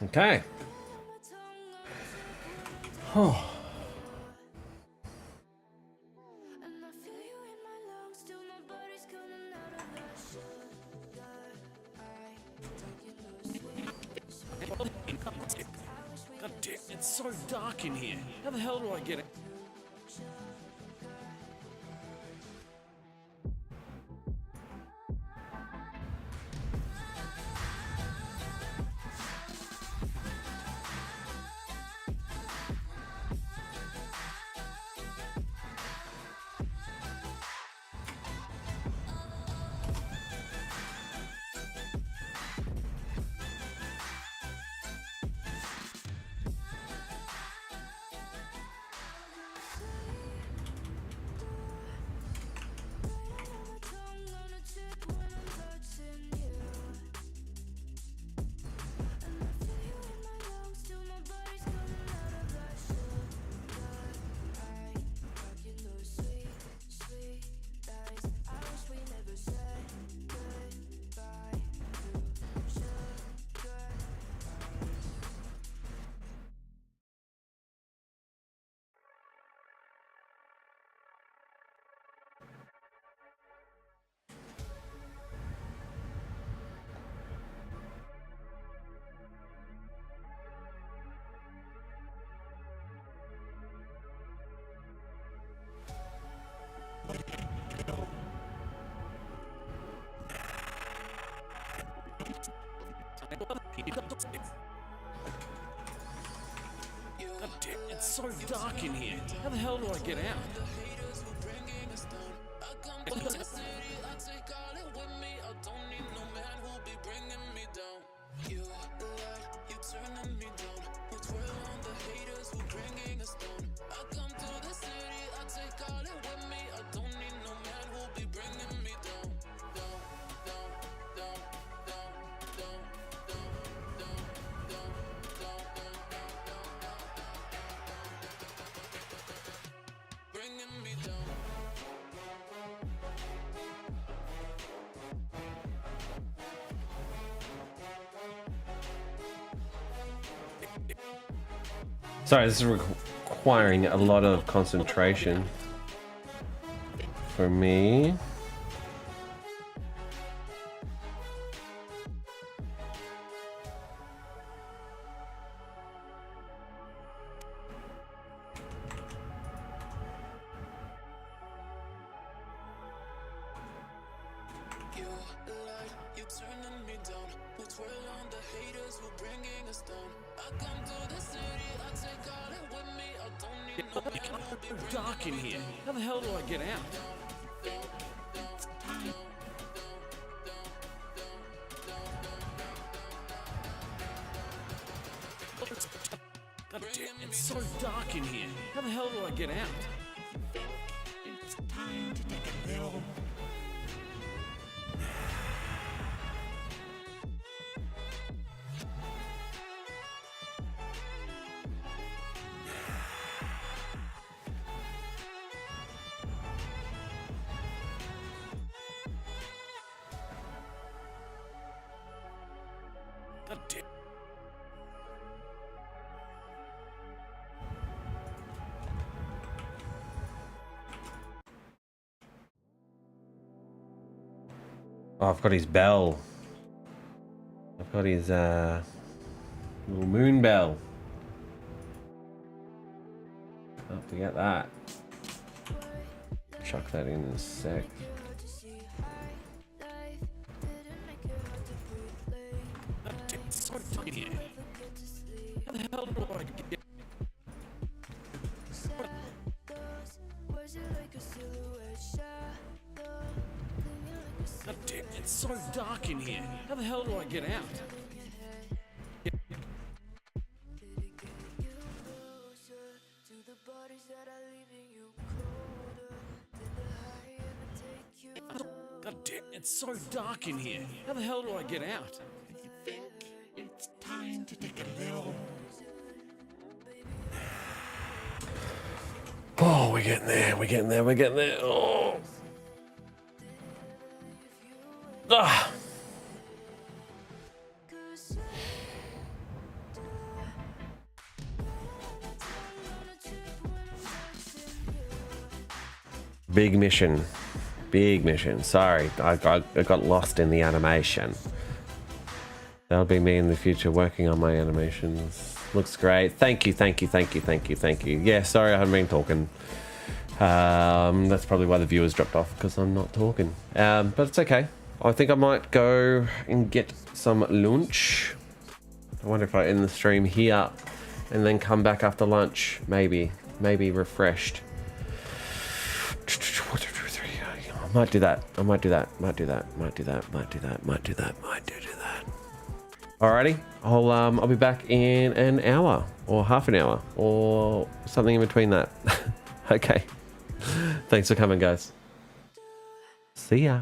Okay. Oh. God damn, it's so dark in here. How the hell do I get it? God damn, it's so dark in here. How the hell do I get out? Sorry, this is requiring a lot of concentration for me. Dark in here. How the hell do I get out? God damn, it's so dark in here. How the hell do I get out? It's time to take a pill. God damn. Oh, I've got his bell. I've got his little moon bell. Can't forget that. Chuck that in a sec. God damn, it's so dark in here. How the hell do I get God damn, it's so dark in here. How the hell do I get out? God damn, it's so dark in here. How the hell do I get out? I think it's time to take a pill. Oh, we're getting there. We're getting there. We're getting there. Oh. Ah. Big mission. Big mission. Sorry, I got lost in the animation. That'll be me in the future working on my animations. Looks great. Thank you, thank you, thank you, thank you, thank you. Yeah, sorry I haven't been talking. That's probably why the viewers dropped off, because I'm not talking. But it's okay. I think I might go and get some lunch. I wonder if I end the stream here and then come back after lunch. Maybe refreshed. I might do that. Might do that. Alrighty, I'll be back in an hour or half an hour or something in between that. Okay. Thanks for coming, guys. See ya.